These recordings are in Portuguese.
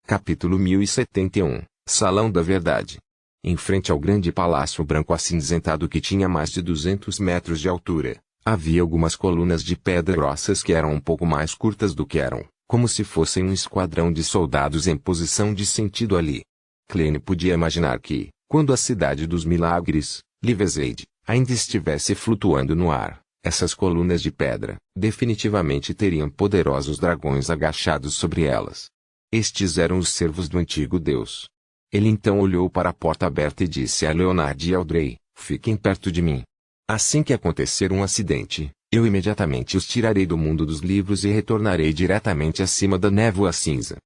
Capítulo 1071 Salão da Verdade. Em frente ao grande palácio branco acinzentado que tinha mais de 200 metros de altura, havia algumas colunas de pedra grossas que eram um pouco mais curtas do que eram, como se fossem um esquadrão de soldados em posição de sentido ali. Klein podia imaginar que, quando a cidade dos milagres, Livezade, ainda estivesse flutuando no ar, essas colunas de pedra, definitivamente teriam poderosos dragões agachados sobre elas. Estes eram os servos do antigo Deus. Ele então olhou para a porta aberta e disse a Leonard e Audrey: fiquem perto de mim. Assim que acontecer um acidente, eu imediatamente os tirarei do mundo dos livros e retornarei diretamente acima da névoa cinza.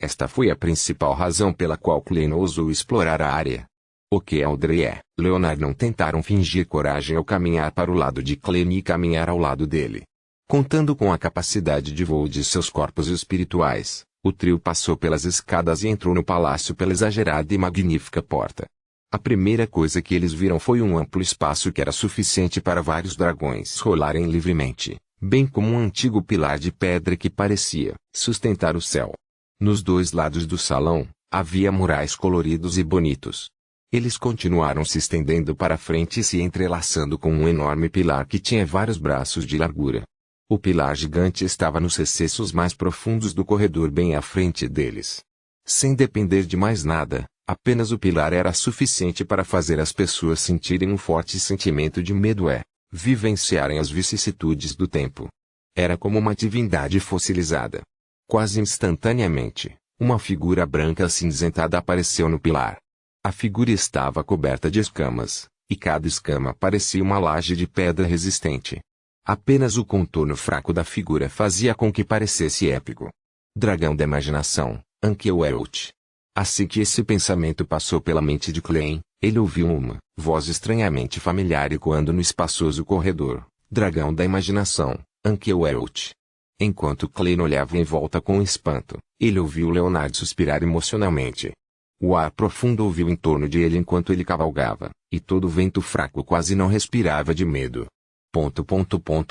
Esta foi a principal razão pela qual Klein ousou explorar a área. O que Audrey e Leonard não tentaram fingir coragem ao caminhar para o lado de Klein e caminhar ao lado dele. Contando com a capacidade de voo de seus corpos espirituais, o trio passou pelas escadas e entrou no palácio pela exagerada e magnífica porta. A primeira coisa que eles viram foi um amplo espaço que era suficiente para vários dragões rolarem livremente, bem como um antigo pilar de pedra que parecia sustentar o céu. Nos dois lados do salão, havia murais coloridos e bonitos. Eles continuaram se estendendo para frente e se entrelaçando com um enorme pilar que tinha vários braços de largura. O pilar gigante estava nos recessos mais profundos do corredor bem à frente deles. Sem depender de mais nada, apenas o pilar era suficiente para fazer as pessoas sentirem um forte sentimento de medo e vivenciarem as vicissitudes do tempo. Era como uma divindade fossilizada. Quase instantaneamente, uma figura branca acinzentada apareceu no pilar. A figura estava coberta de escamas, e cada escama parecia uma laje de pedra resistente. Apenas o contorno fraco da figura fazia com que parecesse épico. Dragão da imaginação, Ankelwelt. Assim que esse pensamento passou pela mente de Klein, ele ouviu uma voz estranhamente familiar ecoando no espaçoso corredor. Dragão da imaginação, Ankelwelt. Enquanto Klein olhava em volta com espanto, ele ouviu Leonard suspirar emocionalmente. O ar profundo ouviu em torno de ele enquanto ele cavalgava, e todo o vento fraco quase não respirava de medo.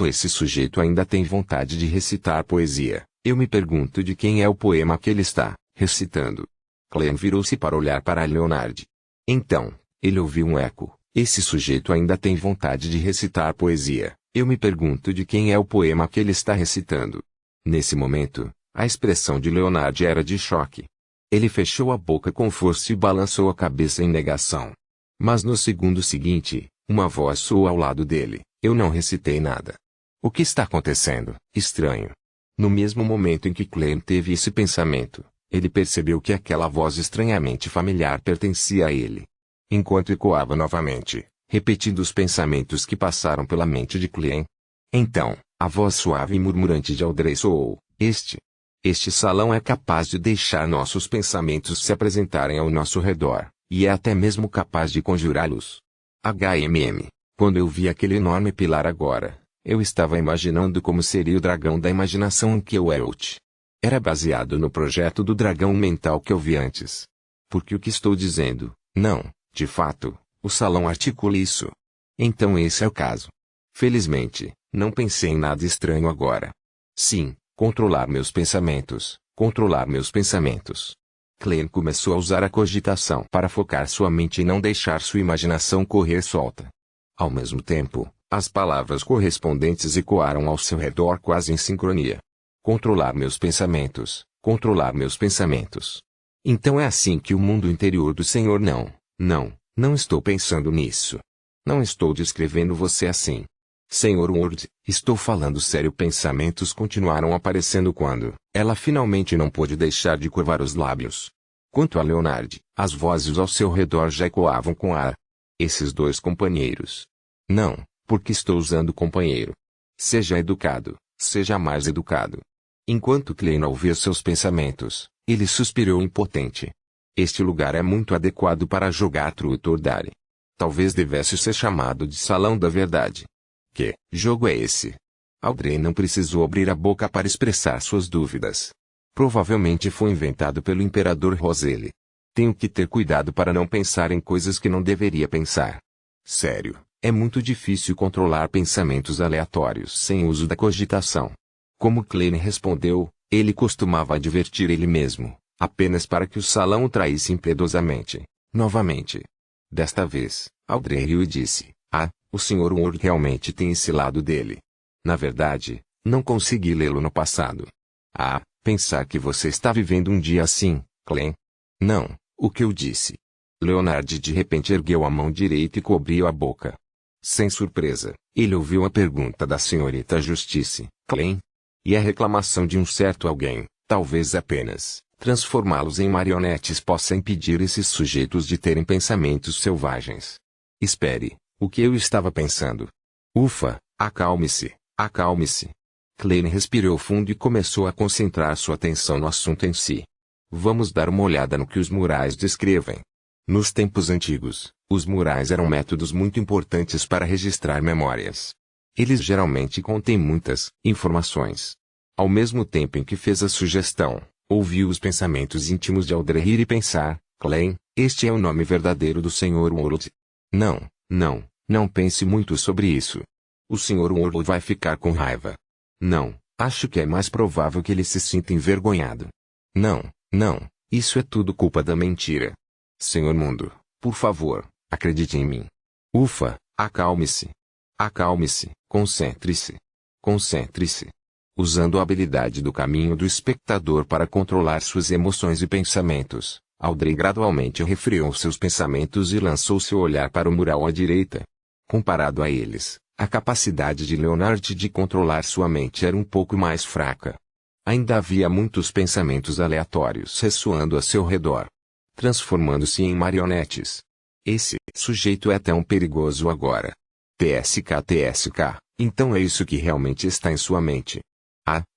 Esse sujeito ainda tem vontade de recitar poesia. Eu me pergunto de quem é o poema que ele está recitando. Klein virou-se para olhar para Leonard. Então, ele ouviu um eco. Esse sujeito ainda tem vontade de recitar poesia. Eu me pergunto de quem é o poema que ele está recitando. Nesse momento, a expressão de Leonard era de choque. Ele fechou a boca com força e balançou a cabeça em negação. Mas no segundo seguinte, uma voz soou ao lado dele. Eu não recitei nada. O que está acontecendo? Estranho. No mesmo momento em que Klein teve esse pensamento, ele percebeu que aquela voz estranhamente familiar pertencia a ele. Enquanto ecoava novamente, repetindo os pensamentos que passaram pela mente de Klein. Então, a voz suave e murmurante de Audrey soou. Este salão é capaz de deixar nossos pensamentos se apresentarem ao nosso redor, e é até mesmo capaz de conjurá-los. Quando eu vi aquele enorme pilar agora, eu estava imaginando como seria o dragão da imaginação Ankelwelt. Era baseado no projeto do dragão mental que eu vi antes. Porque o que estou dizendo, não, de fato, o salão articula isso. Então esse é o caso. Felizmente, não pensei em nada estranho agora. Sim, controlar meus pensamentos, controlar meus pensamentos. Klein começou a usar a cogitação para focar sua mente e não deixar sua imaginação correr solta. Ao mesmo tempo, as palavras correspondentes ecoaram ao seu redor quase em sincronia. Controlar meus pensamentos, controlar meus pensamentos. Então é assim que o mundo interior do Senhor não estou pensando nisso. Não estou descrevendo você assim. Senhor Ward, estou falando sério. Pensamentos continuaram aparecendo quando ela finalmente não pôde deixar de curvar os lábios. Quanto a Leonard, as vozes ao seu redor já ecoavam com ar. Esses dois companheiros. Não, porque estou usando companheiro. Seja educado, seja mais educado. Enquanto Klein ouvia seus pensamentos, ele suspirou impotente. Este lugar é muito adequado para jogar Truth or Dare. Talvez devesse ser chamado de Salão da Verdade. Que jogo é esse? Audrey não precisou abrir a boca para expressar suas dúvidas. Provavelmente foi inventado pelo Imperador Roselle. Tenho que ter cuidado para não pensar em coisas que não deveria pensar. Sério, é muito difícil controlar pensamentos aleatórios sem uso da cogitação. Como Klein respondeu, ele costumava advertir ele mesmo, apenas para que o salão o traísse impiedosamente, novamente. Desta vez, Audrey riu e disse, o Sr. Ward realmente tem esse lado dele. Na verdade, não consegui lê-lo no passado. Pensar que você está vivendo um dia assim, Clem. Não, o que eu disse. Leonard de repente ergueu a mão direita e cobriu a boca. Sem surpresa, ele ouviu a pergunta da senhorita Justice, Clem. E a reclamação de um certo alguém, talvez apenas, transformá-los em marionetes possa impedir esses sujeitos de terem pensamentos selvagens. Espere, o que eu estava pensando? Ufa, acalme-se, acalme-se. Clem respirou fundo e começou a concentrar sua atenção no assunto em si. Vamos dar uma olhada no que os murais descrevem. Nos tempos antigos, os murais eram métodos muito importantes para registrar memórias. Eles geralmente contêm muitas informações. Ao mesmo tempo em que fez a sugestão, ouviu os pensamentos íntimos de Audrey rir e pensar, Clem, este é o nome verdadeiro do Sr. Ward. Não pense muito sobre isso. O Sr. Ward vai ficar com raiva. Não, acho que é mais provável que ele se sinta envergonhado. Não, isso é tudo culpa da mentira. Senhor Mundo, por favor, acredite em mim. Ufa, acalme-se. Acalme-se, concentre-se. Concentre-se. Usando a habilidade do caminho do espectador para controlar suas emoções e pensamentos, Audrey gradualmente refreou seus pensamentos e lançou seu olhar para o mural à direita. Comparado a eles, a capacidade de Leonard de controlar sua mente era um pouco mais fraca. Ainda havia muitos pensamentos aleatórios ressoando a seu redor, transformando-se em marionetes. Esse sujeito é tão perigoso agora. TSK, então é isso que realmente está em sua mente.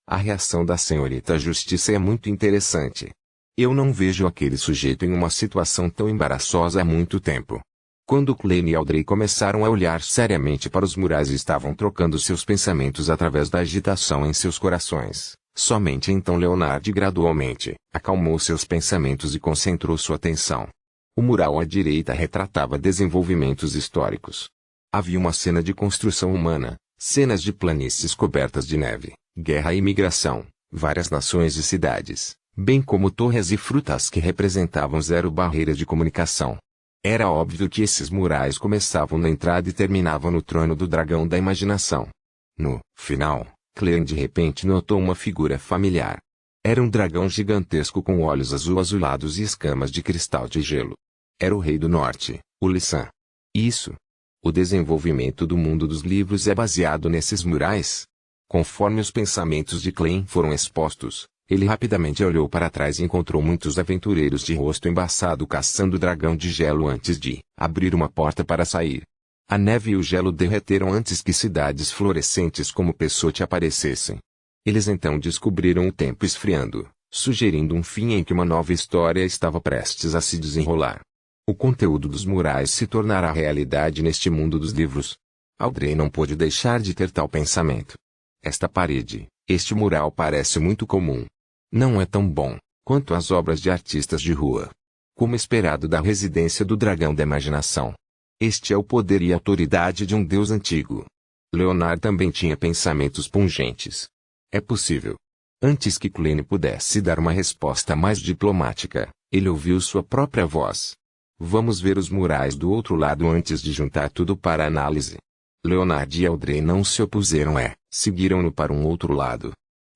A reação da senhorita Justiça é muito interessante. Eu não vejo aquele sujeito em uma situação tão embaraçosa há muito tempo. Quando Clem e Audrey começaram a olhar seriamente para os murais e estavam trocando seus pensamentos através da agitação em seus corações, somente então Leonard gradualmente acalmou seus pensamentos e concentrou sua atenção. O mural à direita retratava desenvolvimentos históricos. Havia uma cena de construção humana, cenas de planícies cobertas de neve, guerra e imigração, várias nações e cidades, bem como torres e frutas que representavam zero barreiras de comunicação. Era óbvio que esses murais começavam na entrada e terminavam no trono do dragão da imaginação. No final, Clem de repente notou uma figura familiar. Era um dragão gigantesco com olhos azul-azulados e escamas de cristal de gelo. Era o rei do norte, o Lissan. Isso. O desenvolvimento do mundo dos livros é baseado nesses murais. Conforme os pensamentos de Clem foram expostos, ele rapidamente olhou para trás e encontrou muitos aventureiros de rosto embaçado caçando o dragão de gelo antes de abrir uma porta para sair. A neve e o gelo derreteram antes que cidades florescentes como Pessote aparecessem. Eles então descobriram o tempo esfriando, sugerindo um fim em que uma nova história estava prestes a se desenrolar. O conteúdo dos murais se tornará realidade neste mundo dos livros. Audrey não pôde deixar de ter tal pensamento. Esta parede, este mural parece muito comum. Não é tão bom quanto as obras de artistas de rua. Como esperado da residência do dragão da imaginação. Este é o poder e autoridade de um deus antigo. Leonard também tinha pensamentos pungentes. É possível. Antes que Clem pudesse dar uma resposta mais diplomática, ele ouviu sua própria voz. Vamos ver os murais do outro lado antes de juntar tudo para análise. Leonard e Audrey não se opuseram seguiram-no para um outro lado.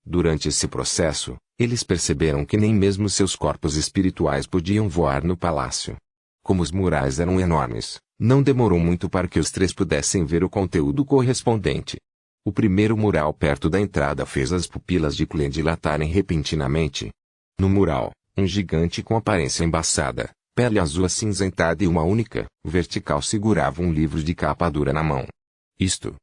Durante esse processo, eles perceberam que nem mesmo seus corpos espirituais podiam voar no palácio. Como os murais eram enormes, não demorou muito para que os três pudessem ver o conteúdo correspondente. O primeiro mural perto da entrada fez as pupilas de Clem dilatarem repentinamente. No mural, um gigante com aparência embaçada, pele azul acinzentada e uma única, vertical segurava um livro de capa dura na mão. Isto.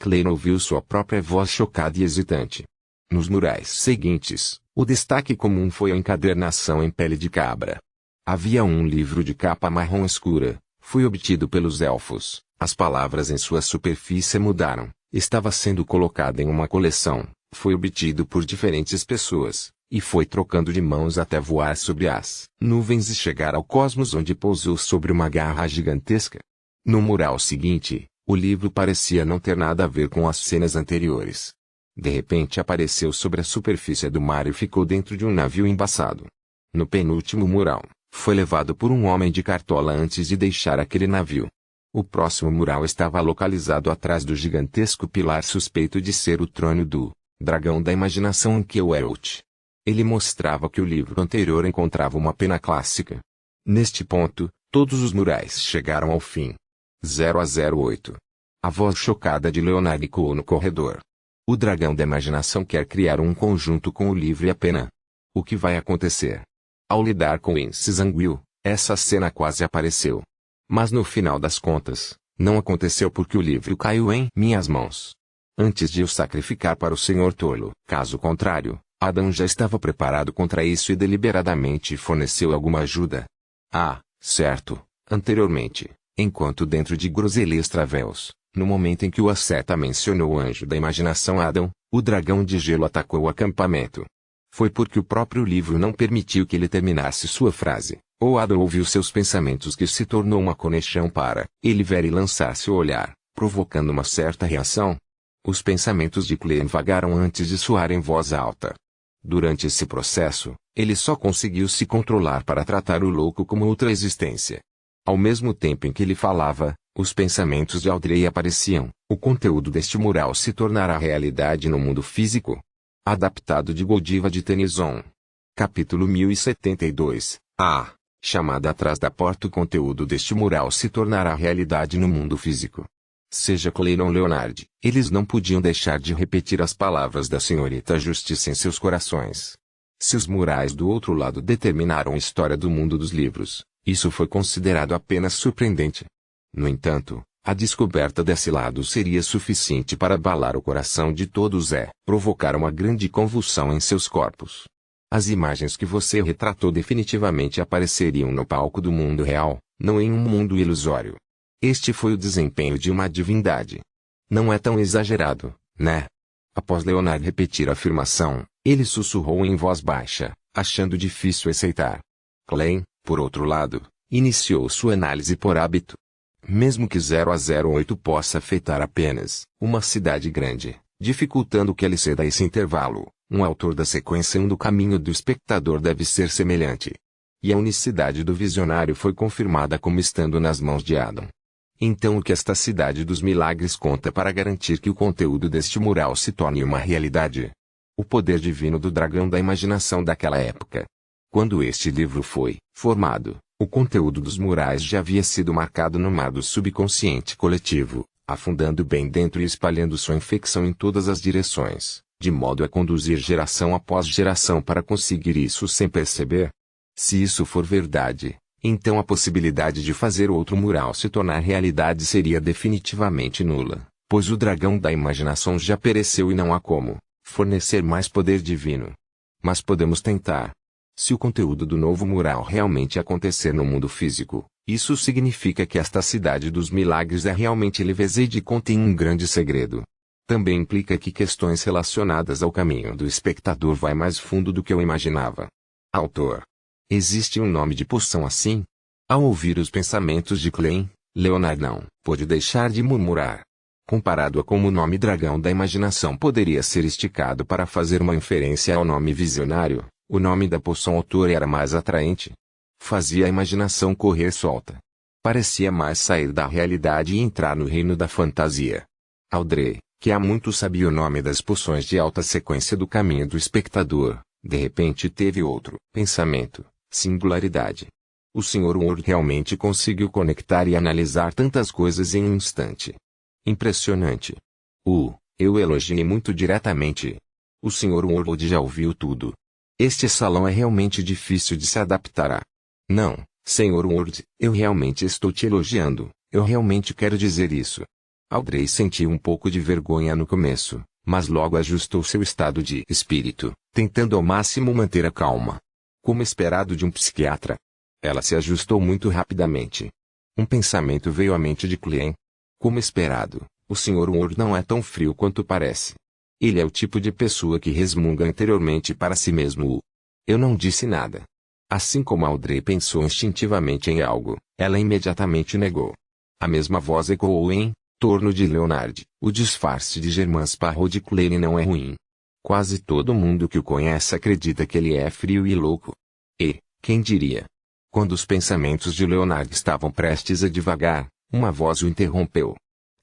Clem ouviu sua própria voz chocada e hesitante. Nos murais seguintes, o destaque comum foi a encadernação em pele de cabra. Havia um livro de capa marrom escura, foi obtido pelos elfos, as palavras em sua superfície mudaram, estava sendo colocado em uma coleção, foi obtido por diferentes pessoas, e foi trocando de mãos até voar sobre as nuvens e chegar ao cosmos onde pousou sobre uma garra gigantesca. No mural seguinte, o livro parecia não ter nada a ver com as cenas anteriores. De repente apareceu sobre a superfície do mar e ficou dentro de um navio embaçado. No penúltimo mural, foi levado por um homem de cartola antes de deixar aquele navio. O próximo mural estava localizado atrás do gigantesco pilar suspeito de ser o trono do dragão da imaginação Ankewerut. Ele mostrava que o livro anterior encontrava uma pena clássica. Neste ponto, todos os murais chegaram ao fim. 0 a 08. A voz chocada de Leonard ecoou no corredor. O dragão da imaginação quer criar um conjunto com o livro e a pena. O que vai acontecer? Ao lidar com Ince Zanguil, essa cena quase apareceu. Mas no final das contas, não aconteceu porque o livro caiu em minhas mãos. Antes de o sacrificar para o Senhor Tolo. Caso contrário, Adão já estava preparado contra isso e deliberadamente forneceu alguma ajuda. Ah, certo, anteriormente, enquanto dentro de Groselhas Travels, no momento em que o asceta mencionou o anjo da imaginação Adão, o dragão de gelo atacou o acampamento. Foi porque o próprio livro não permitiu que ele terminasse sua frase. Ou Adão ouviu seus pensamentos que se tornou uma conexão para ele ver e lançar seu olhar, provocando uma certa reação. Os pensamentos de Clem vagaram antes de soar em voz alta. Durante esse processo, ele só conseguiu se controlar para tratar o louco como outra existência. Ao mesmo tempo em que ele falava, os pensamentos de Audrey apareciam. O conteúdo deste mural se tornará realidade no mundo físico. Adaptado de Goldiva de Tennyson. Capítulo 1072. Chamada atrás da porta. O conteúdo deste mural se tornará realidade no mundo físico. Seja Clayton ou Leonard, eles não podiam deixar de repetir as palavras da senhorita Justiça em seus corações. Se os murais do outro lado determinaram a história do mundo dos livros, isso foi considerado apenas surpreendente. No entanto, a descoberta desse lado seria suficiente para abalar o coração de todos e provocar uma grande convulsão em seus corpos. As imagens que você retratou definitivamente apareceriam no palco do mundo real, não em um mundo ilusório. Este foi o desempenho de uma divindade. Não é tão exagerado, né? Após Leonard repetir a afirmação, ele sussurrou em voz baixa, achando difícil aceitar. Clem, por outro lado, iniciou sua análise por hábito. Mesmo que 0 a 08 possa afetar apenas uma cidade grande, dificultando o QLC desse intervalo, um autor da sequência 1 do caminho do espectador deve ser semelhante. E a unicidade do visionário foi confirmada como estando nas mãos de Adam. Então o que esta cidade dos milagres conta para garantir que o conteúdo deste mural se torne uma realidade? O poder divino do dragão da imaginação daquela época. Quando este livro foi formado, o conteúdo dos murais já havia sido marcado no mar do subconsciente coletivo, afundando bem dentro e espalhando sua infecção em todas as direções, de modo a conduzir geração após geração para conseguir isso sem perceber. Se isso for verdade, então a possibilidade de fazer outro mural se tornar realidade seria definitivamente nula, pois o dragão da imaginação já pereceu e não há como fornecer mais poder divino. Mas podemos tentar. Se o conteúdo do novo mural realmente acontecer no mundo físico, isso significa que esta cidade dos milagres é realmente Livezade e contém um grande segredo. Também implica que questões relacionadas ao caminho do espectador vai mais fundo do que eu imaginava. Autor. Existe um nome de poção assim? Ao ouvir os pensamentos de Clem, Leonard não pôde deixar de murmurar. Comparado a como o nome dragão da imaginação poderia ser esticado para fazer uma inferência ao nome visionário, o nome da poção autor era mais atraente. Fazia a imaginação correr solta. Parecia mais sair da realidade e entrar no reino da fantasia. Audrey, que há muito sabia o nome das poções de alta sequência do caminho do espectador, de repente teve outro pensamento, singularidade. O Sr. Ward realmente conseguiu conectar e analisar tantas coisas em um instante. Impressionante. Eu elogiei muito diretamente. O Sr. Ward já ouviu tudo. Este salão é realmente difícil de se adaptar a. Não, Sr. Ward, eu realmente estou te elogiando, eu realmente quero dizer isso. Audrey sentiu um pouco de vergonha no começo, mas logo ajustou seu estado de espírito, tentando ao máximo manter a calma. Como esperado de um psiquiatra. Ela se ajustou muito rapidamente. Um pensamento veio à mente de Clem. Como esperado, o Sr. Ward não é tão frio quanto parece. Ele é o tipo de pessoa que resmunga anteriormente para si mesmo. Eu não disse nada. Assim como Audrey pensou instintivamente em algo, ela imediatamente negou. A mesma voz ecoou em torno de Leonard. O disfarce de Germain Sparrow de Clem não é ruim. Quase todo mundo que o conhece acredita que ele é frio e louco. E, Quem diria? Quando os pensamentos de Leonard estavam prestes a divagar, uma voz o interrompeu.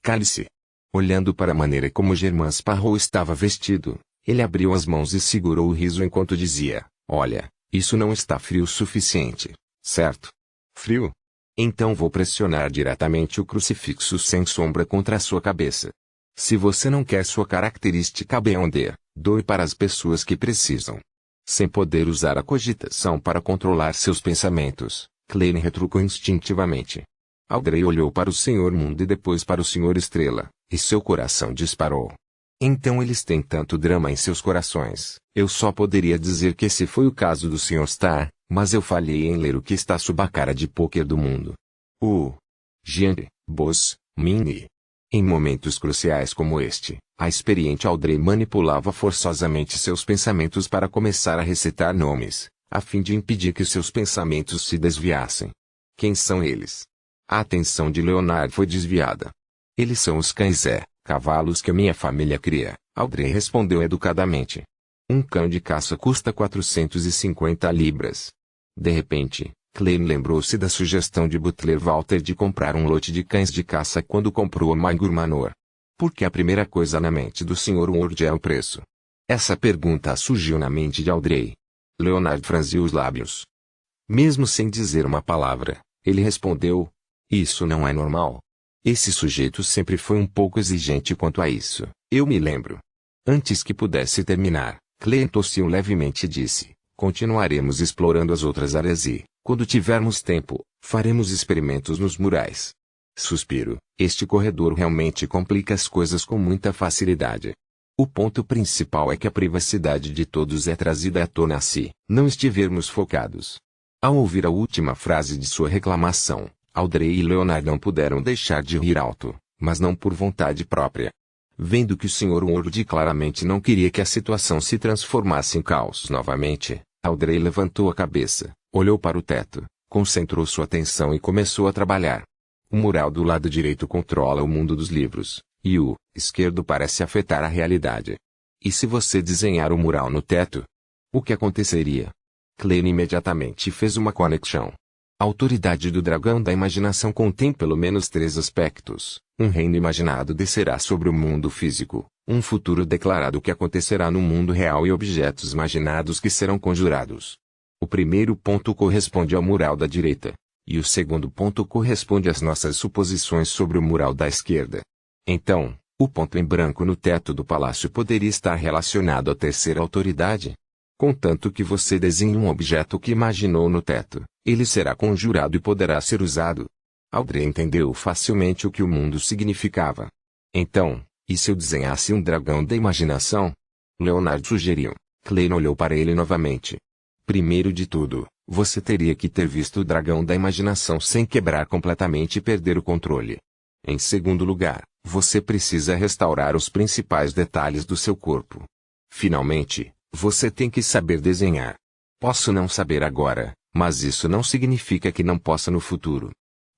Cale-se. Olhando para a maneira como Germain Sparrow estava vestido, ele abriu as mãos e segurou o riso enquanto dizia, olha, isso não está frio o suficiente, certo? Frio? Então vou pressionar diretamente o crucifixo sem sombra contra a sua cabeça. Se você não quer sua característica Beyonder, doe para as pessoas que precisam. Sem poder usar a cogitação para controlar seus pensamentos, Klein retrucou instintivamente. Audrey olhou para o Sr. Mundo e depois para o Sr. Estrela, e seu coração disparou. Então eles têm tanto drama em seus corações. Eu só poderia dizer que esse foi o caso do Sr. Starr, mas eu falhei em ler o que está sob a cara de pôquer do mundo. Jean Boss, Minnie. Em momentos cruciais como este, a experiente Audrey manipulava forçosamente seus pensamentos para começar a recitar nomes, a fim de impedir que seus pensamentos se desviassem. Quem são eles? A atenção de Leonard foi desviada. Eles são os cães cavalos que minha família cria, Audrey respondeu educadamente. Um cão de caça custa 450 libras. De repente, Klein lembrou-se da sugestão de Butler Walter de comprar um lote de cães de caça quando comprou a Magur Manor. Porque a primeira coisa na mente do Sr. Ward é o preço. Essa pergunta surgiu na mente de Audrey. Leonard franziu os lábios. Mesmo sem dizer uma palavra, ele respondeu, isso não é normal. Esse sujeito sempre foi um pouco exigente quanto a isso, eu me lembro. Antes que pudesse terminar, Klein tossiu levemente e disse, continuaremos explorando as outras áreas e, quando tivermos tempo, faremos experimentos nos murais. Suspiro, este corredor realmente complica as coisas com muita facilidade. O ponto principal é que a privacidade de todos é trazida à tona se não estivermos focados. Ao ouvir a última frase de sua reclamação, Audrey e Leonard não puderam deixar de rir alto, mas não por vontade própria. Vendo que o Sr. Ward claramente não queria que a situação se transformasse em caos novamente, Audrey levantou a cabeça, olhou para o teto, concentrou sua atenção e começou a trabalhar. O mural do lado direito controla o mundo dos livros, e o esquerdo parece afetar a realidade. E se você desenhar o mural no teto? O que aconteceria? Klein imediatamente fez uma conexão. A autoridade do dragão da imaginação contém pelo menos 3 aspectos. Um reino imaginado descerá sobre o mundo físico, um futuro declarado que acontecerá no mundo real e objetos imaginados que serão conjurados. O primeiro ponto corresponde ao mural da direita, e o segundo ponto corresponde às nossas suposições sobre o mural da esquerda. Então, o ponto em branco no teto do palácio poderia estar relacionado à terceira autoridade? Contanto que você desenhe um objeto que imaginou no teto, ele será conjurado e poderá ser usado. Audrey entendeu facilmente o que o mundo significava. Então, e se eu desenhasse um dragão da imaginação? Leonard sugeriu. Klein olhou para ele novamente. Primeiro de tudo, você teria que ter visto o dragão da imaginação sem quebrar completamente e perder o controle. Em segundo lugar, você precisa restaurar os principais detalhes do seu corpo. Finalmente, você tem que saber desenhar. Posso não saber agora, mas isso não significa que não possa no futuro.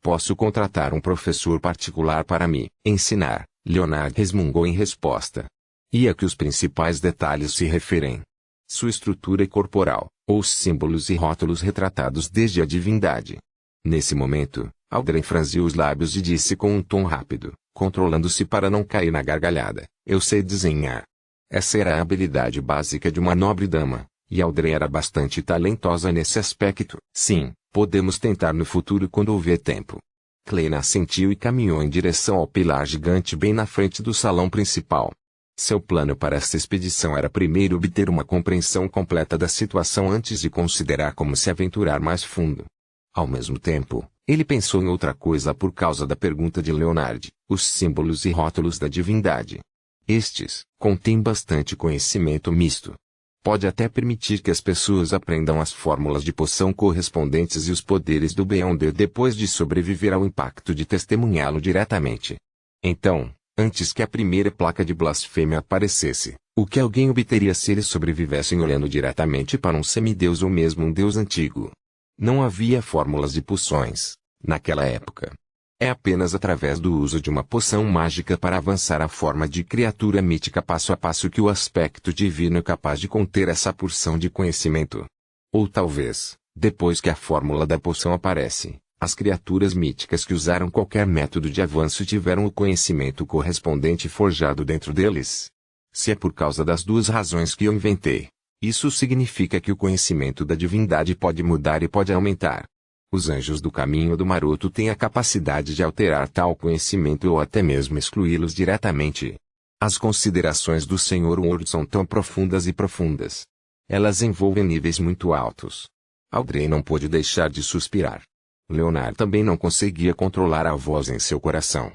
Posso contratar um professor particular para me ensinar, Leonard resmungou em resposta. E a que os principais detalhes se referem? Sua estrutura corporal, ou os símbolos e rótulos retratados desde a divindade. Nesse momento, Audrey franziu os lábios e disse com um tom rápido, controlando-se para não cair na gargalhada, eu sei desenhar. Essa era a habilidade básica de uma nobre dama, e Audrey era bastante talentosa nesse aspecto. Sim, podemos tentar no futuro quando houver tempo. Klein assentiu e caminhou em direção ao pilar gigante bem na frente do salão principal. Seu plano para esta expedição era primeiro obter uma compreensão completa da situação antes de considerar como se aventurar mais fundo. Ao mesmo tempo, ele pensou em outra coisa por causa da pergunta de Leonard, os símbolos e rótulos da divindade. Estes contêm bastante conhecimento misto. Pode até permitir que as pessoas aprendam as fórmulas de poção correspondentes e os poderes do Beyonder depois de sobreviver ao impacto de testemunhá-lo diretamente. Então, antes que a primeira placa de blasfêmia aparecesse, o que alguém obteria se eles sobrevivessem olhando diretamente para um semideus ou mesmo um deus antigo? Não havia fórmulas de poções, naquela época. É apenas através do uso de uma poção mágica para avançar a forma de criatura mítica passo a passo que o aspecto divino é capaz de conter essa porção de conhecimento. Ou talvez, Depois que a fórmula da poção aparece, as criaturas míticas que usaram qualquer método de avanço tiveram o conhecimento correspondente forjado dentro deles. Se é por causa das duas razões que eu inventei, isso significa que o conhecimento da divindade pode mudar e pode aumentar. Os anjos do caminho do maroto têm a capacidade de alterar tal conhecimento ou até mesmo excluí-los diretamente. As considerações do Sr. Ward são tão profundas e profundas. Elas envolvem níveis muito altos. Audrey não pôde deixar de suspirar. Leonard também não conseguia controlar a voz em seu coração.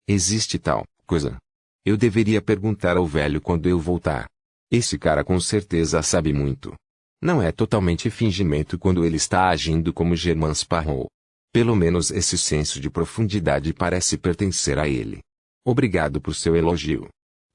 Existe tal coisa? Eu deveria perguntar ao velho quando eu voltar. Esse cara com certeza sabe muito. Não é totalmente fingimento quando ele está agindo como Germain Sparrow. Pelo menos esse senso de profundidade parece pertencer a ele. Obrigado por seu elogio.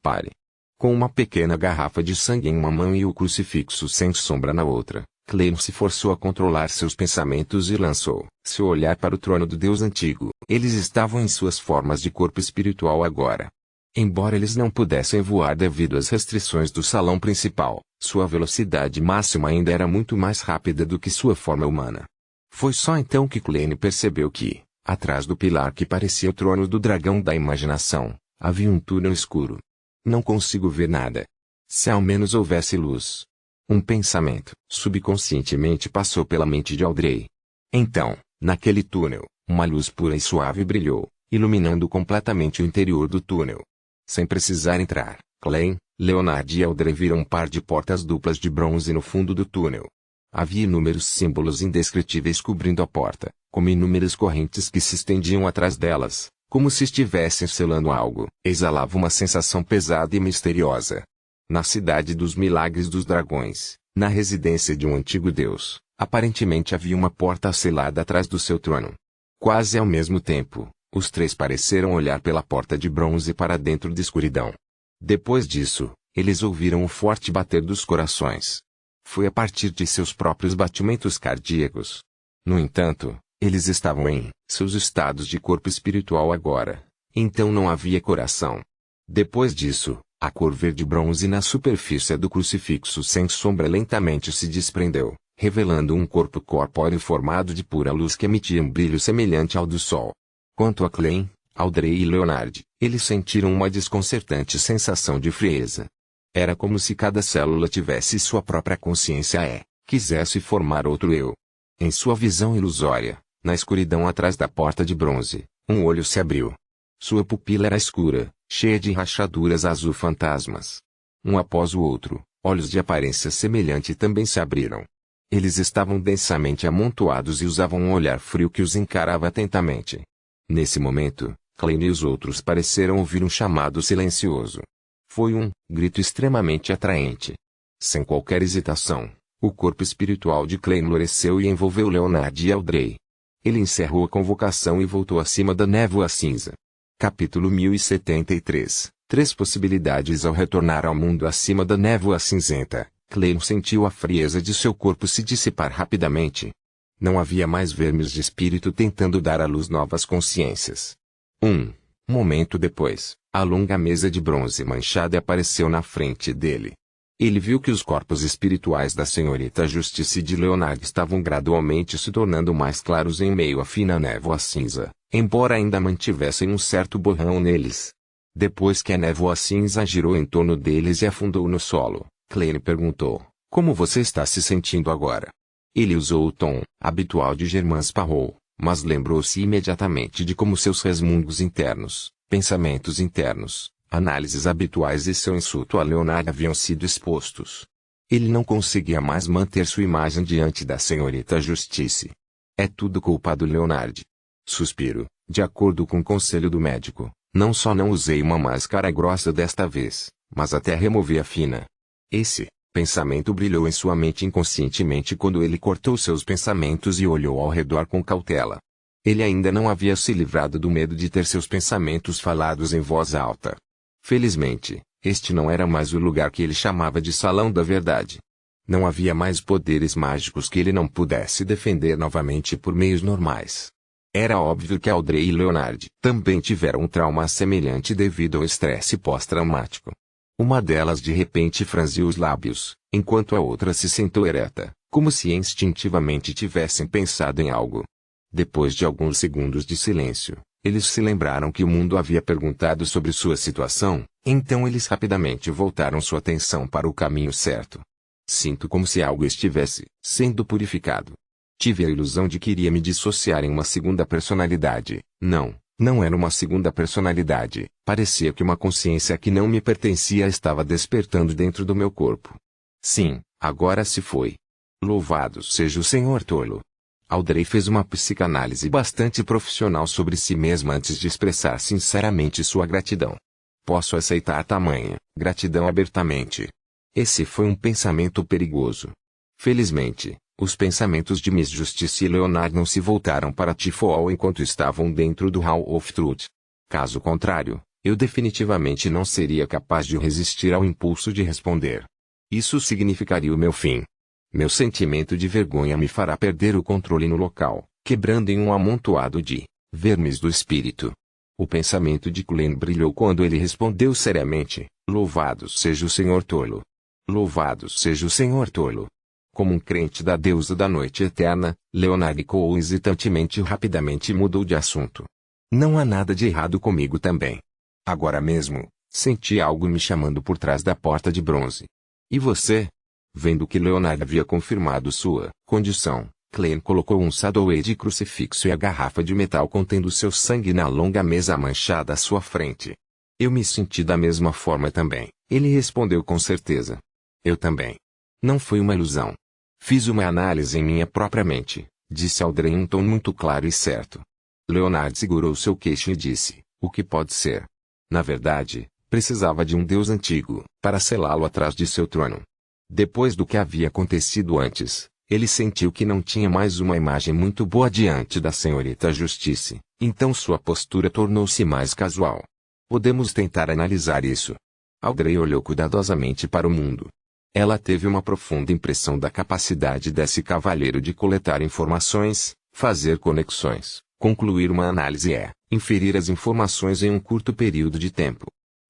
Pare. Com uma pequena garrafa de sangue em uma mão e o crucifixo sem sombra na outra, Clem se forçou a controlar seus pensamentos e lançou seu olhar para o trono do Deus antigo. Eles estavam em suas formas de corpo espiritual agora. Embora eles não pudessem voar devido às restrições do salão principal, sua velocidade máxima ainda era muito mais rápida do que sua forma humana. Foi só então que Clem percebeu que, atrás do pilar que parecia o trono do dragão da imaginação, havia um túnel escuro. Não consigo ver nada. Se ao menos houvesse luz. Um pensamento, subconscientemente passou pela mente de Audrey. Então, naquele túnel, uma luz pura e suave brilhou, iluminando completamente o interior do túnel. Sem precisar entrar, Clem, Leonard e Audrey viram um par de portas duplas de bronze no fundo do túnel. Havia inúmeros símbolos indescritíveis cobrindo a porta, como inúmeras correntes que se estendiam atrás delas, como se estivessem selando algo. Exalava uma sensação pesada e misteriosa. Na cidade dos milagres dos dragões, na residência de um antigo deus, aparentemente havia uma porta selada atrás do seu trono. Quase ao mesmo tempo, os três pareceram olhar pela porta de bronze para dentro da escuridão. Depois disso, eles ouviram o forte bater dos corações. Foi a partir de seus próprios batimentos cardíacos. No entanto, eles estavam em seus estados de corpo espiritual agora, então não havia coração. Depois disso, a cor verde-bronze na superfície do crucifixo sem sombra lentamente se desprendeu, revelando um corpo corpóreo formado de pura luz que emitia um brilho semelhante ao do sol. Quanto a Clem, Audrey e Leonard, eles sentiram uma desconcertante sensação de frieza. Era como se cada célula tivesse sua própria consciência e quisesse formar outro eu. Em sua visão ilusória, na escuridão atrás da porta de bronze, um olho se abriu. Sua pupila era escura, cheia de rachaduras azul fantasmas. Um após o outro, olhos de aparência semelhante também se abriram. Eles estavam densamente amontoados e usavam um olhar frio que os encarava atentamente. Nesse momento, Clem e os outros pareceram ouvir um chamado silencioso. Foi um grito extremamente atraente. Sem qualquer hesitação, o corpo espiritual de Clem floresceu e envolveu Leonard e Audrey. Ele encerrou a convocação e voltou acima da névoa cinza. Capítulo 1073. Três possibilidades ao retornar ao mundo acima da névoa cinzenta. Clem sentiu a frieza de seu corpo se dissipar rapidamente. Não havia mais vermes de espírito tentando dar à luz novas consciências. Um momento depois, a longa mesa de bronze manchada apareceu na frente dele. Ele viu que os corpos espirituais da senhorita Justice e de Leonard estavam gradualmente se tornando mais claros em meio à fina névoa cinza, embora ainda mantivessem um certo borrão neles. Depois que a névoa cinza girou em torno deles e afundou no solo, Clem perguntou: "Como você está se sentindo agora?" Ele usou o tom habitual de Germain Sparrow, mas lembrou-se imediatamente de como seus resmungos internos, pensamentos internos, análises habituais e seu insulto a Leonard haviam sido expostos. Ele não conseguia mais manter sua imagem diante da senhorita Justice. É tudo culpa do Leonard. Suspiro, de acordo com o conselho do médico, não só não usei uma máscara grossa desta vez, mas até removi a fina. Esse pensamento brilhou em sua mente inconscientemente quando ele cortou seus pensamentos e olhou ao redor com cautela. Ele ainda não havia se livrado do medo de ter seus pensamentos falados em voz alta. Felizmente, este não era mais o lugar que ele chamava de Salão da Verdade. Não havia mais poderes mágicos que ele não pudesse defender novamente por meios normais. Era óbvio que Audrey e Leonard também tiveram um trauma semelhante devido ao estresse pós-traumático. Uma delas de repente franziu os lábios, enquanto a outra se sentou ereta, como se instintivamente tivessem pensado em algo. Depois de alguns segundos de silêncio, eles se lembraram que o mundo havia perguntado sobre sua situação, então eles rapidamente voltaram sua atenção para o caminho certo. Sinto como se algo estivesse sendo purificado. Tive a ilusão de que iria me dissociar em uma segunda personalidade. Não era uma segunda personalidade. Parecia que uma consciência que não me pertencia estava despertando dentro do meu corpo. Sim, agora se foi. Louvado seja o Senhor tolo. Audrey fez uma psicanálise bastante profissional sobre si mesma antes de expressar sinceramente sua gratidão. Posso aceitar tamanha gratidão abertamente. Esse foi um pensamento perigoso. Felizmente, os pensamentos de Miss Justice e Leonard não se voltaram para Tifol enquanto estavam dentro do Hall of Truth. Caso contrário, eu definitivamente não seria capaz de resistir ao impulso de responder. Isso significaria o meu fim. Meu sentimento de vergonha me fará perder o controle no local, quebrando em um amontoado de vermes do espírito. O pensamento de Glenn brilhou quando ele respondeu seriamente: Louvado seja o Senhor tolo. Louvado seja o Senhor tolo. Como um crente da deusa da noite eterna, Leonard Cole hesitantemente e rapidamente mudou de assunto. Não há nada de errado comigo também. Agora mesmo, senti algo me chamando por trás da porta de bronze. E você? Vendo que Leonard havia confirmado sua condição, Glenn colocou um sadoe de crucifixo e a garrafa de metal contendo seu sangue na longa mesa manchada à sua frente. Eu me senti da mesma forma também, ele respondeu com certeza. Eu também. Não foi uma ilusão. Fiz uma análise em minha própria mente, disse Audrey em um tom muito claro e certo. Leonard segurou seu queixo e disse, o que pode ser? Na verdade, precisava de um deus antigo, para selá-lo atrás de seu trono. Depois do que havia acontecido antes, ele sentiu que não tinha mais uma imagem muito boa diante da senhorita Justice, então sua postura tornou-se mais casual. Podemos tentar analisar isso. Audrey olhou cuidadosamente para o mundo. Ela teve uma profunda impressão da capacidade desse cavalheiro de coletar informações, fazer conexões, concluir uma análise e inferir as informações em um curto período de tempo.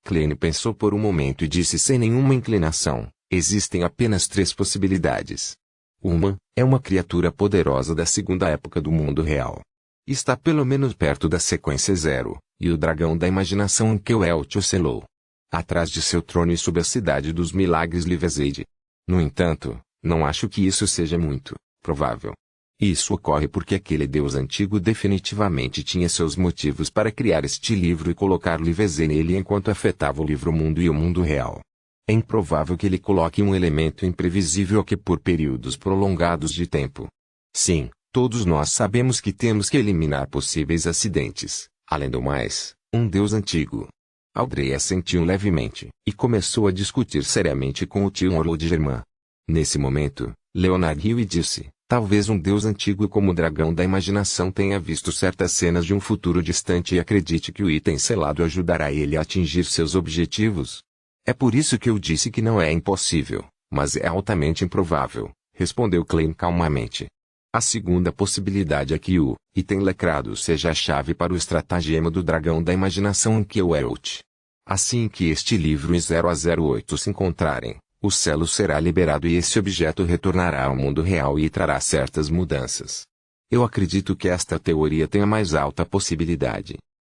Glenn pensou por um momento e disse sem nenhuma inclinação. Existem apenas 3 possibilidades. Uma, é uma criatura poderosa da segunda época do mundo real. Está pelo menos perto da sequência 0, e o dragão da imaginação em que o Elch selou. Atrás de seu trono e sob a cidade dos milagres Livezade. No entanto, não acho que isso seja muito provável. Isso ocorre porque aquele deus antigo definitivamente tinha seus motivos para criar este livro e colocar Livezade nele enquanto afetava o livro mundo e o mundo real. É improvável que ele coloque um elemento imprevisível aqui por períodos prolongados de tempo. Sim, todos nós sabemos que temos que eliminar possíveis acidentes. Além do mais, um deus antigo. Audrey assentiu levemente, e começou a discutir seriamente com o tio Orlod Germain. Nesse momento, Leonard riu e disse, talvez um deus antigo como o dragão da imaginação tenha visto certas cenas de um futuro distante e acredite que o item selado ajudará ele a atingir seus objetivos. É por isso que eu disse que não é impossível, mas é altamente improvável, respondeu Glenn calmamente. A segunda possibilidade é que o item lacrado seja a chave para o estratagema do dragão da imaginação em que o Elch. Assim que este livro e 0 a 08 se encontrarem, o selo será liberado e esse objeto retornará ao mundo real e trará certas mudanças. Eu acredito que esta teoria tem a mais alta possibilidade.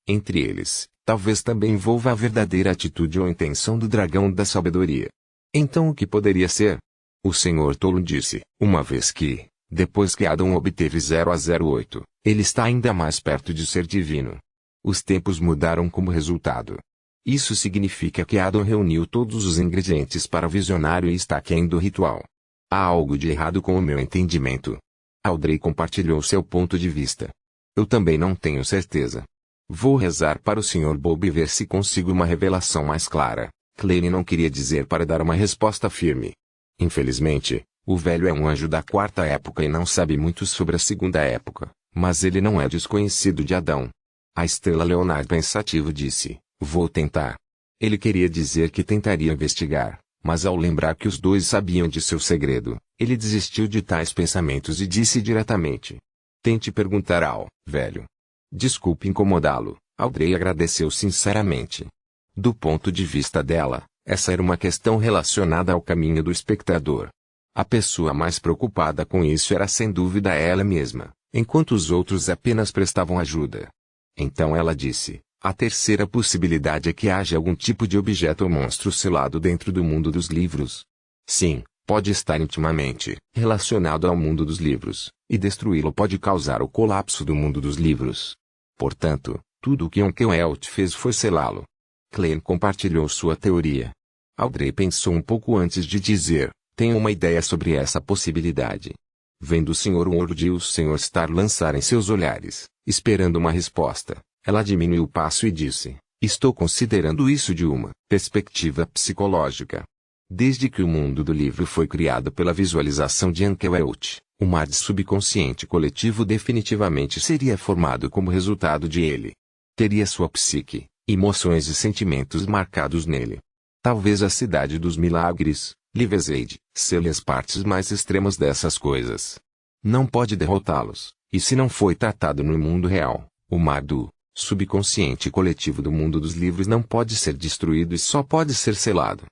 Entre eles, talvez também envolva a verdadeira atitude ou intenção do dragão da sabedoria. Então o que poderia ser? O Senhor Tolo disse, uma vez que, depois que Adão obteve 0 a 08, ele está ainda mais perto de ser divino. Os tempos mudaram como resultado. Isso significa que Adão reuniu todos os ingredientes para o visionário e está aquém do ritual. Há algo de errado com o meu entendimento. Audrey compartilhou seu ponto de vista. Eu também não tenho certeza. Vou rezar para o Sr. Bob e ver se consigo uma revelação mais clara. Glenn não queria dizer para dar uma resposta firme. Infelizmente, o velho é um anjo da quarta época e não sabe muito sobre a segunda época, mas ele não é desconhecido de Adão. A estrela Leonard pensativo disse, vou tentar. Ele queria dizer que tentaria investigar, mas ao lembrar que os dois sabiam de seu segredo, ele desistiu de tais pensamentos e disse diretamente. Tente perguntar ao velho. Desculpe incomodá-lo, Audrey agradeceu sinceramente. Do ponto de vista dela, essa era uma questão relacionada ao caminho do espectador. A pessoa mais preocupada com isso era sem dúvida ela mesma, enquanto os outros apenas prestavam ajuda. Então ela disse: a terceira possibilidade é que haja algum tipo de objeto ou monstro selado dentro do mundo dos livros. Sim, pode estar intimamente relacionado ao mundo dos livros, e destruí-lo pode causar o colapso do mundo dos livros. Portanto, tudo o que Onkewelt fez foi selá-lo. Klein compartilhou sua teoria. Audrey pensou um pouco antes de dizer: tenho uma ideia sobre essa possibilidade. Vendo o Sr. Ward e o Sr. Starr lançarem seus olhares, esperando uma resposta, ela diminuiu o passo e disse: estou considerando isso de uma perspectiva psicológica. Desde que o mundo do livro foi criado pela visualização de Onkewelt, o mar subconsciente coletivo definitivamente seria formado como resultado de ele. Teria sua psique, emoções e sentimentos marcados nele. Talvez a cidade dos milagres, Livezade, seja as partes mais extremas dessas coisas. Não pode derrotá-los, e se não foi tratado no mundo real, o mar do subconsciente coletivo do mundo dos livros não pode ser destruído e só pode ser selado.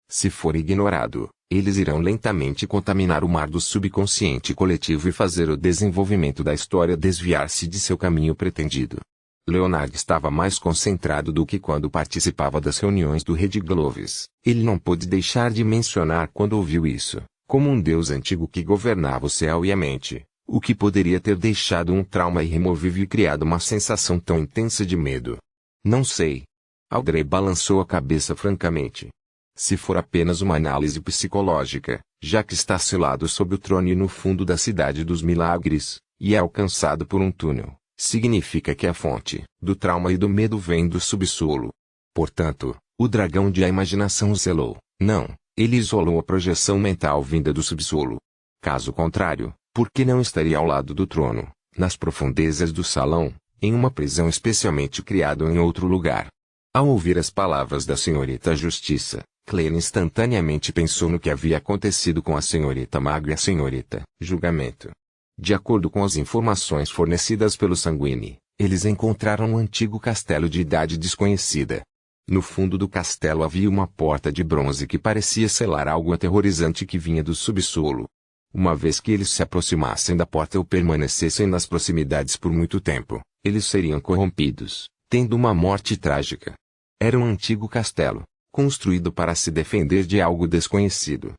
Se for ignorado, eles irão lentamente contaminar o mar do subconsciente coletivo e fazer o desenvolvimento da história desviar-se de seu caminho pretendido. Leonard estava mais concentrado do que quando participava das reuniões do Red Gloves. Ele não pôde deixar de mencionar quando ouviu isso, como um deus antigo que governava o céu e a mente, o que poderia ter deixado um trauma irremovível e criado uma sensação tão intensa de medo. Não sei. Audrey balançou a cabeça francamente. Se for apenas uma análise psicológica, já que está selado sob o trono e no fundo da cidade dos milagres, e é alcançado por um túnel, significa que a fonte do trauma e do medo vem do subsolo. Portanto, o dragão de a imaginação o selou. Não, ele isolou a projeção mental vinda do subsolo. Caso contrário, por que não estaria ao lado do trono, nas profundezas do salão, em uma prisão especialmente criada em outro lugar? Ao ouvir as palavras da senhorita Justiça, Klein instantaneamente pensou no que havia acontecido com a senhorita Mago e a senhorita Julgamento. De acordo com as informações fornecidas pelo Sanguine, eles encontraram um antigo castelo de idade desconhecida. No fundo do castelo havia uma porta de bronze que parecia selar algo aterrorizante que vinha do subsolo. Uma vez que eles se aproximassem da porta ou permanecessem nas proximidades por muito tempo, eles seriam corrompidos, tendo uma morte trágica. Era um antigo castelo, construído para se defender de algo desconhecido.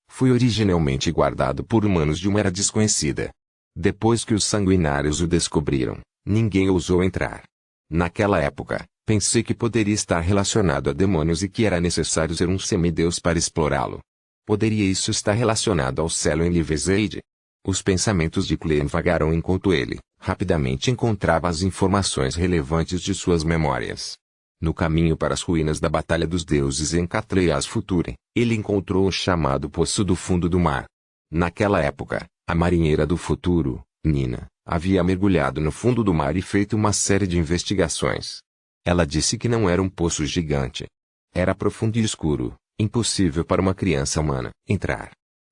Foi originalmente guardado por humanos de uma era desconhecida. Depois que os sanguinários o descobriram, ninguém ousou entrar. Naquela época, pensei que poderia estar relacionado a demônios e que era necessário ser um semideus para explorá-lo. Poderia isso estar relacionado ao céu em Livezade? Os pensamentos de Klein vagaram enquanto ele, rapidamente encontrava as informações relevantes de suas memórias. No caminho para as ruínas da Batalha dos Deuses em Catleias Future, ele encontrou o chamado Poço do Fundo do Mar. Naquela época, a marinheira do futuro, Nina, havia mergulhado no fundo do mar e feito uma série de investigações. Ela disse que não era um poço gigante. Era profundo e escuro, impossível para uma criança humana entrar.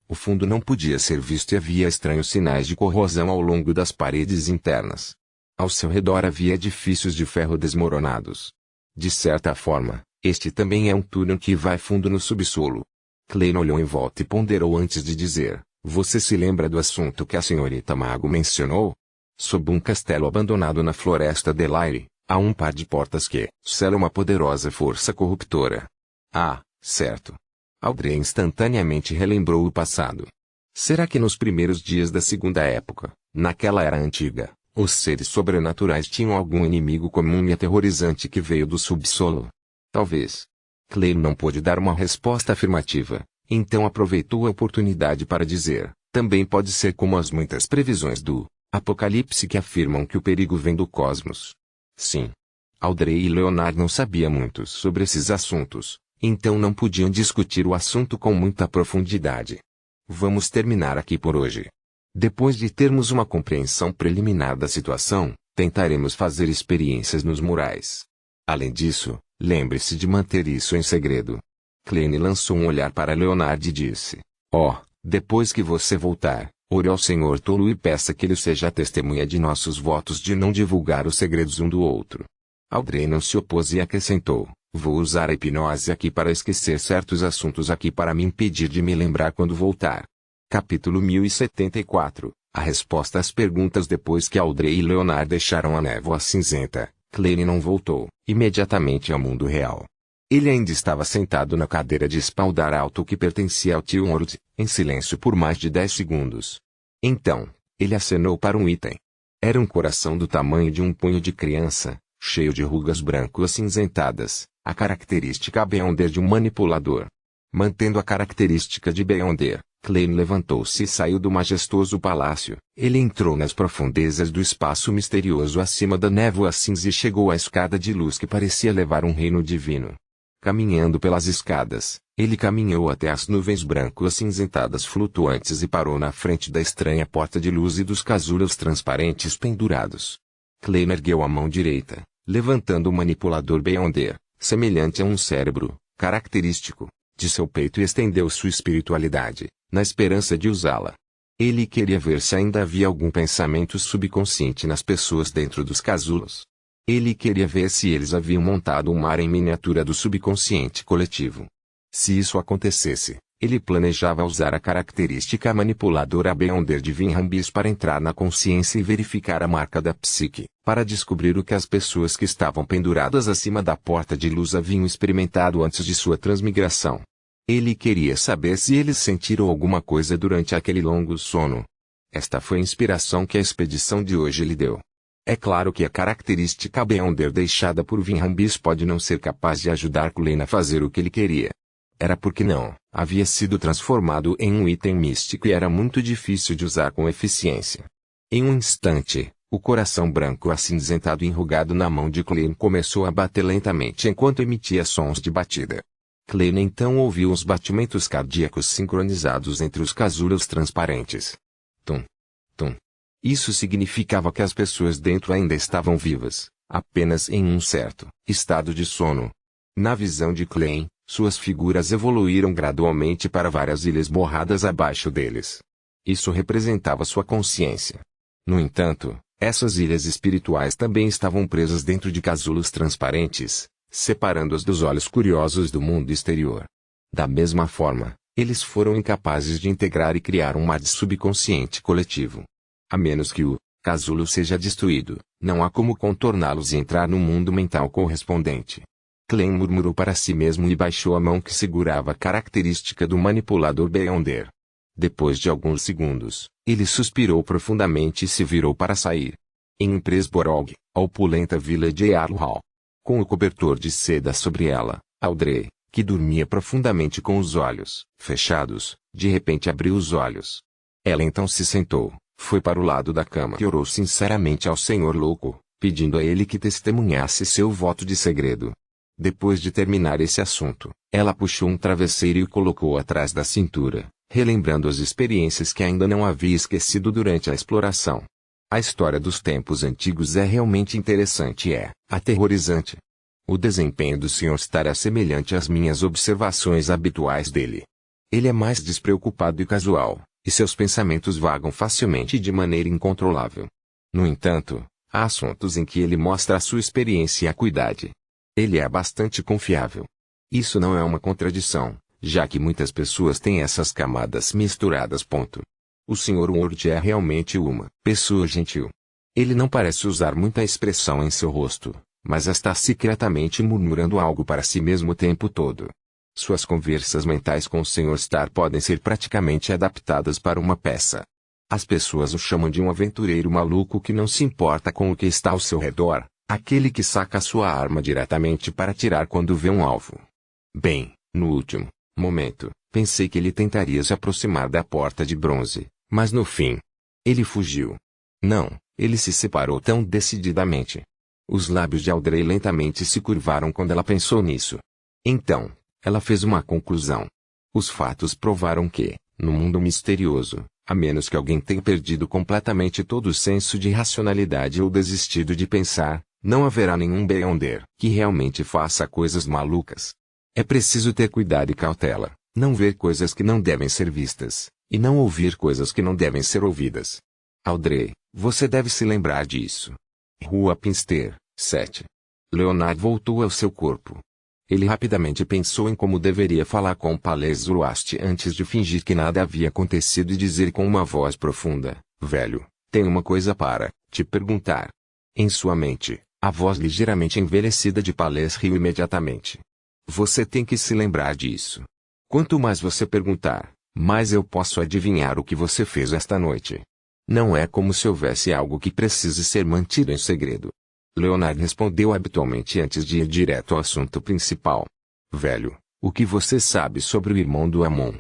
O fundo não podia ser visto e havia estranhos sinais de corrosão ao longo das paredes internas. Ao seu redor havia edifícios de ferro desmoronados. De certa forma, este também é um túnel que vai fundo no subsolo. Klein olhou em volta e ponderou antes de dizer: você se lembra do assunto que a senhorita Mago mencionou? Sob um castelo abandonado na floresta de Lyre, há um par de portas que selam uma poderosa força corruptora. Ah, certo. Audrey instantaneamente relembrou o passado. Será que nos primeiros dias da Segunda Época, naquela era antiga, os seres sobrenaturais tinham algum inimigo comum e aterrorizante que veio do subsolo? Talvez. Klein não pôde dar uma resposta afirmativa, então aproveitou a oportunidade para dizer: também pode ser como as muitas previsões do Apocalipse que afirmam que o perigo vem do cosmos. Sim. Audrey e Leonard não sabiam muito sobre esses assuntos, então não podiam discutir o assunto com muita profundidade. Vamos terminar aqui por hoje. Depois de termos uma compreensão preliminar da situação, tentaremos fazer experiências nos murais. Além disso, lembre-se de manter isso em segredo. Klein lançou um olhar para Leonard e disse: depois que você voltar, ore ao Senhor Tolo e peça que ele seja a testemunha de nossos votos de não divulgar os segredos um do outro. Audrey não se opôs e acrescentou: vou usar a hipnose aqui para esquecer certos assuntos aqui para me impedir de me lembrar quando voltar. Capítulo 1074. A resposta às perguntas. Depois que Audrey e Leonard deixaram a névoa cinzenta, Klein não voltou imediatamente ao mundo real. Ele ainda estava sentado na cadeira de espaldar alto que pertencia ao tio Ward, em silêncio por mais de 10 segundos. Então, ele acenou para um item. Era um coração do tamanho de um punho de criança, cheio de rugas branco-acinzentadas, a característica Beyonder de um manipulador. Mantendo a característica de Beyonder, Klein levantou-se e saiu do majestoso palácio. Ele entrou nas profundezas do espaço misterioso acima da névoa cinza e chegou à escada de luz que parecia levar um reino divino. Caminhando pelas escadas, ele caminhou até as nuvens branco-acinzentadas flutuantes e parou na frente da estranha porta de luz e dos casulos transparentes pendurados. Klein ergueu a mão direita, levantando o manipulador Beyonder, semelhante a um cérebro, característico, de seu peito e estendeu sua espiritualidade, na esperança de usá-la. Ele queria ver se ainda havia algum pensamento subconsciente nas pessoas dentro dos casulos. Ele queria ver se eles haviam montado um mar em miniatura do subconsciente coletivo. Se isso acontecesse, ele planejava usar a característica manipuladora Beyonder de Vinhambis para entrar na consciência e verificar a marca da psique, para descobrir o que as pessoas que estavam penduradas acima da porta de luz haviam experimentado antes de sua transmigração. Ele queria saber se eles sentiram alguma coisa durante aquele longo sono. Esta foi a inspiração que a expedição de hoje lhe deu. É claro que a característica Beyonder deixada por Vinhambis pode não ser capaz de ajudar Klein a fazer o que ele queria. Era porque não havia sido transformado em um item místico e era muito difícil de usar com eficiência. Em um instante, o coração branco acinzentado e enrugado na mão de Klein começou a bater lentamente enquanto emitia sons de batida. Klein então ouviu os batimentos cardíacos sincronizados entre os casulos transparentes. Tum. Tum. Isso significava que as pessoas dentro ainda estavam vivas, apenas em um certo estado de sono. Na visão de Klein, suas figuras evoluíram gradualmente para várias ilhas borradas abaixo deles. Isso representava sua consciência. No entanto, essas ilhas espirituais também estavam presas dentro de casulos transparentes, separando-as dos olhos curiosos do mundo exterior. Da mesma forma, eles foram incapazes de integrar e criar um mar de subconsciente coletivo. A menos que o casulo seja destruído, não há como contorná-los e entrar no mundo mental correspondente. Klein murmurou para si mesmo e baixou a mão que segurava a característica do manipulador Beyonder. Depois de alguns segundos, ele suspirou profundamente e se virou para sair. Em Presborog, a opulenta vila de Earlhall. Com o cobertor de seda sobre ela, Audrey, que dormia profundamente com os olhos fechados, de repente abriu os olhos. Ela então se sentou. Foi para o lado da cama e orou sinceramente ao Senhor Louco, pedindo a ele que testemunhasse seu voto de segredo. Depois de terminar esse assunto, ela puxou um travesseiro e o colocou atrás da cintura, relembrando as experiências que ainda não havia esquecido durante a exploração. A história dos tempos antigos é realmente interessante e aterrorizante. O desempenho do Sr. Star é semelhante às minhas observações habituais dele. Ele é mais despreocupado e casual, e seus pensamentos vagam facilmente e de maneira incontrolável. No entanto, há assuntos em que ele mostra a sua experiência e acuidade. Ele é bastante confiável. Isso não é uma contradição, já que muitas pessoas têm essas camadas misturadas. O Sr. Ward é realmente uma pessoa gentil. Ele não parece usar muita expressão em seu rosto, mas está secretamente murmurando algo para si mesmo o tempo todo. Suas conversas mentais com o Sr. Star podem ser praticamente adaptadas para uma peça. As pessoas o chamam de um aventureiro maluco que não se importa com o que está ao seu redor, aquele que saca sua arma diretamente para atirar quando vê um alvo. Bem, no último momento, pensei que ele tentaria se aproximar da porta de bronze, mas no fim, ele fugiu. Não, ele se separou tão decididamente. Os lábios de Audrey lentamente se curvaram quando ela pensou nisso. Então, ela fez uma conclusão. Os fatos provaram que, no mundo misterioso, a menos que alguém tenha perdido completamente todo o senso de racionalidade ou desistido de pensar, não haverá nenhum Beyonder que realmente faça coisas malucas. É preciso ter cuidado e cautela, não ver coisas que não devem ser vistas, e não ouvir coisas que não devem ser ouvidas. Audrey, você deve se lembrar disso. Rua Pinster, 7. Leonard voltou ao seu corpo. Ele rapidamente pensou em como deveria falar com Palez Zoroaster antes de fingir que nada havia acontecido e dizer com uma voz profunda: velho, tenho uma coisa para te perguntar. Em sua mente, a voz ligeiramente envelhecida de Palez riu imediatamente. Você tem que se lembrar disso. Quanto mais você perguntar, mais eu posso adivinhar o que você fez esta noite. Não é como se houvesse algo que precise ser mantido em segredo. Leonard respondeu habitualmente antes de ir direto ao assunto principal. Velho, o que você sabe sobre o irmão do Amon?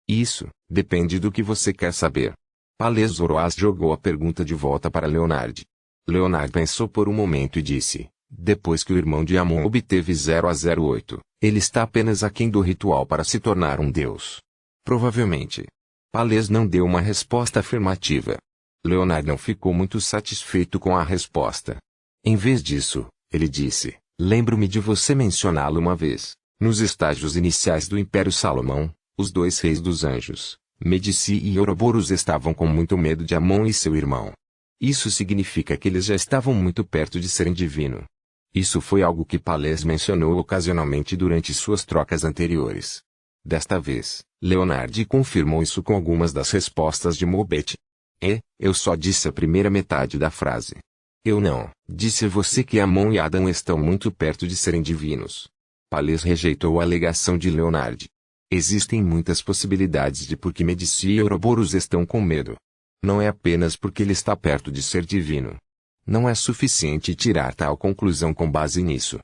Isso depende do que você quer saber. Palez Zoroaster jogou a pergunta de volta para Leonard. Leonard pensou por um momento e disse: depois que o irmão de Amon obteve 0 a 08, ele está apenas aquém do ritual para se tornar um deus. Provavelmente. Palez não deu uma resposta afirmativa. Leonard não ficou muito satisfeito com a resposta. Em vez disso, ele disse: lembro-me de você mencioná-lo uma vez. Nos estágios iniciais do Império Salomão, os dois reis dos anjos, Medici e Ouroboros, estavam com muito medo de Amon e seu irmão. Isso significa que eles já estavam muito perto de serem divino. Isso foi algo que Palez mencionou ocasionalmente durante suas trocas anteriores. Desta vez, Leonard confirmou isso com algumas das respostas de Mobet. Eu só disse a primeira metade da frase. Eu não disse você que Amon e Adão estão muito perto de serem divinos. Palez rejeitou a alegação de Leonard. Existem muitas possibilidades de por que Medici e Ouroboros estão com medo. Não é apenas porque ele está perto de ser divino. Não é suficiente tirar tal conclusão com base nisso.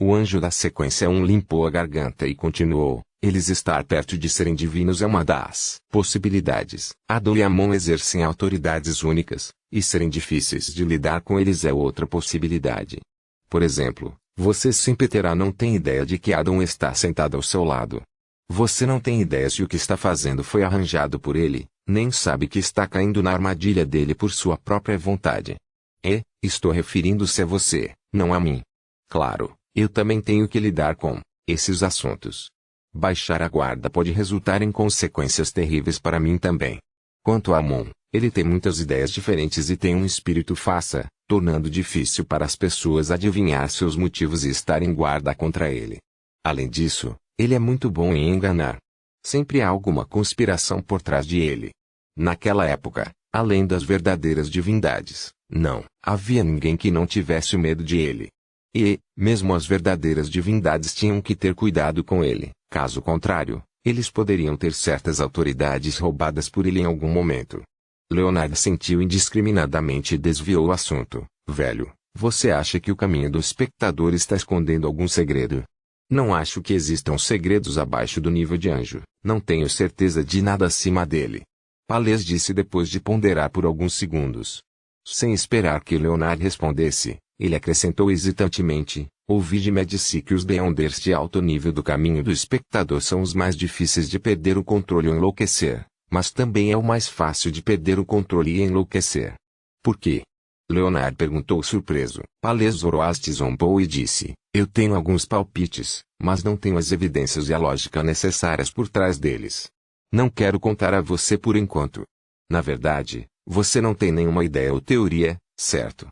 O anjo da sequência 1 limpou a garganta e continuou: eles estar perto de serem divinos é uma das possibilidades. Adão e Amon exercem autoridades únicas, e serem difíceis de lidar com eles é outra possibilidade. Por exemplo, você sempre terá não tem ideia de que Adão está sentado ao seu lado. Você não tem ideia se o que está fazendo foi arranjado por ele, nem sabe que está caindo na armadilha dele por sua própria vontade. Estou referindo-se a você, não a mim. Claro, eu também tenho que lidar com esses assuntos. Baixar a guarda pode resultar em consequências terríveis para mim também. Quanto a Amon, ele tem muitas ideias diferentes e tem um espírito faça, tornando difícil para as pessoas adivinhar seus motivos e estar em guarda contra ele. Além disso, ele é muito bom em enganar. Sempre há alguma conspiração por trás de ele. Naquela época, além das verdadeiras divindades, não havia ninguém que não tivesse medo de ele. E, mesmo as verdadeiras divindades tinham que ter cuidado com ele, caso contrário, eles poderiam ter certas autoridades roubadas por ele em algum momento. Leonard sentiu indiscriminadamente e desviou o assunto. Velho, você acha que o caminho do espectador está escondendo algum segredo? Não acho que existam segredos abaixo do nível de anjo, não tenho certeza de nada acima dele. Palez disse depois de ponderar por alguns segundos. Sem esperar que Leonard respondesse, ele acrescentou hesitantemente: ouvi de Medici que os Beyonders de alto nível do caminho do espectador são os mais difíceis de perder o controle ou enlouquecer, mas também é o mais fácil de perder o controle e enlouquecer. Por quê? Leonard perguntou surpreso. Palez Zoroaster zombou e disse: eu tenho alguns palpites, mas não tenho as evidências e a lógica necessárias por trás deles. Não quero contar a você por enquanto. Na verdade, você não tem nenhuma ideia ou teoria, certo?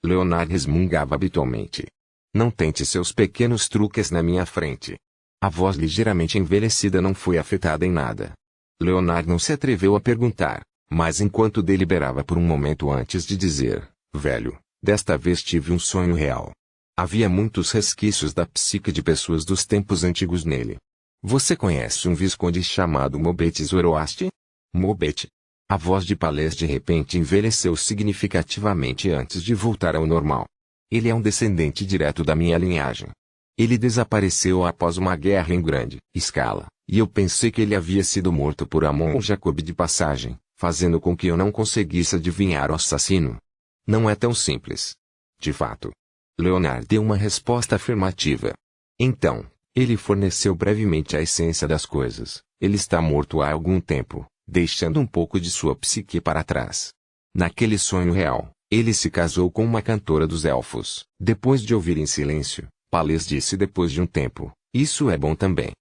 Leonard resmungava habitualmente. Não tente seus pequenos truques na minha frente. A voz ligeiramente envelhecida não foi afetada em nada. Leonard não se atreveu a perguntar, mas enquanto deliberava por um momento antes de dizer: velho, desta vez tive um sonho real. Havia muitos resquícios da psique de pessoas dos tempos antigos nele. Você conhece um visconde chamado Mobet Zoroaster? Mobet. A voz de Palez de repente envelheceu significativamente antes de voltar ao normal. Ele é um descendente direto da minha linhagem. Ele desapareceu após uma guerra em grande escala, e eu pensei que ele havia sido morto por Amon ou Jacob de passagem, fazendo com que eu não conseguisse adivinhar o assassino. Não é tão simples. De fato. Leonard deu uma resposta afirmativa. Então, ele forneceu brevemente a essência das coisas. Ele está morto há algum tempo, deixando um pouco de sua psique para trás. Naquele sonho real, ele se casou com uma cantora dos elfos. Depois de ouvir em silêncio, Palez disse depois de um tempo: isso é bom também.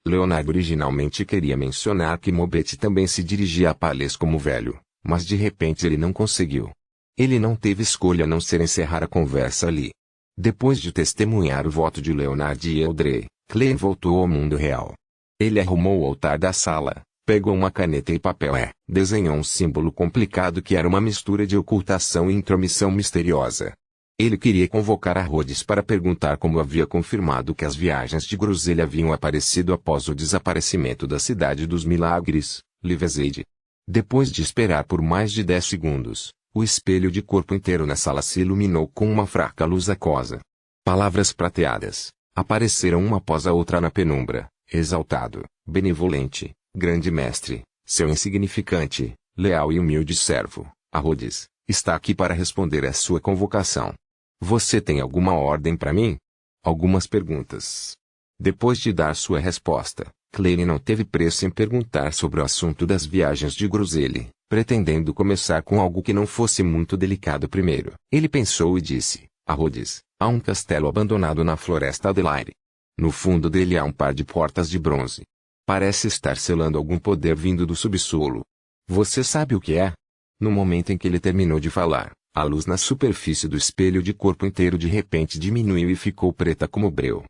Leonard originalmente queria mencionar que Mobet também se dirigia a Palez como velho, mas de repente ele não conseguiu. Ele não teve escolha a não ser encerrar a conversa ali. Depois de testemunhar o voto de Leonard e Eldre, Klein voltou ao mundo real. Ele arrumou o altar da sala, pegou uma caneta e papel e desenhou um símbolo complicado que era uma mistura de ocultação e intromissão misteriosa. Ele queria convocar a Rhodes para perguntar como havia confirmado que as viagens de Groselha haviam aparecido após o desaparecimento da Cidade dos Milagres, Livezade. Depois de esperar por mais de 10 segundos, o espelho de corpo inteiro na sala se iluminou com uma fraca luz aquosa. Palavras prateadas apareceram uma após a outra na penumbra. Exaltado, benevolente, grande mestre, seu insignificante, leal e humilde servo, a Rhodes, está aqui para responder à sua convocação. Você tem alguma ordem para mim? Algumas perguntas. Depois de dar sua resposta, Klein não teve pressa em perguntar sobre o assunto das viagens de Groselha, pretendendo começar com algo que não fosse muito delicado primeiro. Ele pensou e disse, a Rhodes, há um castelo abandonado na floresta Adelaide. No fundo dele há um par de portas de bronze. Parece estar selando algum poder vindo do subsolo. Você sabe o que é? No momento em que ele terminou de falar, a luz na superfície do espelho de corpo inteiro de repente diminuiu e ficou preta como breu.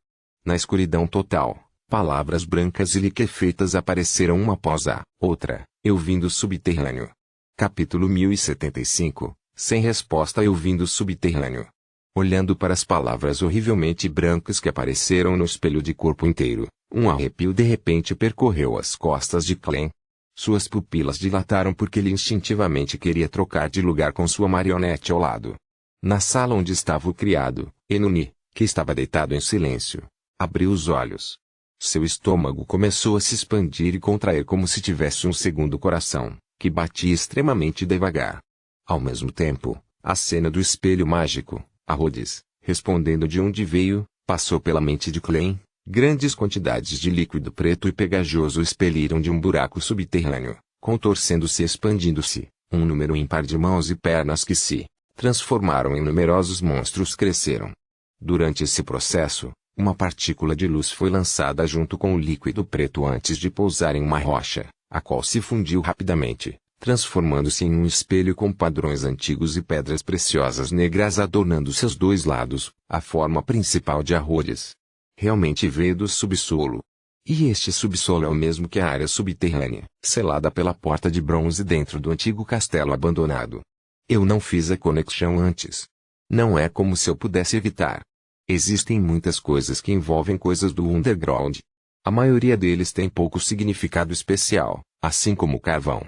Na escuridão total, palavras brancas e liquefeitas apareceram uma após a outra. Eu vim do subterrâneo. Capítulo 1075. Sem resposta. Eu vim do subterrâneo. Olhando para as palavras horrivelmente brancas que apareceram no espelho de corpo inteiro, um arrepio de repente percorreu as costas de Klein. Suas pupilas dilataram porque ele instintivamente queria trocar de lugar com sua marionete ao lado. Na sala onde estava o criado, Enuni, que estava deitado em silêncio, abriu os olhos. Seu estômago começou a se expandir e contrair como se tivesse um segundo coração, que batia extremamente devagar. Ao mesmo tempo, a cena do espelho mágico, a Rhodes, respondendo de onde veio, passou pela mente de Klein. Grandes quantidades de líquido preto e pegajoso expeliram de um buraco subterrâneo, contorcendo-se e expandindo-se. Um número ímpar de mãos e pernas que se transformaram em numerosos monstros cresceram. Durante esse processo, uma partícula de luz foi lançada junto com o líquido preto antes de pousar em uma rocha, a qual se fundiu rapidamente, transformando-se em um espelho com padrões antigos e pedras preciosas negras adornando seus dois lados. A forma principal de a Rhodes realmente veio do subsolo. E este subsolo é o mesmo que a área subterrânea, selada pela porta de bronze dentro do antigo castelo abandonado. Eu não fiz a conexão antes. Não é como se eu pudesse evitar. Existem muitas coisas que envolvem coisas do underground. A maioria deles tem pouco significado especial, assim como o carvão.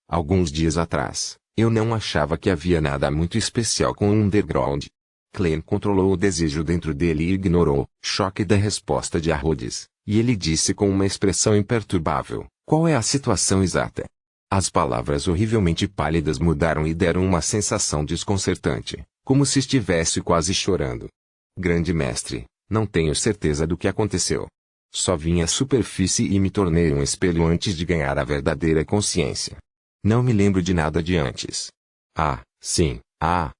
Alguns dias atrás, eu não achava que havia nada muito especial com o underground. Klein controlou o desejo dentro dele e ignorou choque da resposta de a Rhodes, e ele disse com uma expressão imperturbável, qual é a situação exata? As palavras horrivelmente pálidas mudaram e deram uma sensação desconcertante, como se estivesse quase chorando. Grande mestre, não tenho certeza do que aconteceu. Só vim à superfície e me tornei um espelho antes de ganhar a verdadeira consciência. Não me lembro de nada de antes. Ah, sim,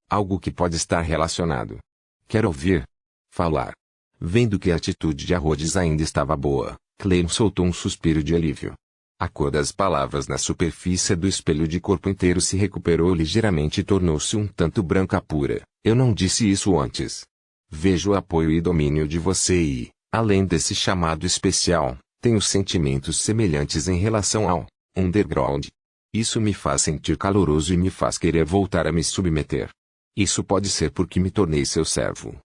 algo que pode estar relacionado. Quero ouvir falar. Vendo que a atitude de a Rhodes ainda estava boa, Klein soltou um suspiro de alívio. A cor das palavras na superfície do espelho de corpo inteiro se recuperou ligeiramente e tornou-se um tanto branca pura. Eu não disse isso antes. Vejo o apoio e domínio de você e, além desse chamado especial, tenho sentimentos semelhantes em relação ao underground. Isso me faz sentir caloroso e me faz querer voltar a me submeter. Isso pode ser porque me tornei seu servo.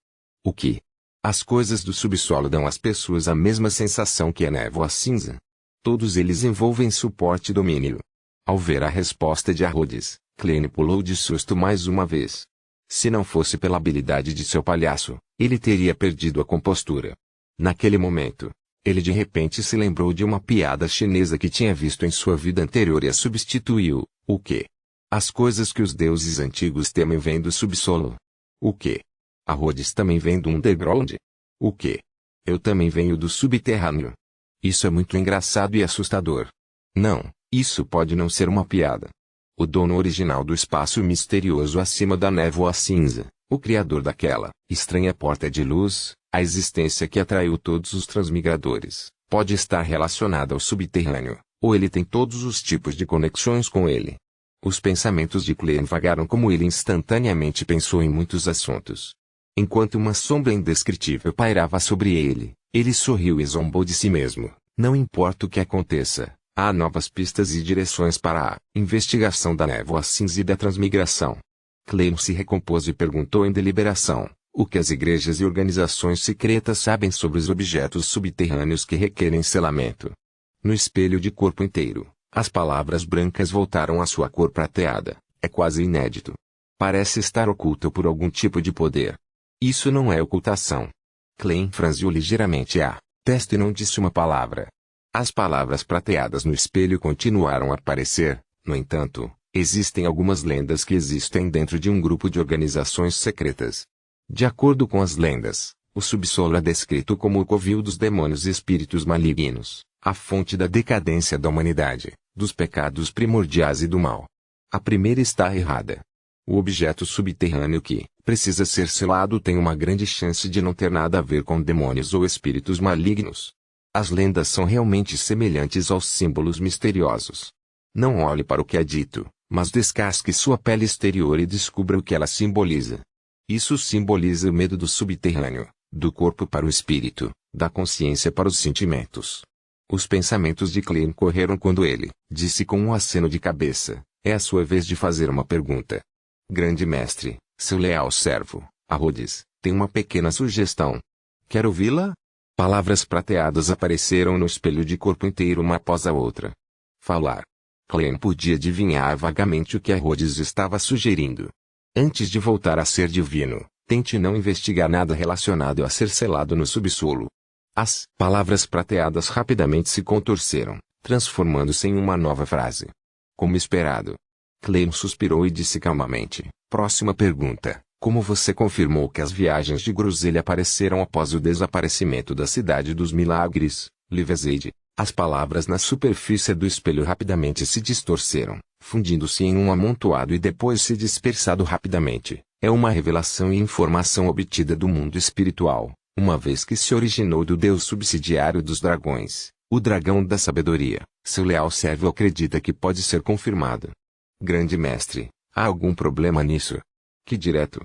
O que? As coisas do subsolo dão às pessoas a mesma sensação que a névoa cinza. Todos eles envolvem suporte e domínio. Ao ver a resposta de a Rhodes, Klein pulou de susto mais uma vez. Se não fosse pela habilidade de seu palhaço, ele teria perdido a compostura. Naquele momento, ele de repente se lembrou de uma piada chinesa que tinha visto em sua vida anterior e a substituiu. O quê? As coisas que os deuses antigos temem vêm do subsolo. O quê? A Rhodes também vem do underground? O quê? Eu também venho do subterrâneo. Isso é muito engraçado e assustador. Não, isso pode não ser uma piada. O dono original do espaço misterioso acima da névoa cinza, o criador daquela estranha porta de luz, a existência que atraiu todos os transmigradores, pode estar relacionada ao subterrâneo, ou ele tem todos os tipos de conexões com ele. Os pensamentos de Klein vagaram como ele instantaneamente pensou em muitos assuntos. Enquanto uma sombra indescritível pairava sobre ele, ele sorriu e zombou de si mesmo. Não importa o que aconteça, há novas pistas e direções para a investigação da névoa cinza e da transmigração. Clem se recompôs e perguntou em deliberação: o que as igrejas e organizações secretas sabem sobre os objetos subterrâneos que requerem selamento? No espelho de corpo inteiro, as palavras brancas voltaram à sua cor prateada. É quase inédito. Parece estar oculto por algum tipo de poder. Isso não é ocultação. Clem franziu ligeiramente a testa e não disse uma palavra. As palavras prateadas no espelho continuaram a aparecer. No entanto, existem algumas lendas que existem dentro de um grupo de organizações secretas. De acordo com as lendas, o subsolo é descrito como o covil dos demônios e espíritos malignos, a fonte da decadência da humanidade, dos pecados primordiais e do mal. A primeira está errada. O objeto subterrâneo que precisa ser selado tem uma grande chance de não ter nada a ver com demônios ou espíritos malignos. As lendas são realmente semelhantes aos símbolos misteriosos. Não olhe para o que é dito, mas descasque sua pele exterior e descubra o que ela simboliza. Isso simboliza o medo do subterrâneo, do corpo para o espírito, da consciência para os sentimentos. Os pensamentos de Clem correram quando ele disse com um aceno de cabeça: é a sua vez de fazer uma pergunta. Grande mestre, seu leal servo, Rhodes, tem uma pequena sugestão. Quer ouvi-la? Palavras prateadas apareceram no espelho de corpo inteiro uma após a outra. Falar. Clem podia adivinhar vagamente o que Rhodes estava sugerindo. Antes de voltar a ser divino, tente não investigar nada relacionado a ser selado no subsolo. As palavras prateadas rapidamente se contorceram, transformando-se em uma nova frase. Como esperado. Clem suspirou e disse calmamente: próxima pergunta. Como você confirmou que as viagens de Groselha apareceram após o desaparecimento da Cidade dos Milagres, Livezade? As palavras na superfície do espelho rapidamente se distorceram, fundindo-se em um amontoado e depois se dispersado rapidamente. É uma revelação e informação obtida do mundo espiritual, uma vez que se originou do deus subsidiário dos dragões, o dragão da sabedoria. Seu leal servo acredita que pode ser confirmado. Grande mestre, há algum problema nisso? Que direto.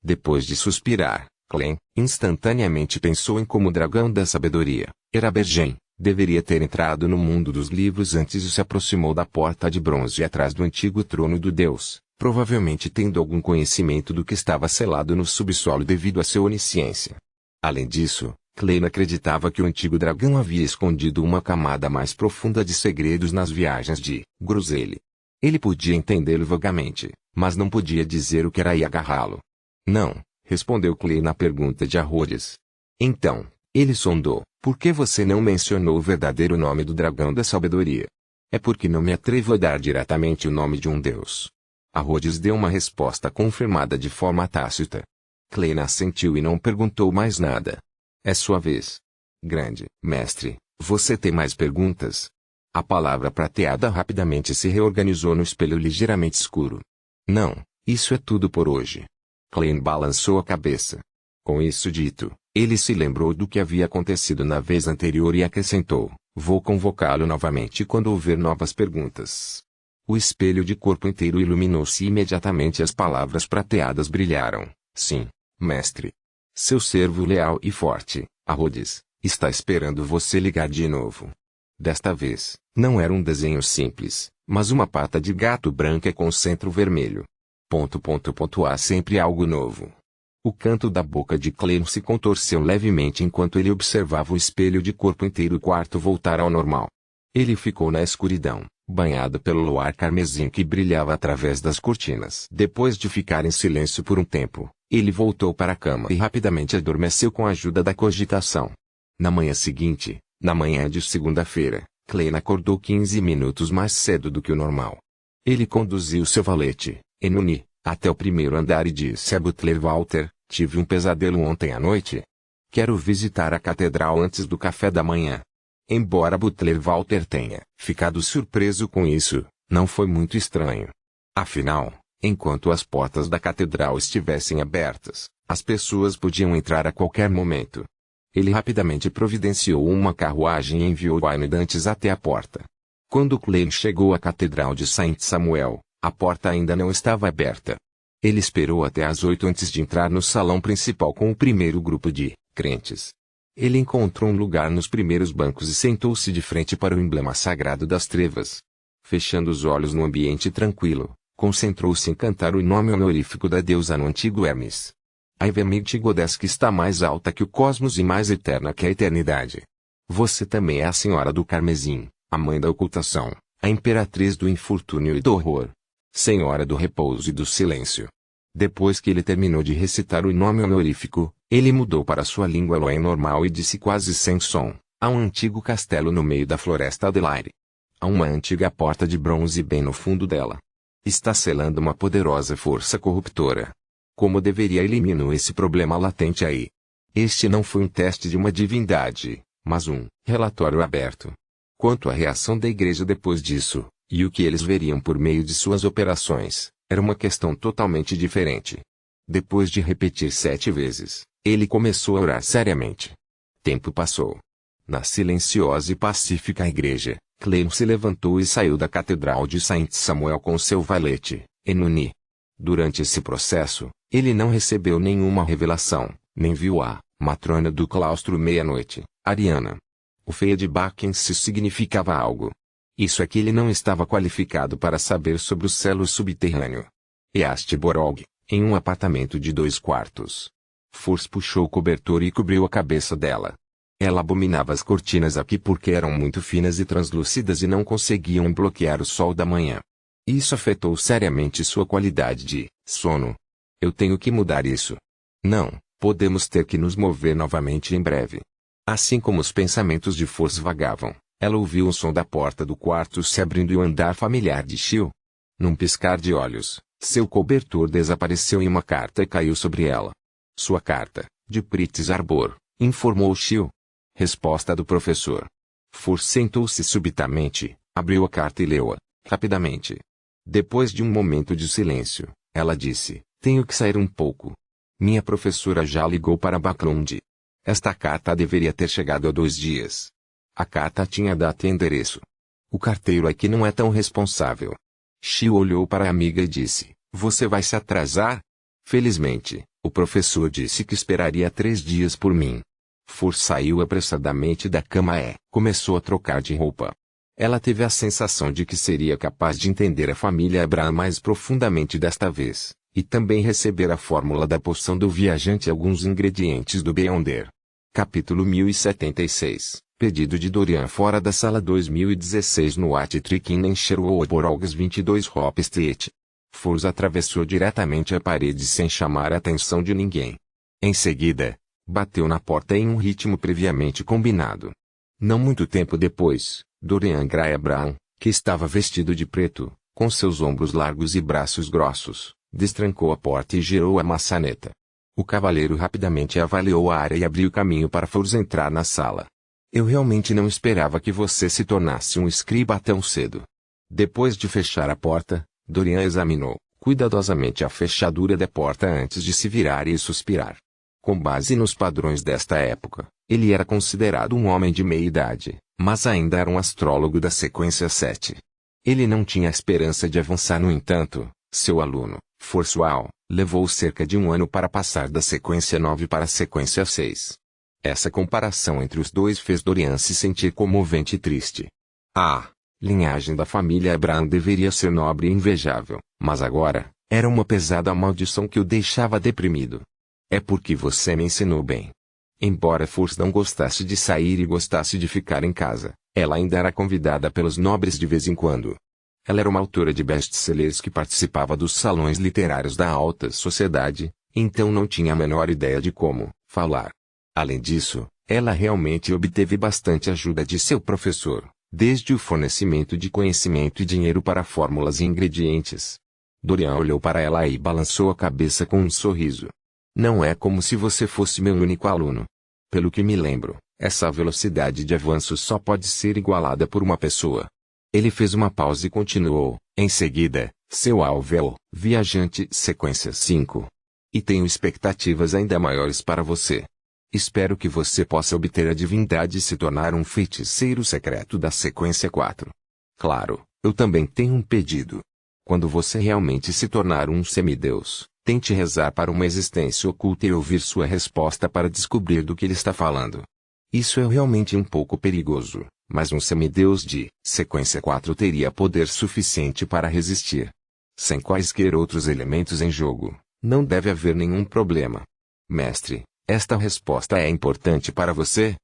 Depois de suspirar, Clem instantaneamente pensou em como o dragão da sabedoria, Erabergen, deveria ter entrado no mundo dos livros antes e se aproximou da porta de bronze atrás do antigo trono do deus, provavelmente tendo algum conhecimento do que estava selado no subsolo devido à sua onisciência. Além disso, Clem acreditava que o antigo dragão havia escondido uma camada mais profunda de segredos nas viagens de Groselha. Ele podia entendê-lo vagamente, mas não podia dizer o que era e agarrá-lo. Não, respondeu Clem na pergunta de Rhodes. Então, ele sondou: por que você não mencionou o verdadeiro nome do dragão da sabedoria? É porque não me atrevo a dar diretamente o nome de um deus. Rhodes deu uma resposta confirmada de forma tácita. Clem assentiu e não perguntou mais nada. É sua vez. Grande mestre, você tem mais perguntas? A palavra prateada rapidamente se reorganizou no espelho ligeiramente escuro. Não, isso é tudo por hoje. Clem balançou a cabeça. Com isso dito, ele se lembrou do que havia acontecido na vez anterior e acrescentou: vou convocá-lo novamente quando houver novas perguntas. O espelho de corpo inteiro iluminou-se e imediatamente as palavras prateadas brilharam. Sim, mestre. Seu servo leal e forte, Rhodes, está esperando você ligar de novo. Desta vez, não era um desenho simples, mas uma pata de gato branca com centro vermelho. Há sempre algo novo. O canto da boca de Clem se contorceu levemente enquanto ele observava o espelho de corpo inteiro. O quarto voltar ao normal. Ele ficou na escuridão, banhado pelo luar carmesim que brilhava através das cortinas. Depois de ficar em silêncio por um tempo, ele voltou para a cama e rapidamente adormeceu com a ajuda da cogitação. Na manhã seguinte, na manhã de segunda-feira, Clem acordou 15 minutos mais cedo do que o normal. Ele conduziu seu valete, Enuni, até o primeiro andar e disse a Butler Walter: tive um pesadelo ontem à noite. Quero visitar a catedral antes do café da manhã. Embora Butler Walter tenha ficado surpreso com isso, não foi muito estranho. Afinal, enquanto as portas da catedral estivessem abertas, as pessoas podiam entrar a qualquer momento. Ele rapidamente providenciou uma carruagem e enviou ainudantes até a porta. Quando Clem chegou à catedral de Saint Samuel, a porta ainda não estava aberta. Ele esperou até às 8 antes de entrar no salão principal com o primeiro grupo de crentes. Ele encontrou um lugar nos primeiros bancos e sentou-se de frente para o emblema sagrado das trevas. Fechando os olhos no ambiente tranquilo, concentrou-se em cantar o nome honorífico da deusa no antigo Hermes. A Ivemite Godesk está mais alta que o cosmos e mais eterna que a eternidade. Você também é a Senhora do Carmesim, a Mãe da Ocultação, a Imperatriz do Infortúnio e do Horror. Senhora do Repouso e do Silêncio. Depois que ele terminou de recitar o nome honorífico, ele mudou para sua língua Elohim normal e disse quase sem som: há um antigo castelo no meio da floresta Adelaide. Há uma antiga porta de bronze bem no fundo dela. Está selando uma poderosa força corruptora. Como deveria eliminar esse problema latente aí? Este não foi um teste de uma divindade, mas um relatório aberto. Quanto à reação da igreja depois disso, e o que eles veriam por meio de suas operações, era uma questão totalmente diferente. Depois de repetir 7 vezes, ele começou a orar seriamente. Tempo passou. Na silenciosa e pacífica igreja, Clem se levantou e saiu da Catedral de Saint Samuel com seu valete, Enuni. Durante esse processo, ele não recebeu nenhuma revelação, nem viu a matrona do claustro meia-noite, Ariana. O feia de Bakens significava algo. Isso é que ele não estava qualificado para saber sobre o céu subterrâneo. Eastborog, em um apartamento de 2 quartos. Furs puxou o cobertor e cobriu a cabeça dela. Ela abominava as cortinas aqui porque eram muito finas e translúcidas e não conseguiam bloquear o sol da manhã. Isso afetou seriamente sua qualidade de sono. Eu tenho que mudar isso. Não, podemos ter que nos mover novamente em breve. Assim como os pensamentos de Furs vagavam, ela ouviu o som da porta do quarto se abrindo e o andar familiar de Shil. Num piscar de olhos, seu cobertor desapareceu e uma carta caiu sobre ela. Sua carta, de Pritz Arbor, informou Shil. Resposta do professor. Furs sentou-se subitamente, abriu a carta e leu-a, rapidamente. Depois de um momento de silêncio, ela disse: tenho que sair um pouco. Minha professora já ligou para Backlund. Esta carta deveria ter chegado há 2 dias. A carta tinha data e endereço. O carteiro aqui não é tão responsável. Shio olhou para a amiga e disse: você vai se atrasar? Felizmente, o professor disse que esperaria 3 dias por mim. Furs saiu apressadamente da cama e começou a trocar de roupa. Ela teve a sensação de que seria capaz de entender a família Abraham mais profundamente desta vez, e também receber a fórmula da poção do viajante e alguns ingredientes do Beyonder. Capítulo 1076. Pedido de Dorian fora da sala 2016 no Attrick em Sherwood Borough 22 Hop Street. Furs atravessou diretamente a parede sem chamar a atenção de ninguém. Em seguida, bateu na porta em um ritmo previamente combinado. Não muito tempo depois, Dorian Gray Brown, que estava vestido de preto, com seus ombros largos e braços grossos, destrancou a porta e girou a maçaneta. O cavaleiro rapidamente avaliou a área e abriu caminho para Furs entrar na sala. Eu realmente não esperava que você se tornasse um escriba tão cedo. Depois de fechar a porta, Dorian examinou cuidadosamente a fechadura da porta antes de se virar e suspirar. Com base nos padrões desta época, ele era considerado um homem de meia-idade, mas ainda era um astrólogo da sequência 7. Ele não tinha esperança de avançar, no entanto, seu aluno, Forswell, levou cerca de 1 ano para passar da sequência 9 para a sequência 6. Essa comparação entre os dois fez Dorian se sentir comovente e triste. A linhagem da família Abraham deveria ser nobre e invejável, mas agora, era uma pesada maldição que o deixava deprimido. É porque você me ensinou bem. Embora Furs não gostasse de sair e gostasse de ficar em casa, ela ainda era convidada pelos nobres de vez em quando. Ela era uma autora de best-sellers que participava dos salões literários da alta sociedade, então não tinha a menor ideia de como falar. Além disso, ela realmente obteve bastante ajuda de seu professor, desde o fornecimento de conhecimento e dinheiro para fórmulas e ingredientes. Dorian olhou para ela e balançou a cabeça com um sorriso. Não é como se você fosse meu único aluno. Pelo que me lembro, essa velocidade de avanço só pode ser igualada por uma pessoa. Ele fez uma pausa e continuou, em seguida, seu alvo é o viajante sequência 5. E tenho expectativas ainda maiores para você. Espero que você possa obter a divindade e se tornar um feiticeiro secreto da sequência 4. Claro, eu também tenho um pedido. Quando você realmente se tornar um semideus, Tente rezar para uma existência oculta e ouvir sua resposta para descobrir do que ele está falando. Isso é realmente um pouco perigoso, mas um semideus de sequência 4 teria poder suficiente para resistir. Sem quaisquer outros elementos em jogo, não deve haver nenhum problema. Mestre, esta resposta é importante para você?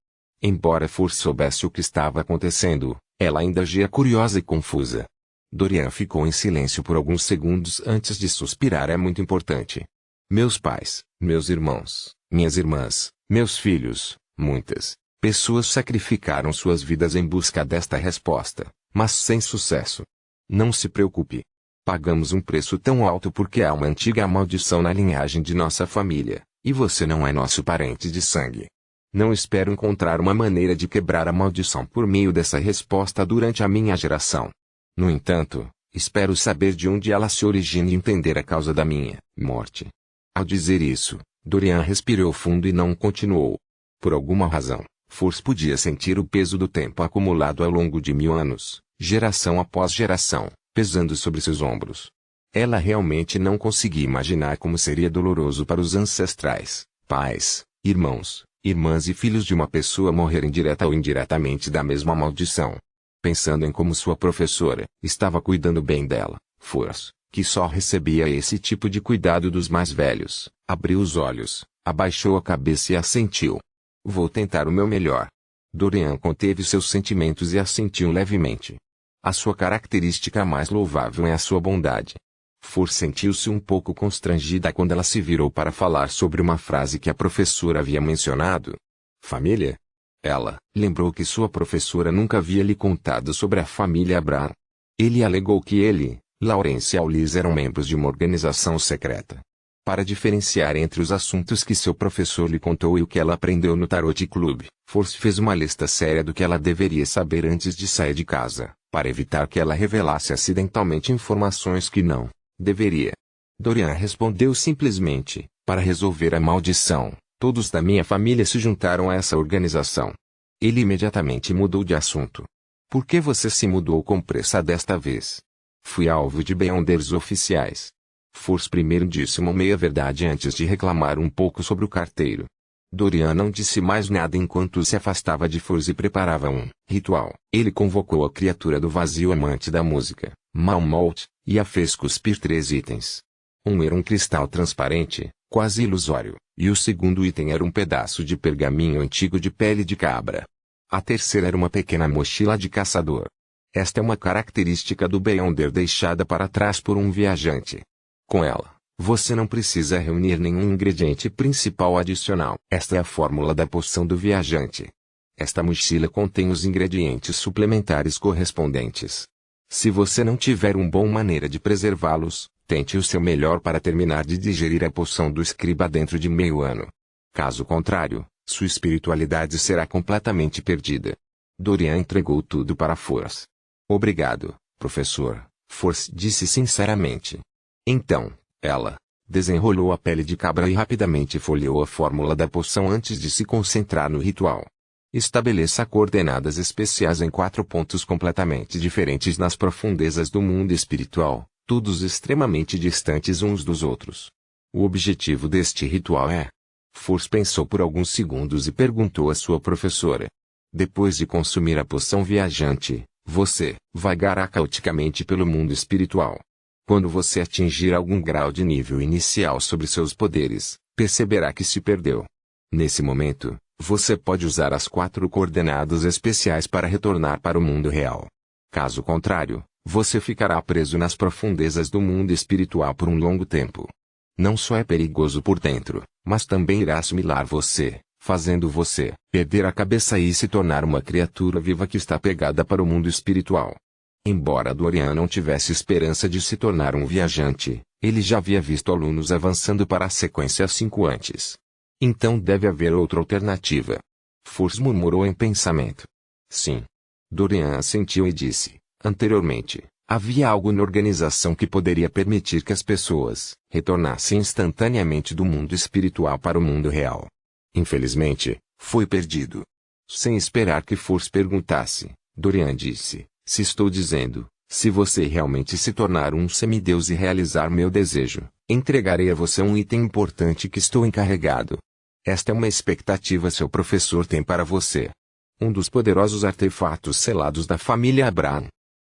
Embora Furs soubesse o que estava acontecendo, ela ainda agia curiosa e confusa. Dorian ficou em silêncio por alguns segundos antes de suspirar. É muito importante. Meus pais, meus irmãos, minhas irmãs, meus filhos, muitas pessoas sacrificaram suas vidas em busca desta resposta, mas sem sucesso. Não se preocupe. Pagamos um preço tão alto porque há uma antiga maldição na linhagem de nossa família, e você não é nosso parente de sangue. Não espero encontrar uma maneira de quebrar a maldição por meio dessa resposta durante a minha geração. No entanto, espero saber de onde ela se origina e entender a causa da minha morte. Ao dizer isso, Dorian respirou fundo e não continuou. Por alguma razão, Furs podia sentir o peso do tempo acumulado ao longo de 1000 anos, geração após geração, pesando sobre seus ombros. Ela realmente não conseguia imaginar como seria doloroso para os ancestrais, pais, irmãos, irmãs e filhos de uma pessoa morrerem direta ou indiretamente da mesma maldição. Pensando em como sua professora estava cuidando bem dela, Furs, que só recebia esse tipo de cuidado dos mais velhos, abriu os olhos, abaixou a cabeça e assentiu. Vou tentar o meu melhor. Dorian conteve seus sentimentos e assentiu levemente. A sua característica mais louvável é a sua bondade. Furs sentiu-se um pouco constrangida quando ela se virou para falar sobre uma frase que a professora havia mencionado. Família? Ela lembrou que sua professora nunca havia lhe contado sobre a família Abraham. Ele alegou que ele, Lawrence e Aulis eram membros de uma organização secreta. Para diferenciar entre os assuntos que seu professor lhe contou e o que ela aprendeu no Tarot Club, Furs fez uma lista séria do que ela deveria saber antes de sair de casa, para evitar que ela revelasse acidentalmente informações que não deveria. Dorian respondeu simplesmente: para resolver a maldição, todos da minha família se juntaram a essa organização. Ele imediatamente mudou de assunto. Por que você se mudou com pressa desta vez? Fui alvo de Beyonders oficiais. Furs primeiro disse uma meia-verdade antes de reclamar um pouco sobre o carteiro. Dorian não disse mais nada enquanto se afastava de Furs e preparava um ritual. Ele convocou a criatura do vazio amante da música, Malmolt, e a fez cuspir 3 itens. Um era um cristal transparente, quase ilusório, e o segundo item era um pedaço de pergaminho antigo de pele de cabra. A terceira era uma pequena mochila de caçador. Esta é uma característica do Beyonder deixada para trás por um viajante. Com ela, você não precisa reunir nenhum ingrediente principal adicional. Esta é a fórmula da poção do viajante. Esta mochila contém os ingredientes suplementares correspondentes. Se você não tiver uma boa maneira de preservá-los, tente o seu melhor para terminar de digerir a poção do escriba dentro de meio ano. Caso contrário, sua espiritualidade será completamente perdida. Dorian entregou tudo para Furs. Obrigado, professor, Furs disse sinceramente. Então, ela desenrolou a pele de cabra e rapidamente folheou a fórmula da poção antes de se concentrar no ritual. Estabeleça coordenadas especiais em 4 pontos completamente diferentes nas profundezas do mundo espiritual, todos extremamente distantes uns dos outros. O objetivo deste ritual é... Furs pensou por alguns segundos e perguntou à sua professora. Depois de consumir a poção viajante, você vagará caoticamente pelo mundo espiritual. Quando você atingir algum grau de nível inicial sobre seus poderes, perceberá que se perdeu. Nesse momento, você pode usar as 4 coordenadas especiais para retornar para o mundo real. Caso contrário, você ficará preso nas profundezas do mundo espiritual por um longo tempo. Não só é perigoso por dentro, mas também irá assimilar você, fazendo você perder a cabeça e se tornar uma criatura viva que está pegada para o mundo espiritual. Embora Dorian não tivesse esperança de se tornar um viajante, ele já havia visto alunos avançando para a sequência 5 antes. Então deve haver outra alternativa. Furs murmurou em pensamento. Sim. Dorian assentiu e disse, anteriormente, havia algo na organização que poderia permitir que as pessoas retornassem instantaneamente do mundo espiritual para o mundo real. Infelizmente, foi perdido. Sem esperar que Furs perguntasse, Dorian disse, se estou dizendo, Se você realmente se tornar um semideus e realizar meu desejo, entregarei a você um item importante que estou encarregado. Esta é uma expectativa seu professor tem para você. Um dos poderosos artefatos selados da família Abraham.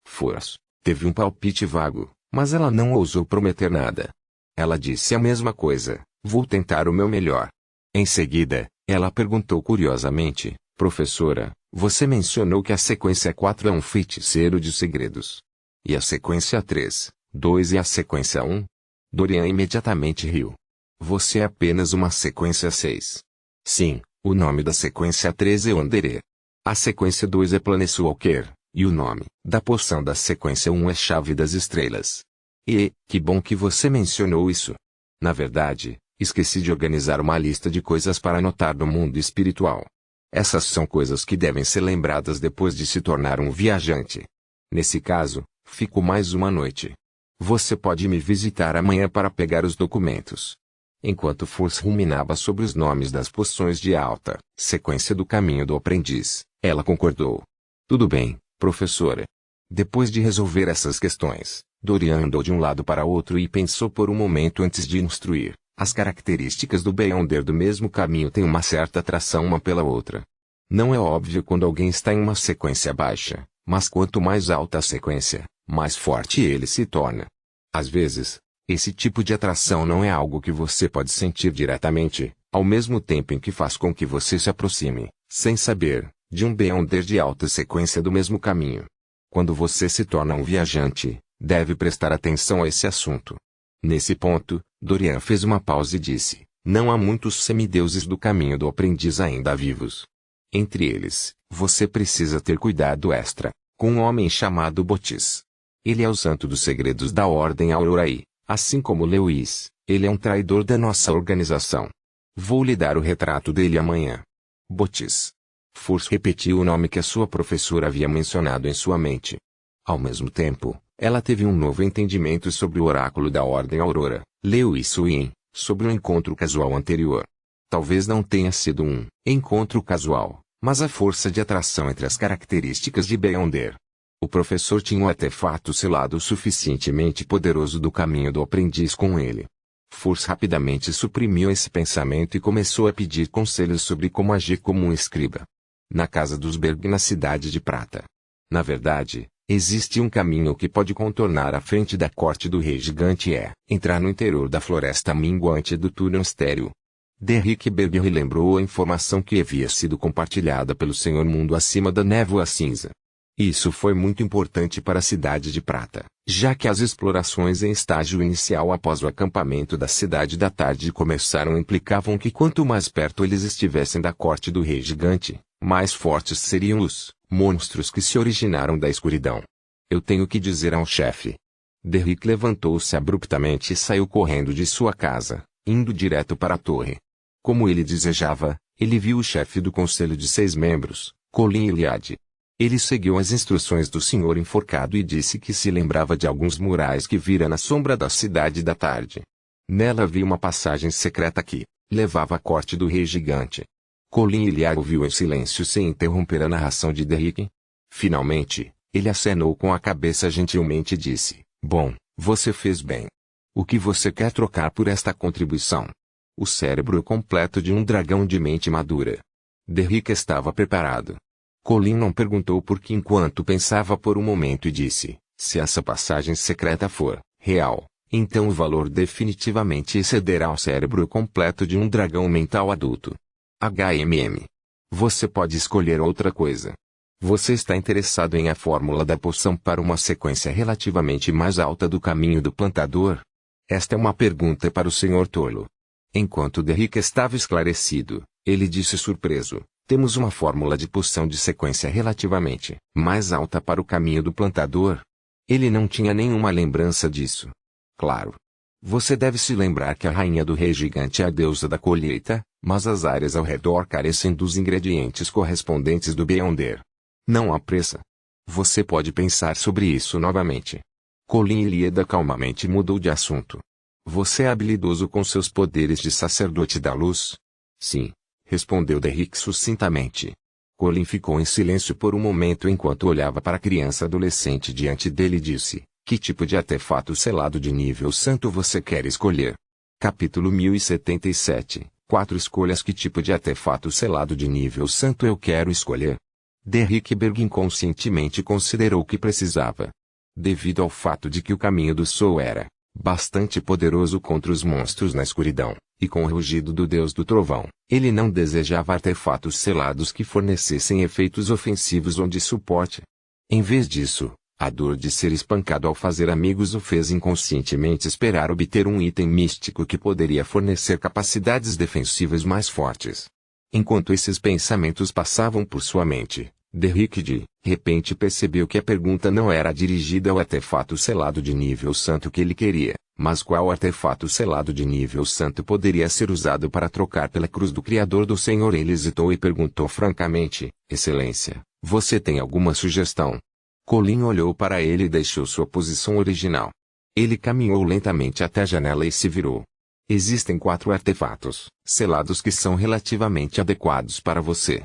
Force teve um palpite vago, mas ela não ousou prometer nada. Ela disse a mesma coisa: vou tentar o meu melhor. Em seguida, ela perguntou curiosamente: professora, você mencionou que a sequência 4 é um feiticeiro de segredos. E a sequência 3, 2 e a sequência 1? Dorian imediatamente riu. Você é apenas uma sequência 6. Sim, o nome da sequência 3 é Wanderer. A sequência 2 é Planeswalker, e o nome da poção da sequência 1 é Chave das Estrelas. E, que bom que você mencionou isso. Na verdade, esqueci de organizar uma lista de coisas para anotar no mundo espiritual. Essas são coisas que devem ser lembradas depois de se tornar um viajante. Nesse caso, fico mais uma noite. Você pode me visitar amanhã para pegar os documentos. Enquanto Force ruminava sobre os nomes das poções de alta sequência do caminho do aprendiz, ela concordou. Tudo bem, professora. Depois de resolver essas questões, Dorian andou de um lado para outro e pensou por um momento antes de instruir. As características do Beyonder do mesmo caminho têm uma certa atração uma pela outra. Não é óbvio quando alguém está em uma sequência baixa, mas quanto mais alta a sequência, mais forte ele se torna. Às vezes, esse tipo de atração não é algo que você pode sentir diretamente, ao mesmo tempo em que faz com que você se aproxime, sem saber, de um Beyonder de alta sequência do mesmo caminho. Quando você se torna um viajante, deve prestar atenção a esse assunto. Nesse ponto, Dorian fez uma pausa e disse: não há muitos semideuses do caminho do aprendiz ainda vivos. Entre eles, você precisa ter cuidado extra, com um homem chamado Botis. Ele é o santo dos segredos da Ordem Aurorai, assim como Lewis, ele é um traidor da nossa organização. Vou lhe dar o retrato dele amanhã. Botis. Force repetiu o nome que a sua professora havia mencionado em sua mente. Ao mesmo tempo, ela teve um novo entendimento sobre o oráculo da Ordem Aurora, Lewis Win, sobre o encontro casual anterior. Talvez não tenha sido um encontro casual, mas a força de atração entre as características de Beyonder. O professor tinha um artefato selado suficientemente poderoso do caminho do aprendiz com ele. Force rapidamente suprimiu esse pensamento e começou a pedir conselhos sobre como agir como um escriba. Na casa dos Berg na Cidade de Prata. Na verdade, existe um caminho que pode contornar a frente da corte do rei gigante e entrar no interior da floresta minguante do túnel estéreo. Derrick Berg relembrou a informação que havia sido compartilhada pelo Senhor Mundo acima da névoa cinza. Isso foi muito importante para a Cidade de Prata, já que as explorações em estágio inicial após o acampamento da Cidade da Tarde começaram implicavam que quanto mais perto eles estivessem da corte do rei gigante, mais fortes seriam os monstros que se originaram da escuridão. Eu tenho que dizer ao chefe. Derrick levantou-se abruptamente e saiu correndo de sua casa, indo direto para a torre. Como ele desejava, ele viu o chefe do conselho de 6 membros, Colin Iliad. Ele seguiu as instruções do senhor enforcado e disse que se lembrava de alguns murais que vira na sombra da Cidade da Tarde. Nela havia uma passagem secreta que levava à corte do rei gigante. Colin Iliad ouviu em silêncio sem interromper a narração de Derrick. Finalmente, ele acenou com a cabeça gentilmente e disse: bom, você fez bem. O que você quer trocar por esta contribuição? O cérebro completo de um dragão de mente madura. Derrick estava preparado. Colin não perguntou por que enquanto pensava por um momento e disse: se essa passagem secreta for real, então o valor definitivamente excederá o cérebro completo de um dragão mental adulto. HMM. Você pode escolher outra coisa. Você está interessado em a fórmula da poção para uma sequência relativamente mais alta do caminho do plantador? Esta é uma pergunta para o Sr. Tolo. Enquanto Derrick estava esclarecido, ele disse surpreso: temos uma fórmula de poção de sequência relativamente mais alta para o caminho do plantador? Ele não tinha nenhuma lembrança disso. Claro. Você deve se lembrar que a rainha do rei gigante é a deusa da colheita, mas as áreas ao redor carecem dos ingredientes correspondentes do Beyonder. Não há pressa. Você pode pensar sobre isso novamente. Colin Iliad calmamente mudou de assunto. Você é habilidoso com seus poderes de sacerdote da luz? Sim, respondeu Derrick sucintamente. Colin ficou em silêncio por um momento enquanto olhava para a criança adolescente diante dele e disse: que tipo de artefato selado de nível santo você quer escolher? Capítulo 1077. 4 escolhas. Que tipo de artefato selado de nível santo eu quero escolher? Derrickberg inconscientemente considerou que precisava. Devido ao fato de que o caminho do Sol era bastante poderoso contra os monstros na escuridão, e com o rugido do Deus do Trovão, ele não desejava artefatos selados que fornecessem efeitos ofensivos ou de suporte. Em vez disso, a dor de ser espancado ao fazer amigos o fez inconscientemente esperar obter um item místico que poderia fornecer capacidades defensivas mais fortes. Enquanto esses pensamentos passavam por sua mente, Derrick de repente percebeu que a pergunta não era dirigida ao artefato selado de nível santo que ele queria, mas qual artefato selado de nível santo poderia ser usado para trocar pela cruz do Criador do Senhor. Ele hesitou e perguntou francamente: Excelência, você tem alguma sugestão? Colin olhou para ele e deixou sua posição original. Ele caminhou lentamente até a janela e se virou. Existem 4 artefatos selados que são relativamente adequados para você.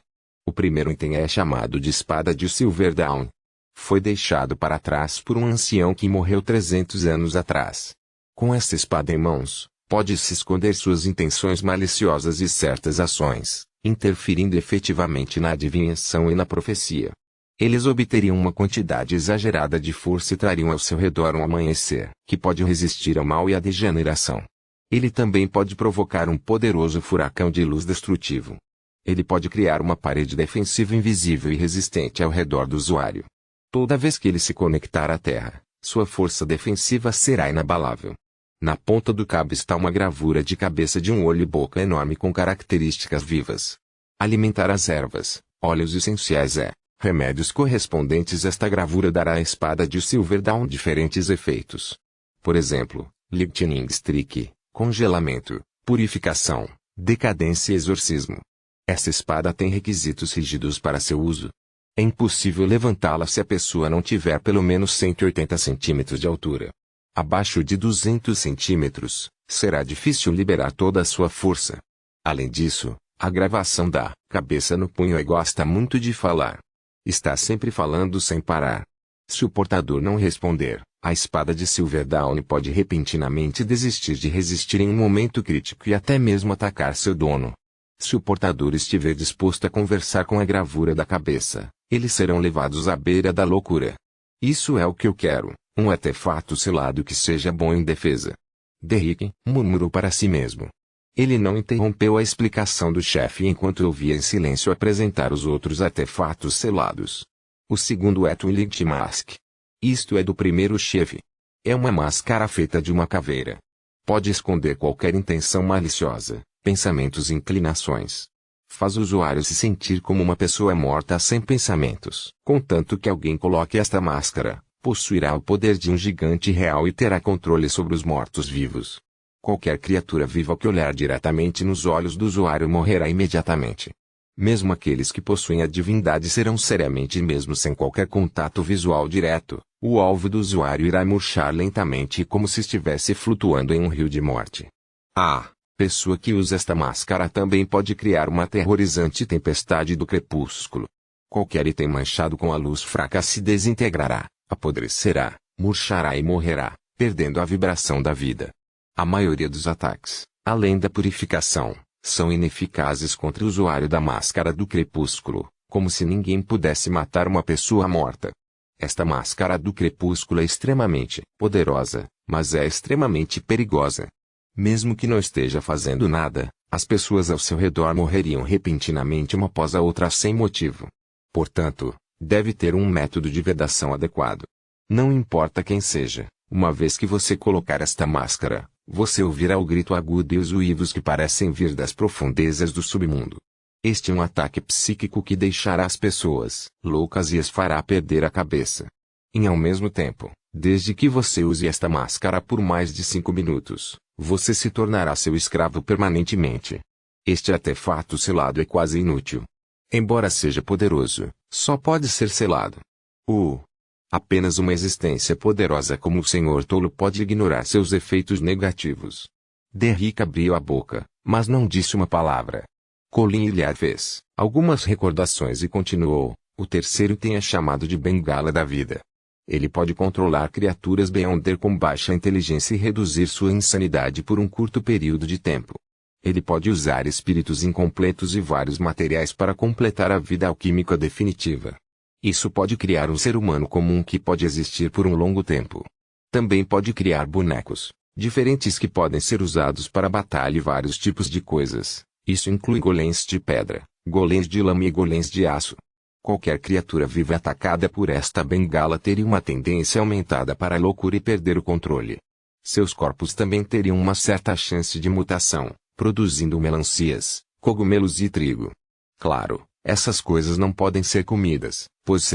O primeiro item é chamado de Espada de Silverdawn. Foi deixado para trás por um ancião que morreu 300 anos atrás. Com esta espada em mãos, pode-se esconder suas intenções maliciosas e certas ações, interferindo efetivamente na adivinhação e na profecia. Eles obteriam uma quantidade exagerada de força e trariam ao seu redor um amanhecer que pode resistir ao mal e à degeneração. Ele também pode provocar um poderoso furacão de luz destrutivo. Ele pode criar uma parede defensiva invisível e resistente ao redor do usuário. Toda vez que ele se conectar à Terra, sua força defensiva será inabalável. Na ponta do cabo está uma gravura de cabeça de um olho e boca enorme com características vivas. Alimentar as ervas, óleos essenciais remédios correspondentes. Esta gravura dará à espada de Silverdawn diferentes efeitos. Por exemplo, Lightning Strike, congelamento, purificação, decadência e exorcismo. Essa espada tem requisitos rígidos para seu uso. É impossível levantá-la se a pessoa não tiver pelo menos 180 centímetros de altura. Abaixo de 200 centímetros, será difícil liberar toda a sua força. Além disso, a gravação da cabeça no punho gosta muito de falar. Está sempre falando sem parar. Se o portador não responder, a espada de Silverdawn pode repentinamente desistir de resistir em um momento crítico e até mesmo atacar seu dono. Se o portador estiver disposto a conversar com a gravura da cabeça, eles serão levados à beira da loucura. Isso é o que eu quero, um artefato selado que seja bom em defesa. Derrick murmurou para si mesmo. Ele não interrompeu a explicação do chefe enquanto ouvia em silêncio apresentar os outros artefatos selados. O segundo é Twilight Mask. Isto é do primeiro chefe. É uma máscara feita de uma caveira. Pode esconder qualquer intenção maliciosa, pensamentos e inclinações. Faz o usuário se sentir como uma pessoa morta sem pensamentos. Contanto que alguém coloque esta máscara, possuirá o poder de um gigante real e terá controle sobre os mortos-vivos. Qualquer criatura viva que olhar diretamente nos olhos do usuário morrerá imediatamente. Mesmo aqueles que possuem a divindade serão seriamente mesmo sem qualquer contato visual direto. O alvo do usuário irá murchar lentamente como se estivesse flutuando em um rio de morte. A pessoa que usa esta máscara também pode criar uma aterrorizante tempestade do crepúsculo. Qualquer item manchado com a luz fraca se desintegrará, apodrecerá, murchará e morrerá, perdendo a vibração da vida. A maioria dos ataques, além da purificação, são ineficazes contra o usuário da máscara do crepúsculo, como se ninguém pudesse matar uma pessoa morta. Esta máscara do crepúsculo é extremamente poderosa, mas é extremamente perigosa. Mesmo que não esteja fazendo nada, as pessoas ao seu redor morreriam repentinamente uma após a outra sem motivo. Portanto, deve ter um método de vedação adequado. Não importa quem seja, uma vez que você colocar esta máscara, você ouvirá o grito agudo e os uivos que parecem vir das profundezas do submundo. Este é um ataque psíquico que deixará as pessoas loucas e as fará perder a cabeça. E ao mesmo tempo, desde que você use esta máscara por mais de 5 minutos, você se tornará seu escravo permanentemente. Este artefato selado é quase inútil. Embora seja poderoso, só pode ser selado. Apenas uma existência poderosa como o Senhor Tolo pode ignorar seus efeitos negativos. Derrick abriu a boca, mas não disse uma palavra. Colin Hilliard fez algumas recordações e continuou. O terceiro tem a chamado de bengala da vida. Ele pode controlar criaturas Beyonder com baixa inteligência e reduzir sua insanidade por um curto período de tempo. Ele pode usar espíritos incompletos e vários materiais para completar a vida alquímica definitiva. Isso pode criar um ser humano comum que pode existir por um longo tempo. Também pode criar bonecos, diferentes que podem ser usados para batalha e vários tipos de coisas. Isso inclui golems de pedra, golems de lama e golems de aço. Qualquer criatura viva atacada por esta bengala teria uma tendência aumentada para a loucura e perder o controle. Seus corpos também teriam uma certa chance de mutação, produzindo melancias, cogumelos e trigo. Claro, essas coisas não podem ser comidas, pois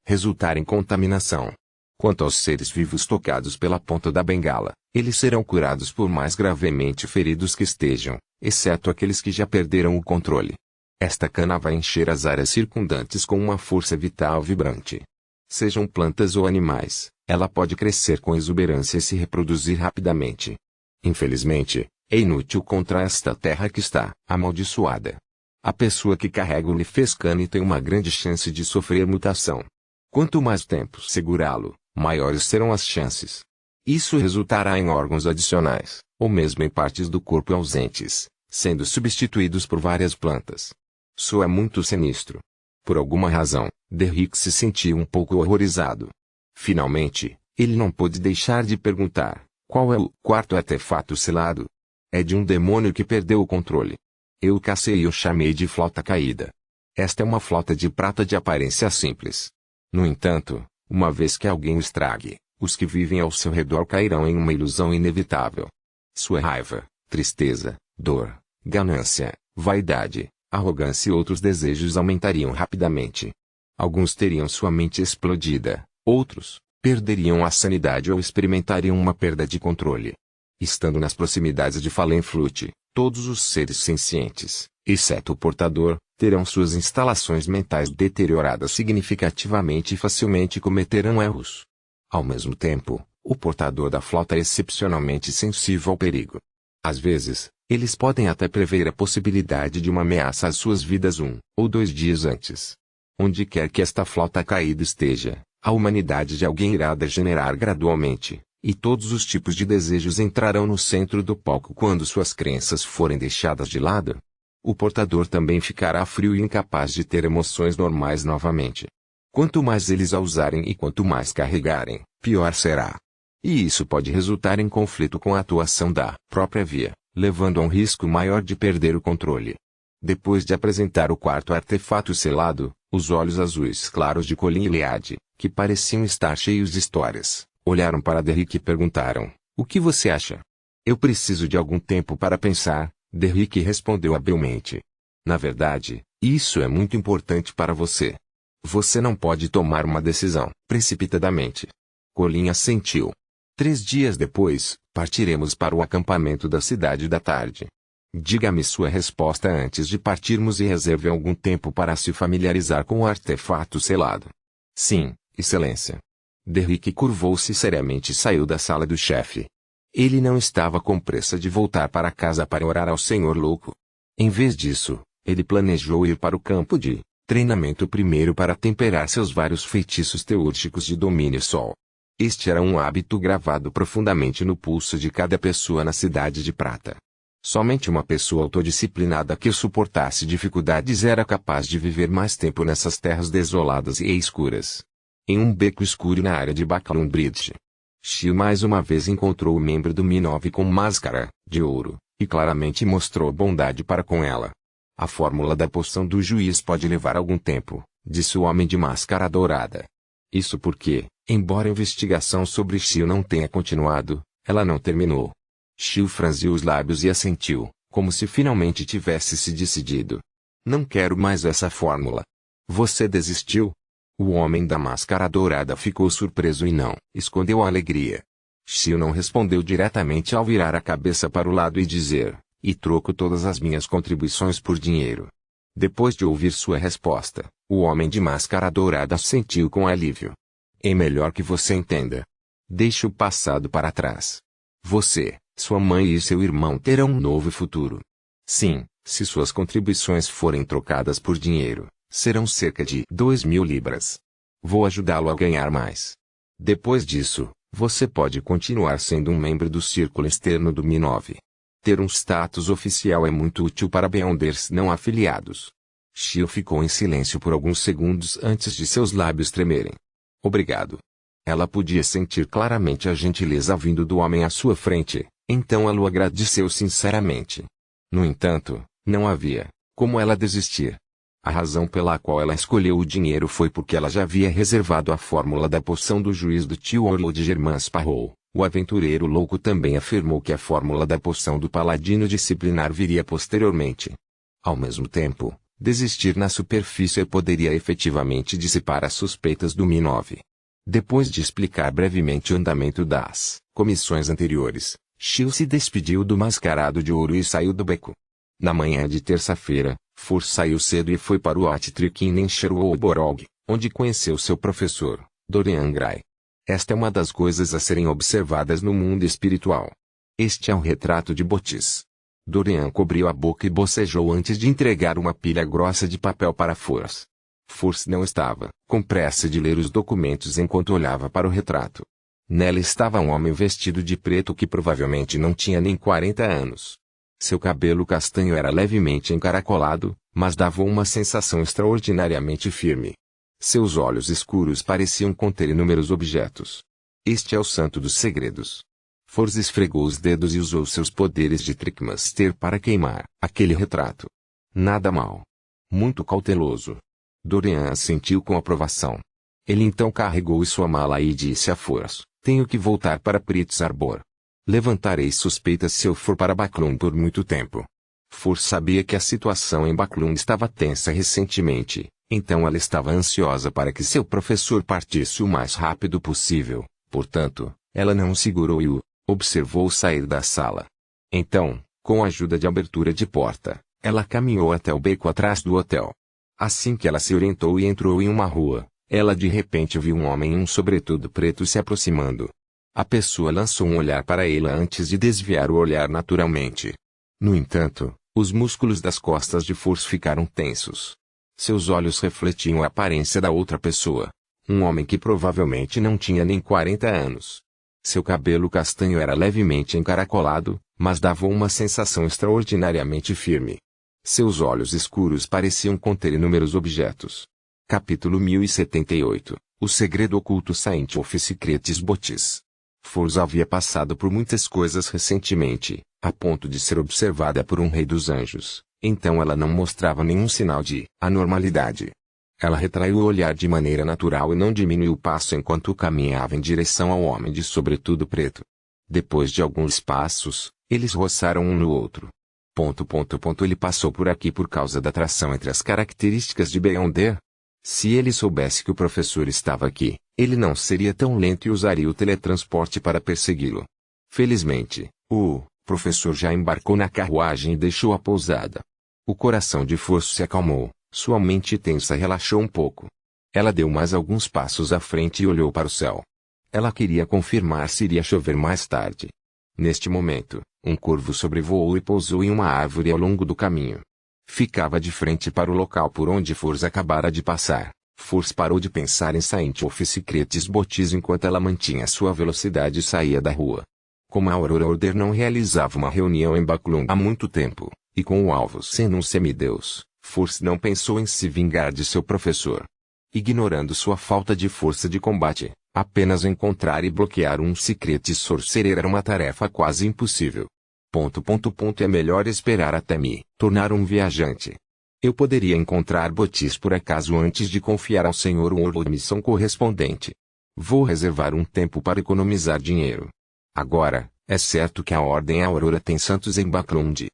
resultar em contaminação. Quanto aos seres vivos tocados pela ponta da bengala, eles serão curados por mais gravemente feridos que estejam, exceto aqueles que já perderam o controle. Esta cana vai encher as áreas circundantes com uma força vital vibrante. Sejam plantas ou animais, ela pode crescer com exuberância e se reproduzir rapidamente. Infelizmente, é inútil contra esta terra que está amaldiçoada. A pessoa que carrega o Lifescane tem uma grande chance de sofrer mutação. Quanto mais tempo segurá-lo, maiores serão as chances. Isso resultará em órgãos adicionais, ou mesmo em partes do corpo ausentes, sendo substituídos por várias plantas. Soa muito sinistro. Por alguma razão, Derrick se sentiu um pouco horrorizado. Finalmente, ele não pôde deixar de perguntar: qual é o quarto artefato selado? É de um demônio que perdeu o controle. Eu o cacei e o chamei de flauta caída. Esta é uma flauta de prata de aparência simples. No entanto, uma vez que alguém o estrague, os que vivem ao seu redor cairão em uma ilusão inevitável. Sua raiva, tristeza, dor, ganância, vaidade, arrogância e outros desejos aumentariam rapidamente. Alguns teriam sua mente explodida, outros perderiam a sanidade ou experimentariam uma perda de controle. Estando nas proximidades de Falenflute, todos os seres sencientes, exceto o portador, terão suas instalações mentais deterioradas significativamente e facilmente cometerão erros. Ao mesmo tempo, o portador da flauta é excepcionalmente sensível ao perigo. Às vezes, eles podem até prever a possibilidade de uma ameaça às suas vidas 1 ou 2 dias antes. Onde quer que esta flauta caída esteja, a humanidade de alguém irá degenerar gradualmente, e todos os tipos de desejos entrarão no centro do palco quando suas crenças forem deixadas de lado. O portador também ficará frio e incapaz de ter emoções normais novamente. Quanto mais eles a usarem e quanto mais carregarem, pior será. E isso pode resultar em conflito com a atuação da própria via, levando a um risco maior de perder o controle. Depois de apresentar o quarto artefato selado, os olhos azuis claros de Colin Hilliard, que pareciam estar cheios de histórias, olharam para Derrick e perguntaram: o que você acha? Eu preciso de algum tempo para pensar, Derrick respondeu habilmente. Na verdade, isso é muito importante para você. Você não pode tomar uma decisão precipitadamente. Colin assentiu. 3 dias depois, partiremos para o acampamento da cidade da tarde. Diga-me sua resposta antes de partirmos e reserve algum tempo para se familiarizar com o artefato selado. Sim, Excelência. Derrick curvou-se seriamente e saiu da sala do chefe. Ele não estava com pressa de voltar para casa para orar ao Senhor Louco. Em vez disso, ele planejou ir para o campo de treinamento primeiro para temperar seus vários feitiços teúrgicos de domínio sol. Este era um hábito gravado profundamente no pulso de cada pessoa na Cidade de Prata. Somente uma pessoa autodisciplinada que suportasse dificuldades era capaz de viver mais tempo nessas terras desoladas e escuras. Em um beco escuro na área de Bacalhau Bridge, Shio mais uma vez encontrou o membro do Minove com máscara de ouro, e claramente mostrou bondade para com ela. A fórmula da poção do juiz pode levar algum tempo, disse o homem de máscara dourada. Isso porque, embora a investigação sobre Shio não tenha continuado, ela não terminou. Shio franziu os lábios e assentiu, como se finalmente tivesse se decidido. Não quero mais essa fórmula. Você desistiu? O homem da máscara dourada ficou surpreso e não escondeu a alegria. Shio não respondeu diretamente ao virar a cabeça para o lado e dizer: e troco todas as minhas contribuições por dinheiro. Depois de ouvir sua resposta, o homem de máscara dourada assentiu com alívio. É melhor que você entenda. Deixe o passado para trás. Você, sua mãe e seu irmão terão um novo futuro. Sim, Se suas contribuições forem trocadas por dinheiro, serão cerca de 2.000 libras. Vou ajudá-lo a ganhar mais. Depois disso, você pode continuar sendo um membro do círculo externo do Mi-9. Ter um status oficial é muito útil para Beyonders não afiliados. Shio ficou em silêncio por alguns segundos antes de seus lábios tremerem. Obrigado. Ela podia sentir claramente a gentileza vindo do homem à sua frente, então ela o agradeceu sinceramente. No entanto, não havia como ela desistir. A razão pela qual ela escolheu o dinheiro foi porque ela já havia reservado a fórmula da poção do juiz do tio Orlo de Germain Sparrow. O aventureiro louco também afirmou que a fórmula da poção do paladino disciplinar viria posteriormente. Ao mesmo tempo, desistir na superfície poderia efetivamente dissipar as suspeitas do Mi-9. Depois de explicar brevemente o andamento das comissões anteriores, Shio se despediu do mascarado de ouro e saiu do beco. Na manhã de terça-feira, Furs saiu cedo e foi para o Outtrick em Sherwood, onde conheceu seu professor, Dorian Gray. Esta é uma das coisas a serem observadas no mundo espiritual. Este é um retrato de Bottice. Dorian cobriu a boca e bocejou antes de entregar uma pilha grossa de papel para Furs. Furs não estava com pressa de ler os documentos enquanto olhava para o retrato. Nela estava um homem vestido de preto que provavelmente não tinha nem 40 anos. Seu cabelo castanho era levemente encaracolado, mas dava uma sensação extraordinariamente firme. Seus olhos escuros pareciam conter inúmeros objetos. Este é o santo dos segredos. Furs esfregou os dedos e usou seus poderes de Trickmaster para queimar aquele retrato. Nada mal. Muito cauteloso. Dorian assentiu com aprovação. Ele então carregou sua mala e disse a Furs: tenho que voltar para Pritz Arbor. Levantarei suspeitas se eu for para Baclund por muito tempo. Furs sabia que a situação em Baclund estava tensa recentemente, então ela estava ansiosa para que seu professor partisse o mais rápido possível, portanto, ela não o segurou e o observou sair da sala. Então, com a ajuda de abertura de porta, ela caminhou até o beco atrás do hotel. Assim que ela se orientou e entrou em uma rua, ela de repente viu um homem em um sobretudo preto se aproximando. A pessoa lançou um olhar para ela antes de desviar o olhar naturalmente. No entanto, os músculos das costas de Furs ficaram tensos. Seus olhos refletiam a aparência da outra pessoa. Um homem que provavelmente não tinha nem 40 anos. Seu cabelo castanho era levemente encaracolado, mas dava uma sensação extraordinariamente firme. Seus olhos escuros pareciam conter inúmeros objetos. Capítulo 1078. O segredo oculto Saint of Secrets Bottice. Furs havia passado por muitas coisas recentemente, a ponto de ser observada por um rei dos anjos, então ela não mostrava nenhum sinal de anormalidade. Ela retraiu o olhar de maneira natural e não diminuiu o passo enquanto caminhava em direção ao homem de sobretudo preto. Depois de alguns passos, eles roçaram um no outro. Ele passou por aqui por causa da atração entre as características de Beyonder. Se ele soubesse que o professor estava aqui, ele não seria tão lento e usaria o teletransporte para persegui-lo. Felizmente, o professor já embarcou na carruagem e deixou a pousada. O coração de Furs se acalmou, sua mente tensa relaxou um pouco. Ela deu mais alguns passos à frente e olhou para o céu. Ela queria confirmar se iria chover mais tarde. Neste momento, um corvo sobrevoou e pousou em uma árvore ao longo do caminho. Ficava de frente para o local por onde Furs acabara de passar. Furs parou de pensar em Saint of Secrets Bottice enquanto ela mantinha sua velocidade e saía da rua. Como a Aurora Order não realizava uma reunião em Baclund há muito tempo, e com o alvo sendo um semideus, Furs não pensou em se vingar de seu professor. Ignorando sua falta de força de combate, apenas encontrar e bloquear um Secret Sorcerer era uma tarefa quase impossível. É melhor esperar até me tornar um viajante. Eu poderia encontrar Bottice por acaso antes de confiar ao Sr. Orlo a missão correspondente. Vou reservar um tempo para economizar dinheiro. Agora, é certo que a Ordem Aurora tem santos em Baclund.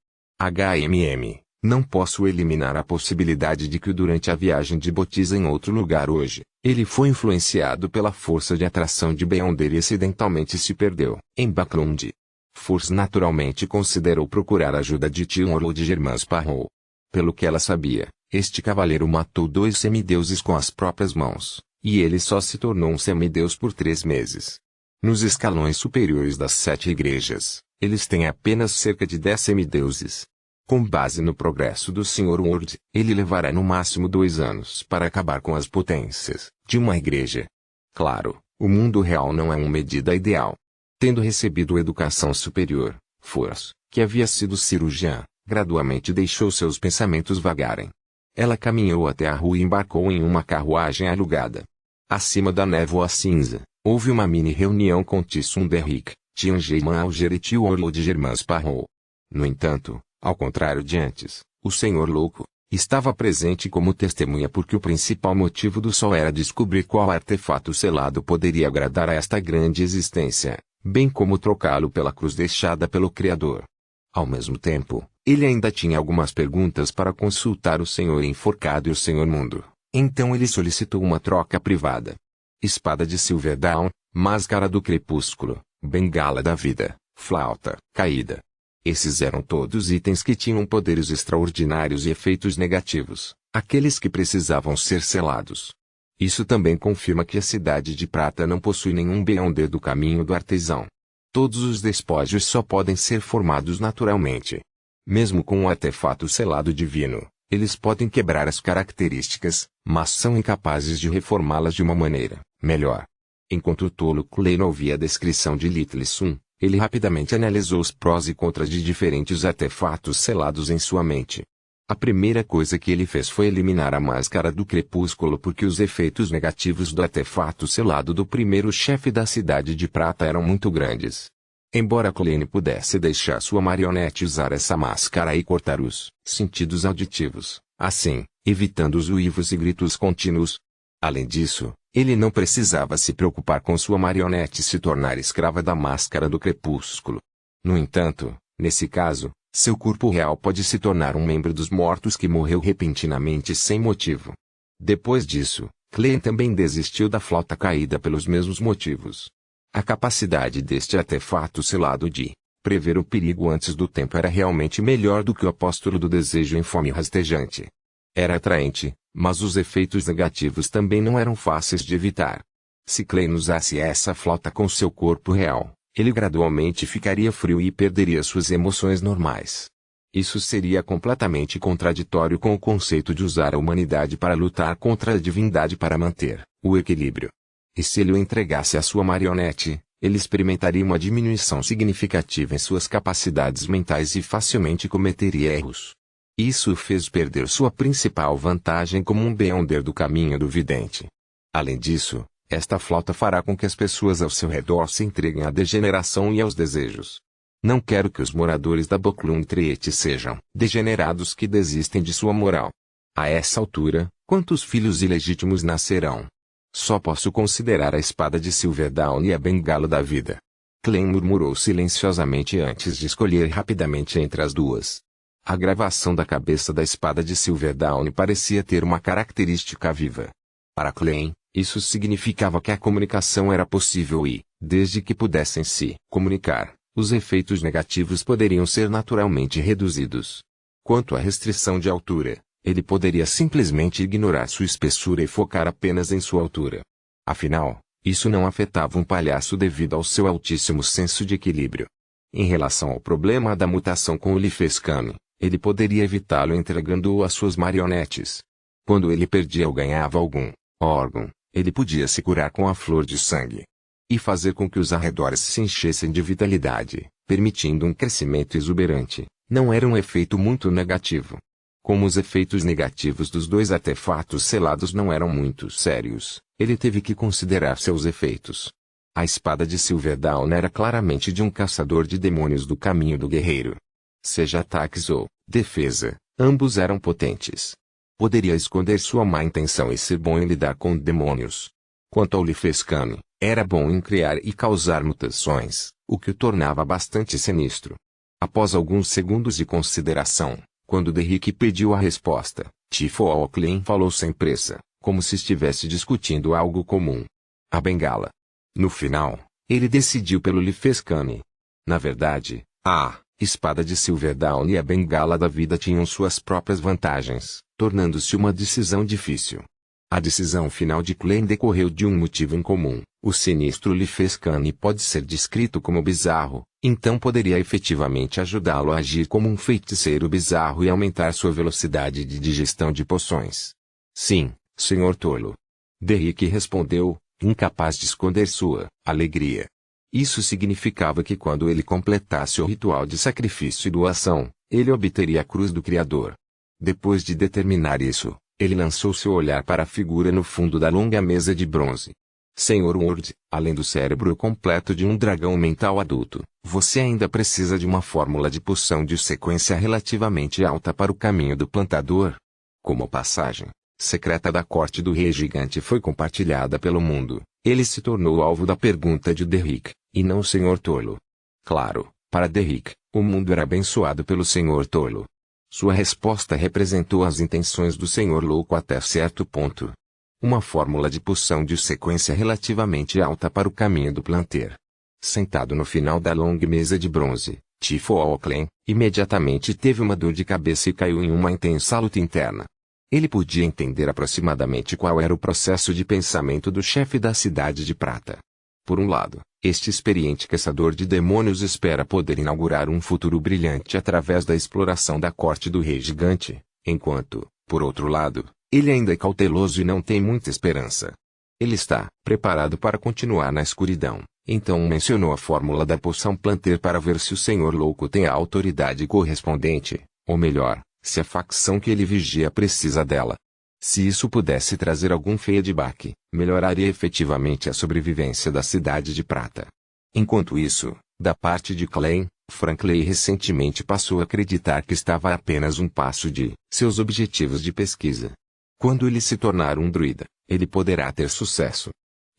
Não posso eliminar a possibilidade de que durante a viagem de Bottice em outro lugar hoje, ele foi influenciado pela força de atração de Beyonder e acidentalmente se perdeu em Baclund. Furs naturalmente considerou procurar a ajuda de tio Orlo de Germain Sparrow. Pelo que ela sabia, este cavaleiro matou 2 semideuses com as próprias mãos, e ele só se tornou um semideus por 3 meses. Nos escalões superiores das 7 igrejas, eles têm apenas cerca de 10 semideuses. Com base no progresso do Sr. Ward, ele levará no máximo 2 anos para acabar com as potências de uma igreja. Claro, o mundo real não é uma medida ideal. Tendo recebido educação superior, Force, que havia sido cirurgiã, gradualmente deixou seus pensamentos vagarem. Ela caminhou até a rua e embarcou em uma carruagem alugada. Acima da névoa cinza, houve uma mini-reunião com Tissun Derrick, Tian Germain Alger e Tio Orlo de Germain Sparrow. No entanto, ao contrário de antes, o Senhor Louco estava presente como testemunha porque o principal motivo do Sol era descobrir qual artefato selado poderia agradar a esta grande existência, bem como trocá-lo pela cruz deixada pelo Criador. Ao mesmo tempo, ele ainda tinha algumas perguntas para consultar o Senhor Enforcado e o Senhor Mundo, então ele solicitou uma troca privada. Espada de Silverdawn, Máscara do Crepúsculo, Bengala da Vida, Flauta Caída. Esses eram todos itens que tinham poderes extraordinários e efeitos negativos, aqueles que precisavam ser selados. Isso também confirma que a Cidade de Prata não possui nenhum Beyonder do caminho do artesão. Todos os despojos só podem ser formados naturalmente. Mesmo com um artefato selado divino, eles podem quebrar as características, mas são incapazes de reformá-las de uma maneira melhor. Enquanto o tolo Klein ouvia a descrição de Little Sun, ele rapidamente analisou os prós e contras de diferentes artefatos selados em sua mente. A primeira coisa que ele fez foi eliminar a Máscara do Crepúsculo porque os efeitos negativos do artefato selado do primeiro chefe da Cidade de Prata eram muito grandes. Embora Klein pudesse deixar sua marionete usar essa máscara e cortar os sentidos auditivos, assim, evitando os uivos e gritos contínuos. Além disso, ele não precisava se preocupar com sua marionete se tornar escrava da Máscara do Crepúsculo. No entanto, nesse caso, seu corpo real pode se tornar um membro dos mortos que morreu repentinamente sem motivo. Depois disso, Klein também desistiu da Flauta Caída pelos mesmos motivos. A capacidade deste artefato selado de prever o perigo antes do tempo era realmente melhor do que o apóstolo do desejo em fome rastejante. Era atraente, mas os efeitos negativos também não eram fáceis de evitar. Se Klein usasse essa flauta com seu corpo real, ele gradualmente ficaria frio e perderia suas emoções normais. Isso seria completamente contraditório com o conceito de usar a humanidade para lutar contra a divindade para manter o equilíbrio. E se ele o entregasse à sua marionete, ele experimentaria uma diminuição significativa em suas capacidades mentais e facilmente cometeria erros. Isso o fez perder sua principal vantagem como um Beyonder do caminho do vidente. Além disso, esta flauta fará com que as pessoas ao seu redor se entreguem à degeneração e aos desejos. Não quero que os moradores da Boklund Triete sejam degenerados que desistem de sua moral. A essa altura, quantos filhos ilegítimos nascerão? Só posso considerar a espada de Silverdawn e a bengala da vida. Klein murmurou silenciosamente antes de escolher rapidamente entre as duas. A gravação da cabeça da espada de Silverdawn parecia ter uma característica viva. Para Klein, isso significava que a comunicação era possível e, desde que pudessem se comunicar, os efeitos negativos poderiam ser naturalmente reduzidos. Quanto à restrição de altura, ele poderia simplesmente ignorar sua espessura e focar apenas em sua altura. Afinal, isso não afetava um palhaço devido ao seu altíssimo senso de equilíbrio. Em relação ao problema da mutação com o Lifescan, ele poderia evitá-lo entregando-o às suas marionetes. Quando ele perdia ou ganhava algum órgão, ele podia se curar com a flor de sangue e fazer com que os arredores se enchessem de vitalidade, permitindo um crescimento exuberante. Não era um efeito muito negativo. Como os efeitos negativos dos dois artefatos selados não eram muito sérios, ele teve que considerar seus efeitos. A espada de Silverdawn era claramente de um caçador de demônios do caminho do guerreiro. Seja ataques ou defesa, ambos eram potentes. Poderia esconder sua má intenção e ser bom em lidar com demônios. Quanto ao Lifescan, era bom em criar e causar mutações, o que o tornava bastante sinistro. Após alguns segundos de consideração, quando Derrick pediu a resposta, Tifo Klein falou sem pressa, como se estivesse discutindo algo comum. A bengala. No final, ele decidiu pelo Lifescan. Na verdade, a espada de Silverdawn e a bengala da vida tinham suas próprias vantagens, tornando-se uma decisão difícil. A decisão final de Klein decorreu de um motivo incomum. O sinistro Lifescan pode ser descrito como bizarro, então poderia efetivamente ajudá-lo a agir como um feiticeiro bizarro e aumentar sua velocidade de digestão de poções. Sim, senhor tolo. Derrick respondeu, incapaz de esconder sua alegria. Isso significava que quando ele completasse o ritual de sacrifício e doação, ele obteria a cruz do Criador. Depois de determinar isso, ele lançou seu olhar para a figura no fundo da longa mesa de bronze. Senhor Ward, além do cérebro completo de um dragão mental adulto, você ainda precisa de uma fórmula de poção de sequência relativamente alta para o caminho do plantador. Como passagem secreta da corte do rei gigante foi compartilhada pelo mundo, ele se tornou alvo da pergunta de Derrick, e não o Senhor Tolo. Claro, para Derrick, o mundo era abençoado pelo Senhor Tolo. Sua resposta representou as intenções do Senhor Louco até certo ponto. Uma fórmula de poção de sequência relativamente alta para o caminho do planter. Sentado no final da longa mesa de bronze, Tifo Auckland imediatamente teve uma dor de cabeça e caiu em uma intensa luta interna. Ele podia entender aproximadamente qual era o processo de pensamento do chefe da Cidade de Prata. Por um lado, este experiente caçador de demônios espera poder inaugurar um futuro brilhante através da exploração da corte do rei gigante, enquanto, por outro lado, ele ainda é cauteloso e não tem muita esperança. Ele está preparado para continuar na escuridão, então mencionou a fórmula da poção planter para ver se o Senhor Louco tem a autoridade correspondente, ou melhor, se a facção que ele vigia precisa dela. Se isso pudesse trazer algum feedback, melhoraria efetivamente a sobrevivência da Cidade de Prata. Enquanto isso, da parte de Klein, Franklin recentemente passou a acreditar que estava a apenas um passo de seus objetivos de pesquisa. Quando ele se tornar um druida, ele poderá ter sucesso.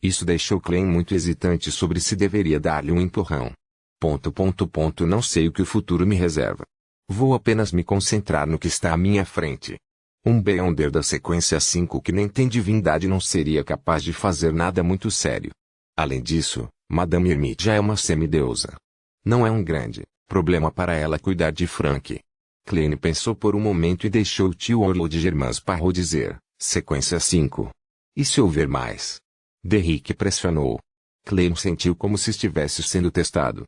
Isso deixou Klein muito hesitante sobre se deveria dar-lhe um empurrão. Não sei o que o futuro me reserva. Vou apenas me concentrar no que está à minha frente. Um Beyonder da sequência 5 que nem tem divindade não seria capaz de fazer nada muito sério. Além disso, Madame Hermite já é uma semideusa. Não é um grande problema para ela cuidar de Frank. Klein pensou por um momento e deixou o tio Orlo de Germans Parro dizer, sequência 5. E se houver mais? Derrick pressionou. Klein sentiu como se estivesse sendo testado.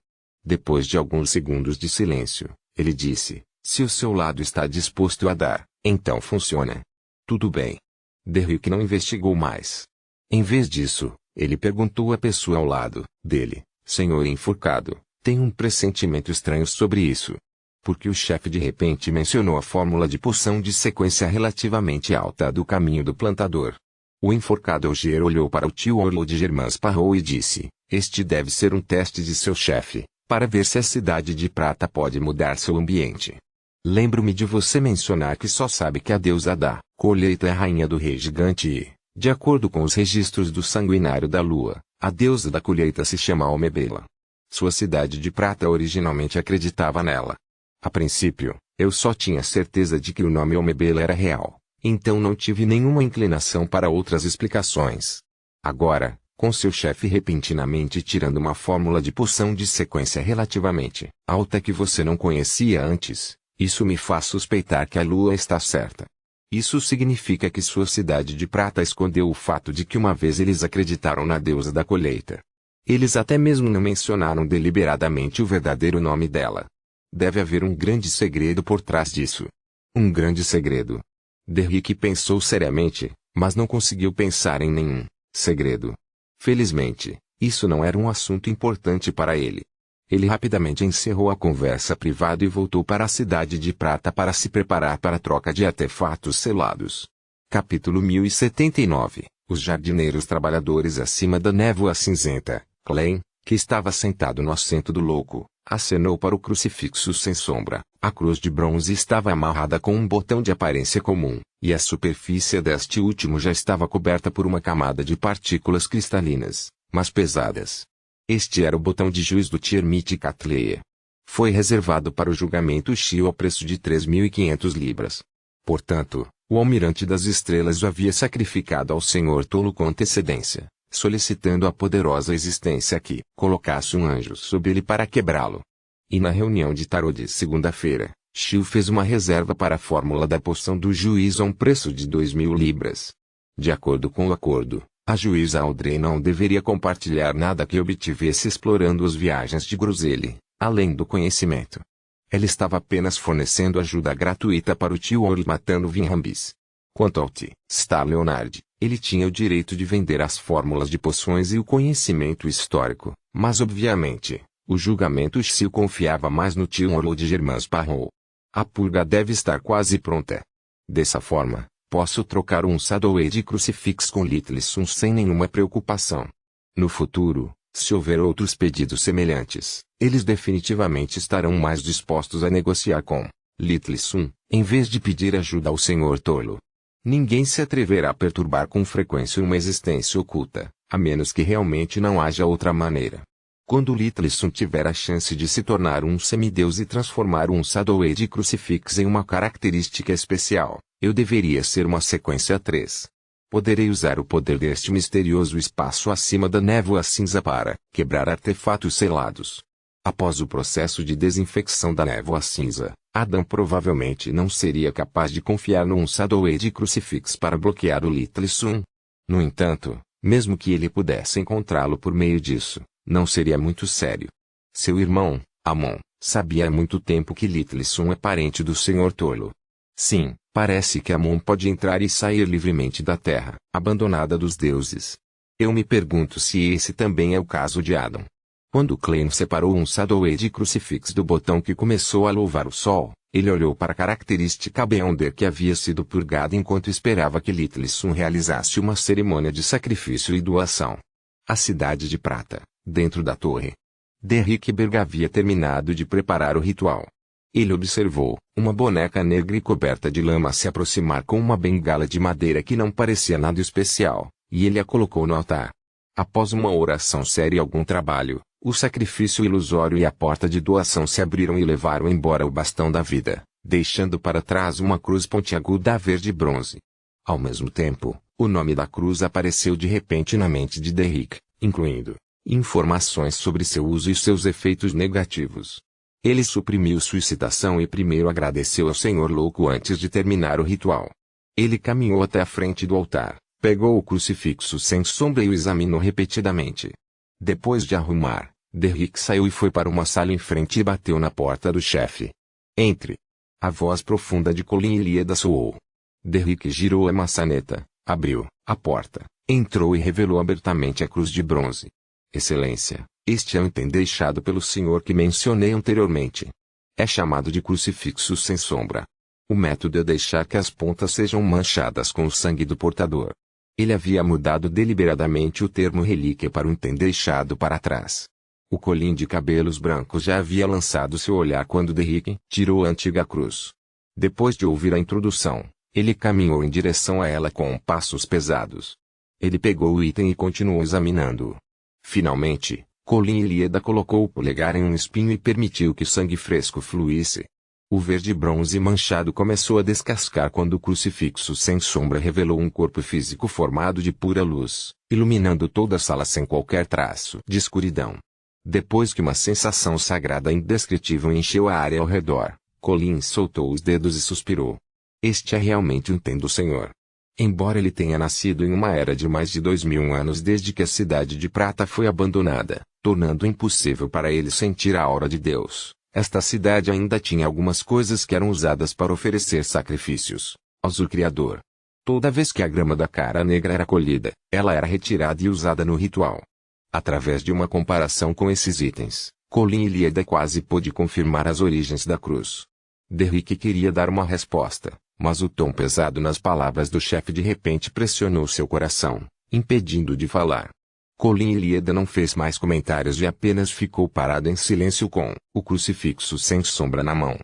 Depois de alguns segundos de silêncio, ele disse, se o seu lado está disposto a dar, então funciona. Tudo bem. Derrick não investigou mais. Em vez disso, ele perguntou à pessoa ao lado dele, Senhor Enforcado, tenho um pressentimento estranho sobre isso. Porque o chefe de repente mencionou a fórmula de poção de sequência relativamente alta do caminho do plantador. O enforcado Alger olhou para o tio Orlo de Germans Parro e disse, este deve ser um teste de seu chefe, para ver se a Cidade de Prata pode mudar seu ambiente. Lembro-me de você mencionar que só sabe que a deusa da colheita é a rainha do rei gigante e, de acordo com os registros do sanguinário da lua, a deusa da colheita se chama Omebela. Sua Cidade de Prata originalmente acreditava nela. A princípio, eu só tinha certeza de que o nome Omebela era real, então não tive nenhuma inclinação para outras explicações. Agora, com seu chefe repentinamente tirando uma fórmula de poção de sequência relativamente alta que você não conhecia antes, isso me faz suspeitar que a lua está certa. Isso significa que sua Cidade de Prata escondeu o fato de que uma vez eles acreditaram na deusa da colheita. Eles até mesmo não mencionaram deliberadamente o verdadeiro nome dela. Deve haver um grande segredo por trás disso. Um grande segredo. Derrick pensou seriamente, mas não conseguiu pensar em nenhum segredo. Felizmente, isso não era um assunto importante para ele. Ele rapidamente encerrou a conversa privada e voltou para a Cidade de Prata para se preparar para a troca de artefatos selados. Capítulo 1079. Os jardineiros trabalhadores acima da névoa cinzenta. Klein, que estava sentado no assento do louco, acenou para o crucifixo sem sombra. A cruz de bronze estava amarrada com um botão de aparência comum, e a superfície deste último já estava coberta por uma camada de partículas cristalinas, mas pesadas. Este era o botão de juiz do Tiamat Catleia. Foi reservado para o julgamento Shio ao preço de 3.500 libras. Portanto, o almirante das estrelas o havia sacrificado ao Senhor Tolo com antecedência, solicitando a poderosa existência que colocasse um anjo sobre ele para quebrá-lo. E na reunião de tarô de segunda-feira, Shio fez uma reserva para a fórmula da poção do juiz a um preço de 2.000 libras. De acordo com o acordo, A juíza Audrey não deveria compartilhar nada que obtivesse explorando as viagens de Grosele, além do conhecimento. Ela estava apenas fornecendo ajuda gratuita para o tio Orly matando Vinhambis. Quanto ao T. Star Leonard, ele tinha o direito de vender as fórmulas de poções e o conhecimento histórico, mas obviamente, o julgamento se confiava mais no tio Orly de Germain Sparrow. A purga deve estar quase pronta. Dessa forma, posso trocar um Saddle de Crucifix com Little Sun sem nenhuma preocupação. No futuro, se houver outros pedidos semelhantes, eles definitivamente estarão mais dispostos a negociar com Little Sun, em vez de pedir ajuda ao Sr. Tolo. Ninguém se atreverá a perturbar com frequência uma existência oculta, a menos que realmente não haja outra maneira. Quando Little Sun tiver a chance de se tornar um semideus e transformar um Saddle de Crucifix em uma característica especial, eu deveria ser uma sequência 3. Poderei usar o poder deste misterioso espaço acima da névoa cinza para quebrar artefatos selados. Após o processo de desinfecção da névoa cinza, Adam provavelmente não seria capaz de confiar num Saddle de Crucifix para bloquear o Little Sun. No entanto, mesmo que ele pudesse encontrá-lo por meio disso, não seria muito sério. Seu irmão, Amon, sabia há muito tempo que Little Sun é parente do Sr. Tolo. Sim, parece que Amon pode entrar e sair livremente da terra, abandonada dos deuses. Eu me pergunto se esse também é o caso de Adam. Quando Klein separou um Saddle de Crucifix do botão que começou a louvar o sol, ele olhou para a característica Beyonder que havia sido purgada enquanto esperava que Little Sun realizasse uma cerimônia de sacrifício e doação. A cidade de prata, dentro da torre. Derrickberg havia terminado de preparar o ritual. Ele observou uma boneca negra e coberta de lama se aproximar com uma bengala de madeira que não parecia nada especial, e ele a colocou no altar. Após uma oração séria e algum trabalho, o sacrifício ilusório e a porta de doação se abriram e levaram embora o bastão da vida, deixando para trás uma cruz pontiaguda verde-bronze. Ao mesmo tempo, o nome da cruz apareceu de repente na mente de Derrick, incluindo informações sobre seu uso e seus efeitos negativos. Ele suprimiu sua excitação e primeiro agradeceu ao Senhor Louco antes de terminar o ritual. Ele caminhou até a frente do altar, pegou o crucifixo sem sombra e o examinou repetidamente. Depois de arrumar, Derrick saiu e foi para uma sala em frente e bateu na porta do chefe. Entre. A voz profunda de Colin Ilíada soou. Derrick girou a maçaneta, abriu a porta, entrou e revelou abertamente a cruz de bronze. Excelência, este é o item deixado pelo senhor que mencionei anteriormente. É chamado de crucifixo sem sombra. O método é deixar que as pontas sejam manchadas com o sangue do portador. Ele havia mudado deliberadamente o termo relíquia para o item deixado para trás. O Colin de cabelos brancos já havia lançado seu olhar quando Derrick tirou a antiga cruz. Depois de ouvir a introdução, ele caminhou em direção a ela com passos pesados. Ele pegou o item e continuou examinando-o. Finalmente, Colin Ilíada colocou o polegar em um espinho e permitiu que sangue fresco fluísse. O verde-bronze manchado começou a descascar quando o crucifixo sem sombra revelou um corpo físico formado de pura luz, iluminando toda a sala sem qualquer traço de escuridão. Depois que uma sensação sagrada indescritível encheu a área ao redor, Colin soltou os dedos e suspirou. Este é realmente o item do Senhor. Embora ele tenha nascido em uma era de mais de 2000 anos desde que a Cidade de Prata foi abandonada, tornando impossível para ele sentir a aura de Deus, esta cidade ainda tinha algumas coisas que eram usadas para oferecer sacrifícios ao Criador. Toda vez que a grama da cara negra era colhida, ela era retirada e usada no ritual. Através de uma comparação com esses itens, Colin Ilíada quase pôde confirmar as origens da cruz. Derrick queria dar uma resposta, mas o tom pesado nas palavras do chefe de repente pressionou seu coração, impedindo de falar. Colin Ilíada não fez mais comentários e apenas ficou parado em silêncio com o crucifixo sem sombra na mão.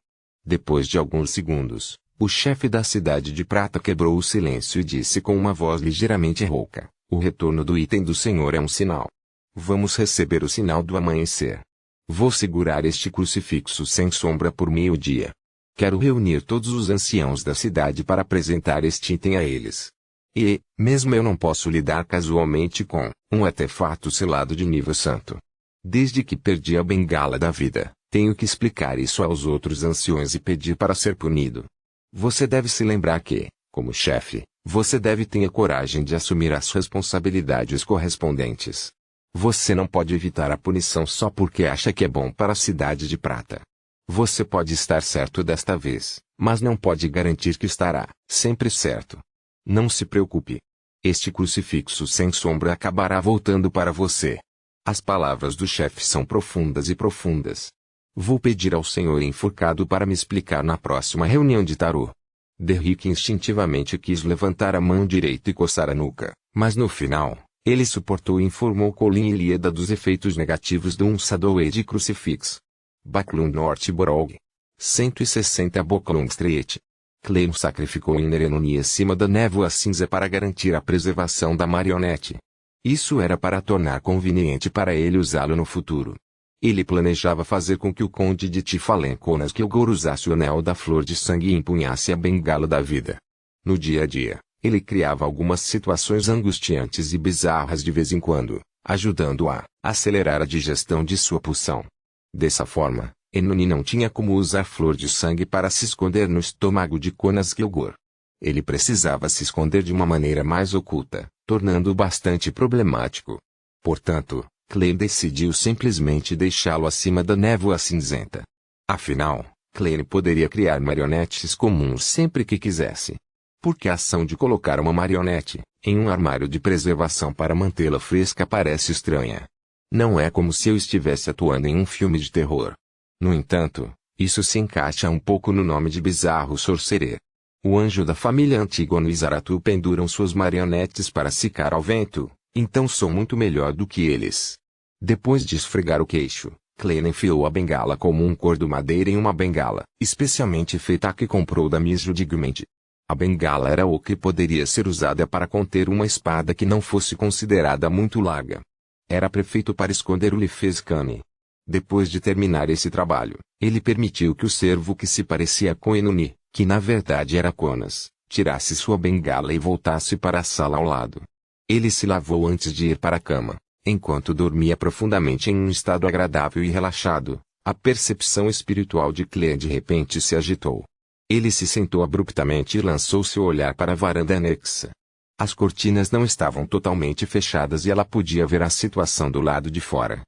Depois de alguns segundos, o chefe da Cidade de Prata quebrou o silêncio e disse com uma voz ligeiramente rouca: o retorno do item do Senhor é um sinal. Vamos receber o sinal do amanhecer. Vou segurar este crucifixo sem sombra por meio-dia. Quero reunir todos os anciãos da cidade para apresentar este item a eles. E, mesmo eu não posso lidar casualmente com um artefato selado de nível santo. Desde que perdi a bengala da vida, tenho que explicar isso aos outros anciões e pedir para ser punido. Você deve se lembrar que, como chefe, Você deve ter a coragem de assumir as responsabilidades correspondentes. Você não pode evitar a punição só porque acha que é bom para a Cidade de Prata. Você pode estar certo desta vez, mas não pode garantir que estará sempre certo. Não se preocupe. Este crucifixo sem sombra acabará voltando para você. As palavras do chefe são profundas e profundas. Vou pedir ao senhor enforcado para me explicar na próxima reunião de tarô. Derrick instintivamente quis levantar a mão direita e coçar a nuca, mas no final, ele suportou e informou Colin Ilíada dos efeitos negativos do Shadow-Age Crucifix. Backlund North Borough. 160 Backlund Street. Clem sacrificou Inerenoni acima da névoa cinza para garantir a preservação da marionete. Isso era para tornar conveniente para ele usá-lo no futuro. Ele planejava fazer com que o conde de Tifalen Conas Kilgore usasse o anel da flor de sangue e empunhasse a bengala da vida. No dia a dia, ele criava algumas situações angustiantes e bizarras de vez em quando, ajudando a acelerar a digestão de sua poção. Dessa forma, Enoni não tinha como usar flor de sangue para se esconder no estômago de Conas Kilgore. Ele precisava se esconder de uma maneira mais oculta, tornando-o bastante problemático. Portanto, Clem decidiu simplesmente deixá-lo acima da névoa cinzenta. Afinal, Clem poderia criar marionetes comuns sempre que quisesse. Porque a ação de colocar uma marionete em um armário de preservação para mantê-la fresca parece estranha. Não é como se eu estivesse atuando em um filme de terror. No entanto, isso se encaixa um pouco no nome de Bizarro Sorcerer. O anjo da família Antígono e Zaratu penduram suas marionetes para secar ao vento, então sou muito melhor do que eles. Depois de esfregar o queixo, Clem enfiou a bengala como um cordo madeira em uma bengala, especialmente feita que comprou da Miss Judigment. A bengala era o que poderia ser usada para conter uma espada que não fosse considerada muito larga. Era perfeito para esconder o Lefezcane. Depois de terminar esse trabalho, ele permitiu que o servo que se parecia com Enoni, que na verdade era Conas, tirasse sua bengala e voltasse para a sala ao lado. Ele se lavou antes de ir para a cama. Enquanto dormia profundamente em um estado agradável e relaxado, a percepção espiritual de Clem de repente se agitou. Ele se sentou abruptamente e lançou seu olhar para a varanda anexa. As cortinas não estavam totalmente fechadas e ela podia ver a situação do lado de fora.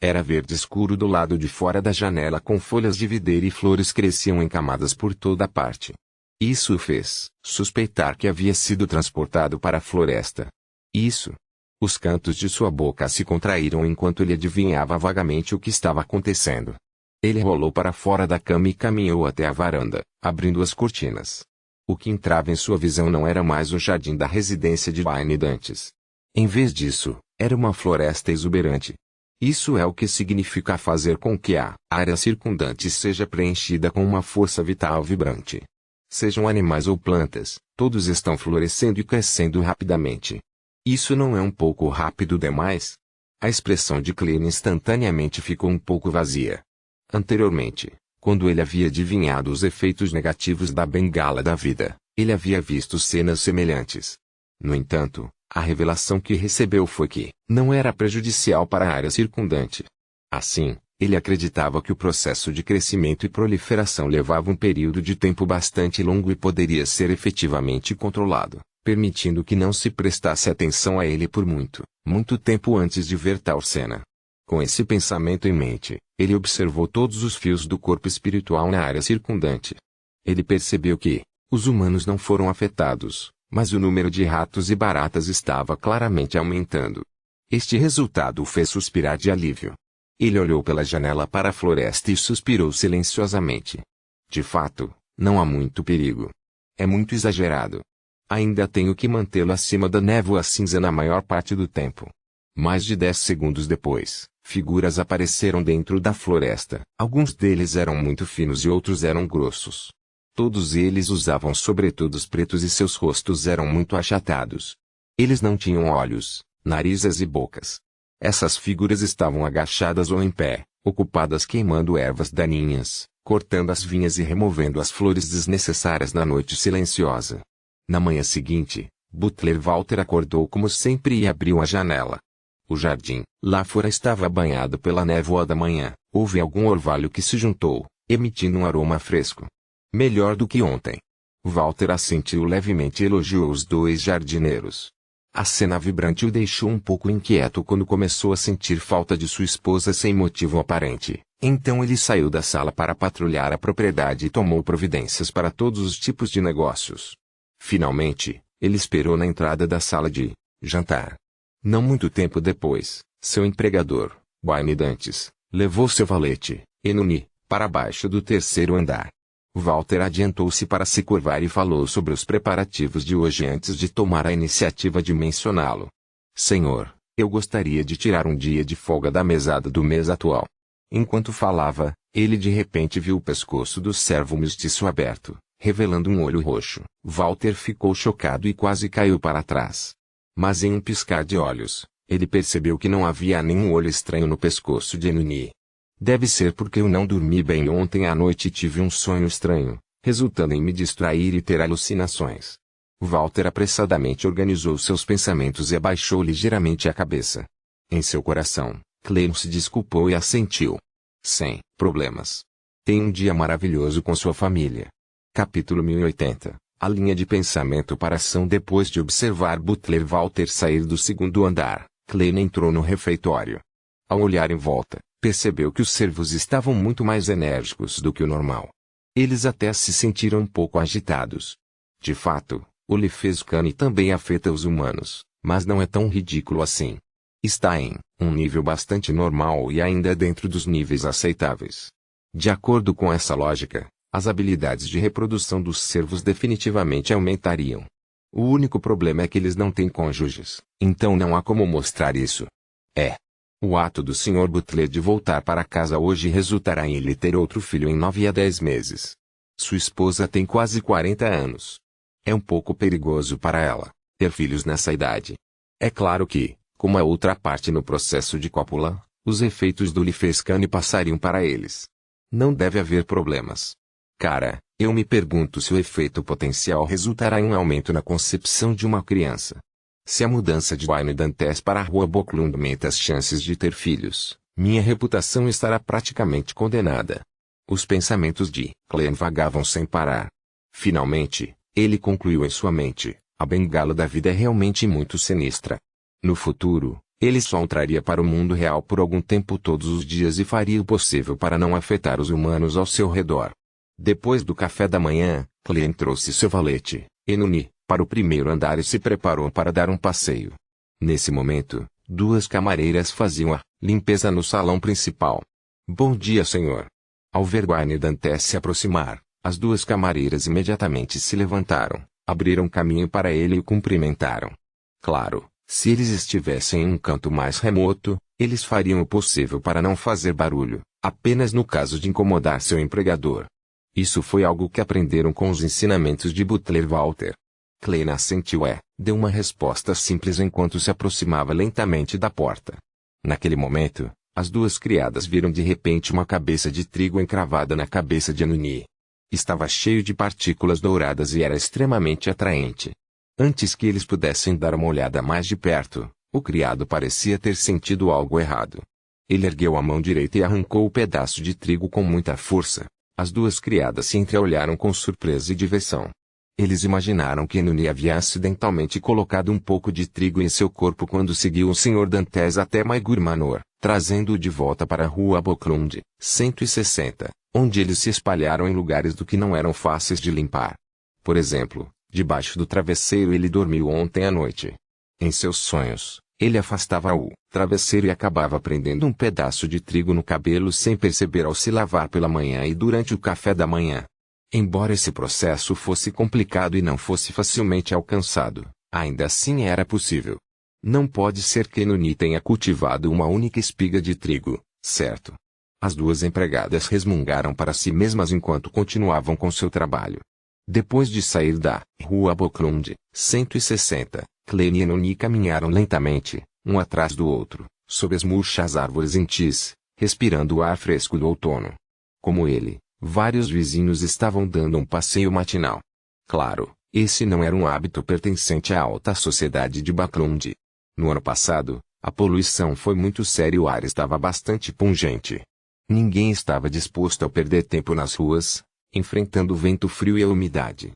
Era verde escuro do lado de fora da janela com folhas de videira e flores cresciam em camadas por toda parte. Isso o fez suspeitar que havia sido transportado para a floresta. Isso. Os cantos de sua boca se contraíram enquanto ele adivinhava vagamente o que estava acontecendo. Ele rolou para fora da cama e caminhou até a varanda, abrindo as cortinas. O que entrava em sua visão não era mais o jardim da residência de Wayne dantes. Em vez disso, era uma floresta exuberante. Isso é o que significa fazer com que a área circundante seja preenchida com uma força vital vibrante. Sejam animais ou plantas, todos estão florescendo e crescendo rapidamente. Isso não é um pouco rápido demais? A expressão de Clem instantaneamente ficou um pouco vazia. Anteriormente, quando ele havia adivinhado os efeitos negativos da bengala da vida, ele havia visto cenas semelhantes. No entanto, a revelação que recebeu foi que não era prejudicial para a área circundante. Assim, ele acreditava que o processo de crescimento e proliferação levava um período de tempo bastante longo e poderia ser efetivamente controlado, permitindo que não se prestasse atenção a ele por muito tempo antes de ver tal cena. Com esse pensamento em mente, ele observou todos os fios do corpo espiritual na área circundante. Ele percebeu que os humanos não foram afetados, mas o número de ratos e baratas estava claramente aumentando. Este resultado o fez suspirar de alívio. Ele olhou pela janela para a floresta e suspirou silenciosamente. De fato, não há muito perigo. É muito exagerado. Ainda tenho que mantê-lo acima da névoa cinza na maior parte do tempo. Mais de 10 segundos depois, figuras apareceram dentro da floresta. Alguns deles eram muito finos e outros eram grossos. Todos eles usavam sobretudos pretos e seus rostos eram muito achatados. Eles não tinham olhos, narizes e bocas. Essas figuras estavam agachadas ou em pé, ocupadas queimando ervas daninhas, cortando as vinhas e removendo as flores desnecessárias na noite silenciosa. Na manhã seguinte, Butler Walter acordou como sempre e abriu a janela. O jardim, lá fora, estava banhado pela névoa da manhã. Houve algum orvalho que se juntou, emitindo um aroma fresco. Melhor do que ontem. Walter assentiu levemente e elogiou os dois jardineiros. A cena vibrante o deixou um pouco inquieto quando começou a sentir falta de sua esposa sem motivo aparente. Então ele saiu da sala para patrulhar a propriedade e tomou providências para todos os tipos de negócios. Finalmente, ele esperou na entrada da sala de jantar. Não muito tempo depois, seu empregador, Wayne Dantes, levou seu valete, Enuni, para baixo do terceiro andar. Walter adiantou-se para se curvar e falou sobre os preparativos de hoje antes de tomar a iniciativa de mencioná-lo. Senhor, eu gostaria de tirar um dia de folga da mesada do mês atual. Enquanto falava, ele de repente viu o pescoço do servo mestiço aberto, revelando um olho roxo. Walter ficou chocado e quase caiu para trás. Mas em um piscar de olhos, ele percebeu que não havia nenhum olho estranho no pescoço de Enuni. Deve ser porque eu não dormi bem ontem à noite e tive um sonho estranho, resultando em me distrair e ter alucinações. Walter apressadamente organizou seus pensamentos e abaixou ligeiramente a cabeça. Em seu coração, Clem se desculpou e assentiu. Sem problemas. Tenha um dia maravilhoso com sua família. Capítulo 1080. A linha de pensamento para ação. Depois de observar Butler Walter sair do segundo andar, Clem entrou no refeitório. Ao olhar em volta, percebeu que os servos estavam muito mais enérgicos do que o normal. Eles até se sentiram um pouco agitados. De fato, o Lefezcane também afeta os humanos, mas não é tão ridículo assim. Está em um nível bastante normal e ainda dentro dos níveis aceitáveis. De acordo com essa lógica, as habilidades de reprodução dos servos definitivamente aumentariam. O único problema é que eles não têm cônjuges, então não há como mostrar isso. O ato do Sr. Butler de voltar para casa hoje resultará em ele ter outro filho em 9 a 10 meses. Sua esposa tem quase 40 anos. É um pouco perigoso para ela ter filhos nessa idade. É claro que, como é outra parte no processo de cópula, os efeitos do Lefezcane passariam para eles. Não deve haver problemas. Cara, eu me pergunto se o efeito potencial resultará em um aumento na concepção de uma criança. Se a mudança de Wayne Dantes para a Rua Boklund aumenta as chances de ter filhos, minha reputação estará praticamente condenada. Os pensamentos de Clem vagavam sem parar. Finalmente, ele concluiu em sua mente, a bengala da vida é realmente muito sinistra. No futuro, ele só entraria para o mundo real por algum tempo todos os dias e faria o possível para não afetar os humanos ao seu redor. Depois do café da manhã, Clem trouxe seu valete, Enuni, para o primeiro andar e se preparou para dar um passeio. Nesse momento, duas camareiras faziam a limpeza no salão principal. Bom dia, senhor. Ao ver Wayne Dantes se aproximar, as duas camareiras imediatamente se levantaram, abriram caminho para ele e o cumprimentaram. Claro, se eles estivessem em um canto mais remoto, eles fariam o possível para não fazer barulho, apenas no caso de incomodar seu empregador. Isso foi algo que aprenderam com os ensinamentos de Butler Walter. Clem assentiu deu uma resposta simples enquanto se aproximava lentamente da porta. Naquele momento, as duas criadas viram de repente uma cabeça de trigo encravada na cabeça de Enuni. Estava cheio de partículas douradas e era extremamente atraente. Antes que eles pudessem dar uma olhada mais de perto, o criado parecia ter sentido algo errado. Ele ergueu a mão direita e arrancou o pedaço de trigo com muita força. As duas criadas se entreolharam com surpresa e diversão. Eles imaginaram que Enuni havia acidentalmente colocado um pouco de trigo em seu corpo quando seguiu o Sr. Dantes até Maigur Manor, trazendo-o de volta para a Rua Boklund, 160, onde eles se espalharam em lugares do que não eram fáceis de limpar. Por exemplo, debaixo do travesseiro ele dormiu ontem à noite. Em seus sonhos, ele afastava o travesseiro e acabava prendendo um pedaço de trigo no cabelo sem perceber ao se lavar pela manhã e durante o café da manhã. Embora esse processo fosse complicado e não fosse facilmente alcançado, ainda assim era possível. Não pode ser que Enuni tenha cultivado uma única espiga de trigo, certo? As duas empregadas resmungaram para si mesmas enquanto continuavam com seu trabalho. Depois de sair da Rua Boklund, 160, Clem e Enuni caminharam lentamente, um atrás do outro, sob as murchas árvores entis, respirando o ar fresco do outono. Como ele, vários vizinhos estavam dando um passeio matinal. Claro, esse não era um hábito pertencente à alta sociedade de Boklund. No ano passado, a poluição foi muito séria e o ar estava bastante pungente. Ninguém estava disposto a perder tempo nas ruas, enfrentando o vento frio e a umidade.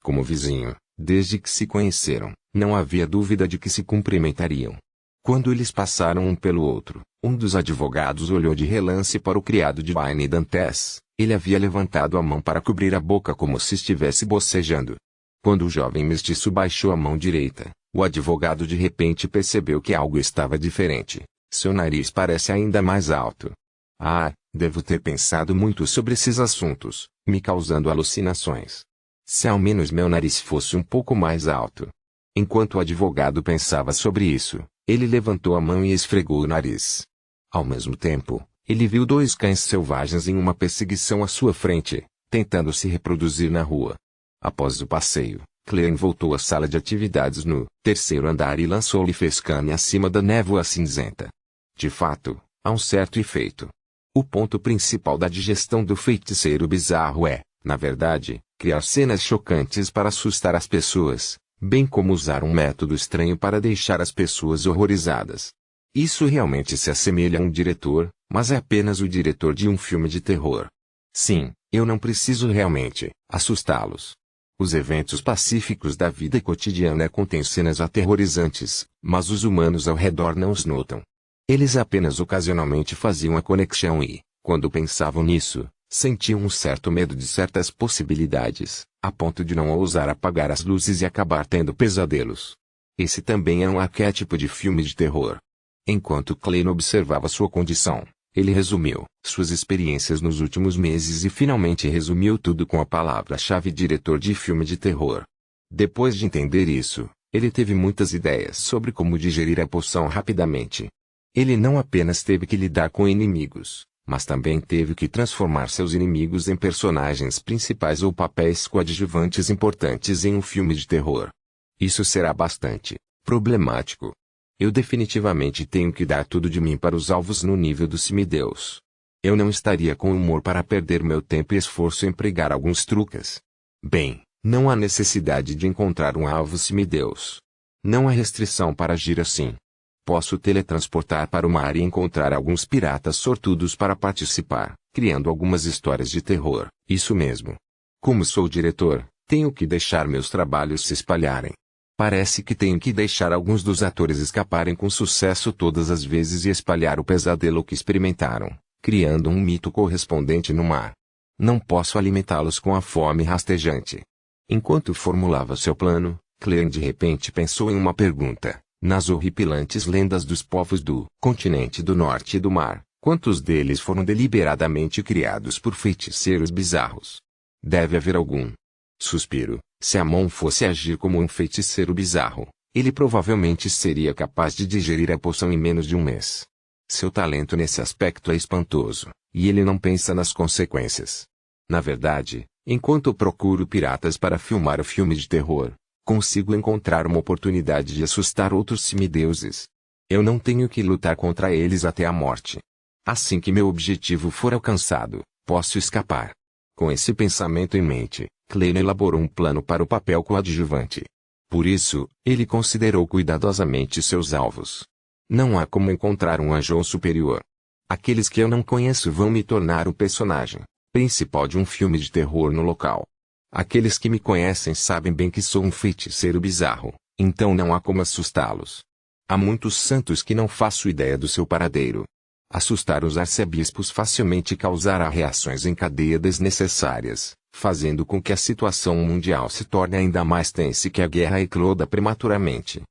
Como vizinho, desde que se conheceram, não havia dúvida de que se cumprimentariam. Quando eles passaram um pelo outro, um dos advogados olhou de relance para o criado de Wayne Dantes. Ele havia levantado a mão para cobrir a boca como se estivesse bocejando. Quando o jovem mestiço baixou a mão direita, o advogado de repente percebeu que algo estava diferente. Seu nariz parece ainda mais alto. Ah, devo ter pensado muito sobre esses assuntos, me causando alucinações. Se ao menos meu nariz fosse um pouco mais alto. Enquanto o advogado pensava sobre isso, ele levantou a mão e esfregou o nariz. Ao mesmo tempo, ele viu dois cães selvagens em uma perseguição à sua frente, tentando se reproduzir na rua. Após o passeio, Clem voltou à sala de atividades no terceiro andar e lançou-lhe Fescane acima da névoa cinzenta. De fato, há um certo efeito. O ponto principal da digestão do feiticeiro bizarro é, na verdade, criar cenas chocantes para assustar as pessoas, bem como usar um método estranho para deixar as pessoas horrorizadas. Isso realmente se assemelha a um diretor, mas é apenas o diretor de um filme de terror. Sim, eu não preciso realmente assustá-los. Os eventos pacíficos da vida cotidiana contêm cenas aterrorizantes, mas os humanos ao redor não os notam. Eles apenas ocasionalmente faziam a conexão e, quando pensavam nisso, sentiam um certo medo de certas possibilidades, a ponto de não ousar apagar as luzes e acabar tendo pesadelos. Esse também é um arquétipo de filme de terror. Enquanto Clem observava sua condição, ele resumiu suas experiências nos últimos meses e finalmente resumiu tudo com a palavra-chave diretor de filme de terror. Depois de entender isso, ele teve muitas ideias sobre como digerir a poção rapidamente. Ele não apenas teve que lidar com inimigos, mas também teve que transformar seus inimigos em personagens principais ou papéis coadjuvantes importantes em um filme de terror. Isso será bastante problemático. Eu definitivamente tenho que dar tudo de mim para os alvos no nível do semideus. Eu não estaria com humor para perder meu tempo e esforço em pregar alguns truques. Bem, não há necessidade de encontrar um alvo semideus. Não há restrição para agir assim. Posso teletransportar para o mar e encontrar alguns piratas sortudos para participar, criando algumas histórias de terror. Isso mesmo. Como sou diretor, tenho que deixar meus trabalhos se espalharem. Parece que tenho que deixar alguns dos atores escaparem com sucesso todas as vezes e espalhar o pesadelo que experimentaram, criando um mito correspondente no mar. Não posso alimentá-los com a fome rastejante. Enquanto formulava seu plano, Clem de repente pensou em uma pergunta. Nas horripilantes lendas dos povos do continente do norte e do mar, quantos deles foram deliberadamente criados por feiticeiros bizarros? Deve haver algum. Suspiro. Se Amon fosse agir como um feiticeiro bizarro, ele provavelmente seria capaz de digerir a poção em menos de um mês. Seu talento nesse aspecto é espantoso, e ele não pensa nas consequências. Na verdade, enquanto procuro piratas para filmar o filme de terror, consigo encontrar uma oportunidade de assustar outros semideuses. Eu não tenho que lutar contra eles até a morte. Assim que meu objetivo for alcançado, posso escapar. Com esse pensamento em mente, Clem elaborou um plano para o papel coadjuvante. Por isso, ele considerou cuidadosamente seus alvos. Não há como encontrar um anjo superior. Aqueles que eu não conheço vão me tornar o personagem principal de um filme de terror no local. Aqueles que me conhecem sabem bem que sou um feiticeiro bizarro, então não há como assustá-los. Há muitos santos que não faço ideia do seu paradeiro. Assustar os arcebispos facilmente causará reações em cadeia desnecessárias, fazendo com que a situação mundial se torne ainda mais tensa e que a guerra ecloda prematuramente.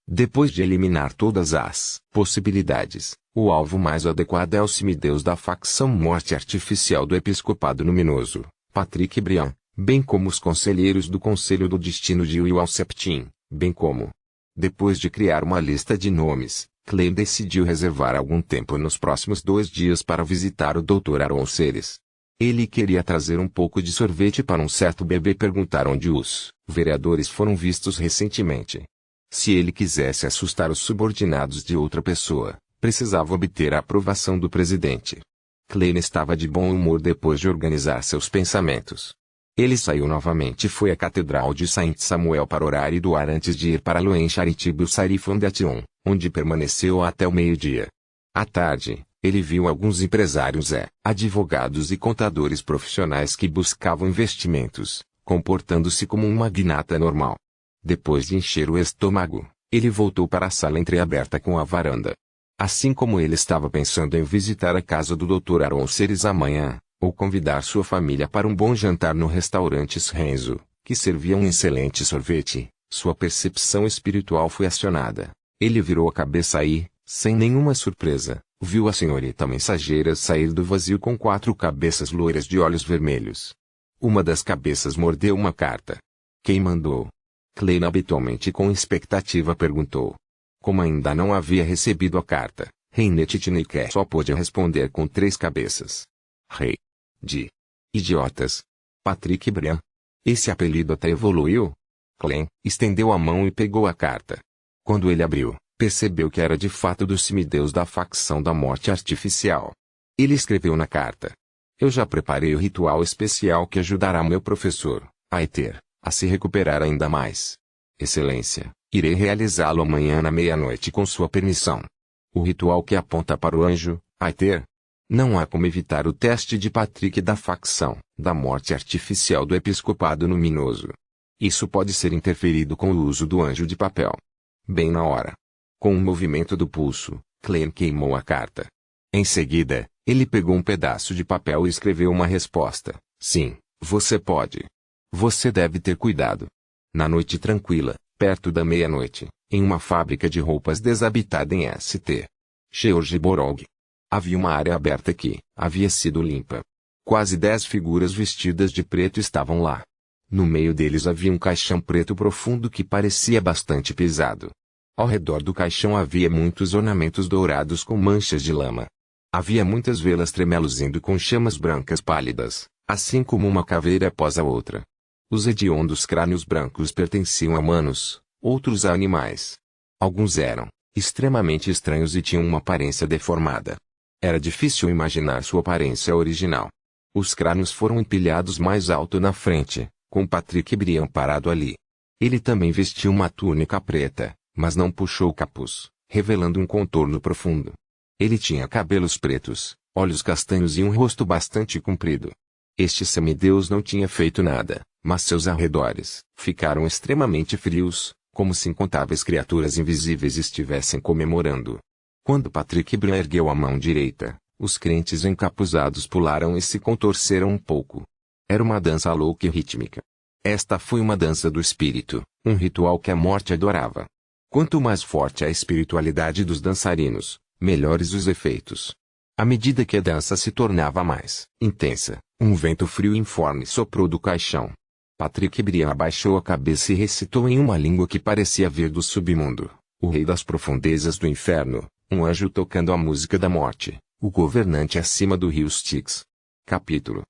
Depois de eliminar todas as possibilidades, o alvo mais adequado é o semideus da facção Morte Artificial do Episcopado Luminoso, Patrick Brian, bem como os conselheiros do Conselho do Destino de Will Septim, bem como. Depois de criar uma lista de nomes, Clem decidiu reservar algum tempo nos próximos 2 dias para visitar o Dr. Aaron Ceres. Ele queria trazer um pouco de sorvete para um certo bebê e perguntar onde os vereadores foram vistos recentemente. Se ele quisesse assustar os subordinados de outra pessoa, precisava obter a aprovação do presidente. Clem estava de bom humor depois de organizar seus pensamentos. Ele saiu novamente e foi à Catedral de Saint Samuel para orar e doar antes de ir para Loen Charitable Sarif Foundation, onde permaneceu até o meio-dia. À tarde, ele viu alguns empresários advogados e contadores profissionais que buscavam investimentos, comportando-se como um magnata normal. Depois de encher o estômago, ele voltou para a sala entreaberta com a varanda. Assim como ele estava pensando em visitar a casa do Dr. Aaron Seres amanhã, ou convidar sua família para um bom jantar no restaurante Renzo, que servia um excelente sorvete, sua percepção espiritual foi acionada. Ele virou a cabeça e, sem nenhuma surpresa, viu a senhorita mensageira sair do vazio com 4 cabeças loiras de olhos vermelhos. Uma das cabeças mordeu uma carta. Quem mandou? Klein habitualmente com expectativa perguntou. Como ainda não havia recebido a carta, Reinette Tiniquet só pôde responder com 3 cabeças. Rei. De. Idiotas. Patrick Briand. Esse apelido até evoluiu? Klein estendeu a mão e pegou a carta. Quando ele abriu, percebeu que era de fato do semideus da facção da morte artificial. Ele escreveu na carta. Eu já preparei o ritual especial que ajudará meu professor, Aether, a se recuperar ainda mais. Excelência, irei realizá-lo amanhã na meia-noite com sua permissão. O ritual que aponta para o anjo, Aether. Não há como evitar o teste de Patrick da facção, da morte artificial do episcopado luminoso. Isso pode ser interferido com o uso do anjo de papel. Bem na hora. Com um movimento do pulso, Klein queimou a carta. Em seguida, ele pegou um pedaço de papel e escreveu uma resposta. Sim, você pode. Você deve ter cuidado. Na noite tranquila, perto da meia-noite, em uma fábrica de roupas desabitada em St. George-Borough. Havia uma área aberta que havia sido limpa. Quase 10 figuras vestidas de preto estavam lá. No meio deles havia um caixão preto profundo que parecia bastante pesado. Ao redor do caixão havia muitos ornamentos dourados com manchas de lama. Havia muitas velas tremeluzindo com chamas brancas pálidas, assim como uma caveira após a outra. Os hediondos crânios brancos pertenciam a humanos, outros a animais. Alguns eram extremamente estranhos e tinham uma aparência deformada. Era difícil imaginar sua aparência original. Os crânios foram empilhados mais alto na frente, com Patrick Briand parado ali. Ele também vestiu uma túnica preta, mas não puxou o capuz, revelando um contorno profundo. Ele tinha cabelos pretos, olhos castanhos e um rosto bastante comprido. Este semideus não tinha feito nada, mas seus arredores ficaram extremamente frios, como se incontáveis criaturas invisíveis estivessem comemorando. Quando Patrick Briand ergueu a mão direita, os crentes encapuzados pularam e se contorceram um pouco. Era uma dança louca e rítmica. Esta foi uma dança do espírito, um ritual que a morte adorava. Quanto mais forte a espiritualidade dos dançarinos, melhores os efeitos. À medida que a dança se tornava mais intensa, um vento frio e informe soprou do caixão. Patrick Briand abaixou a cabeça e recitou em uma língua que parecia vir do submundo, o rei das profundezas do inferno, um anjo tocando a música da morte, o governante acima do rio Styx. Capítulo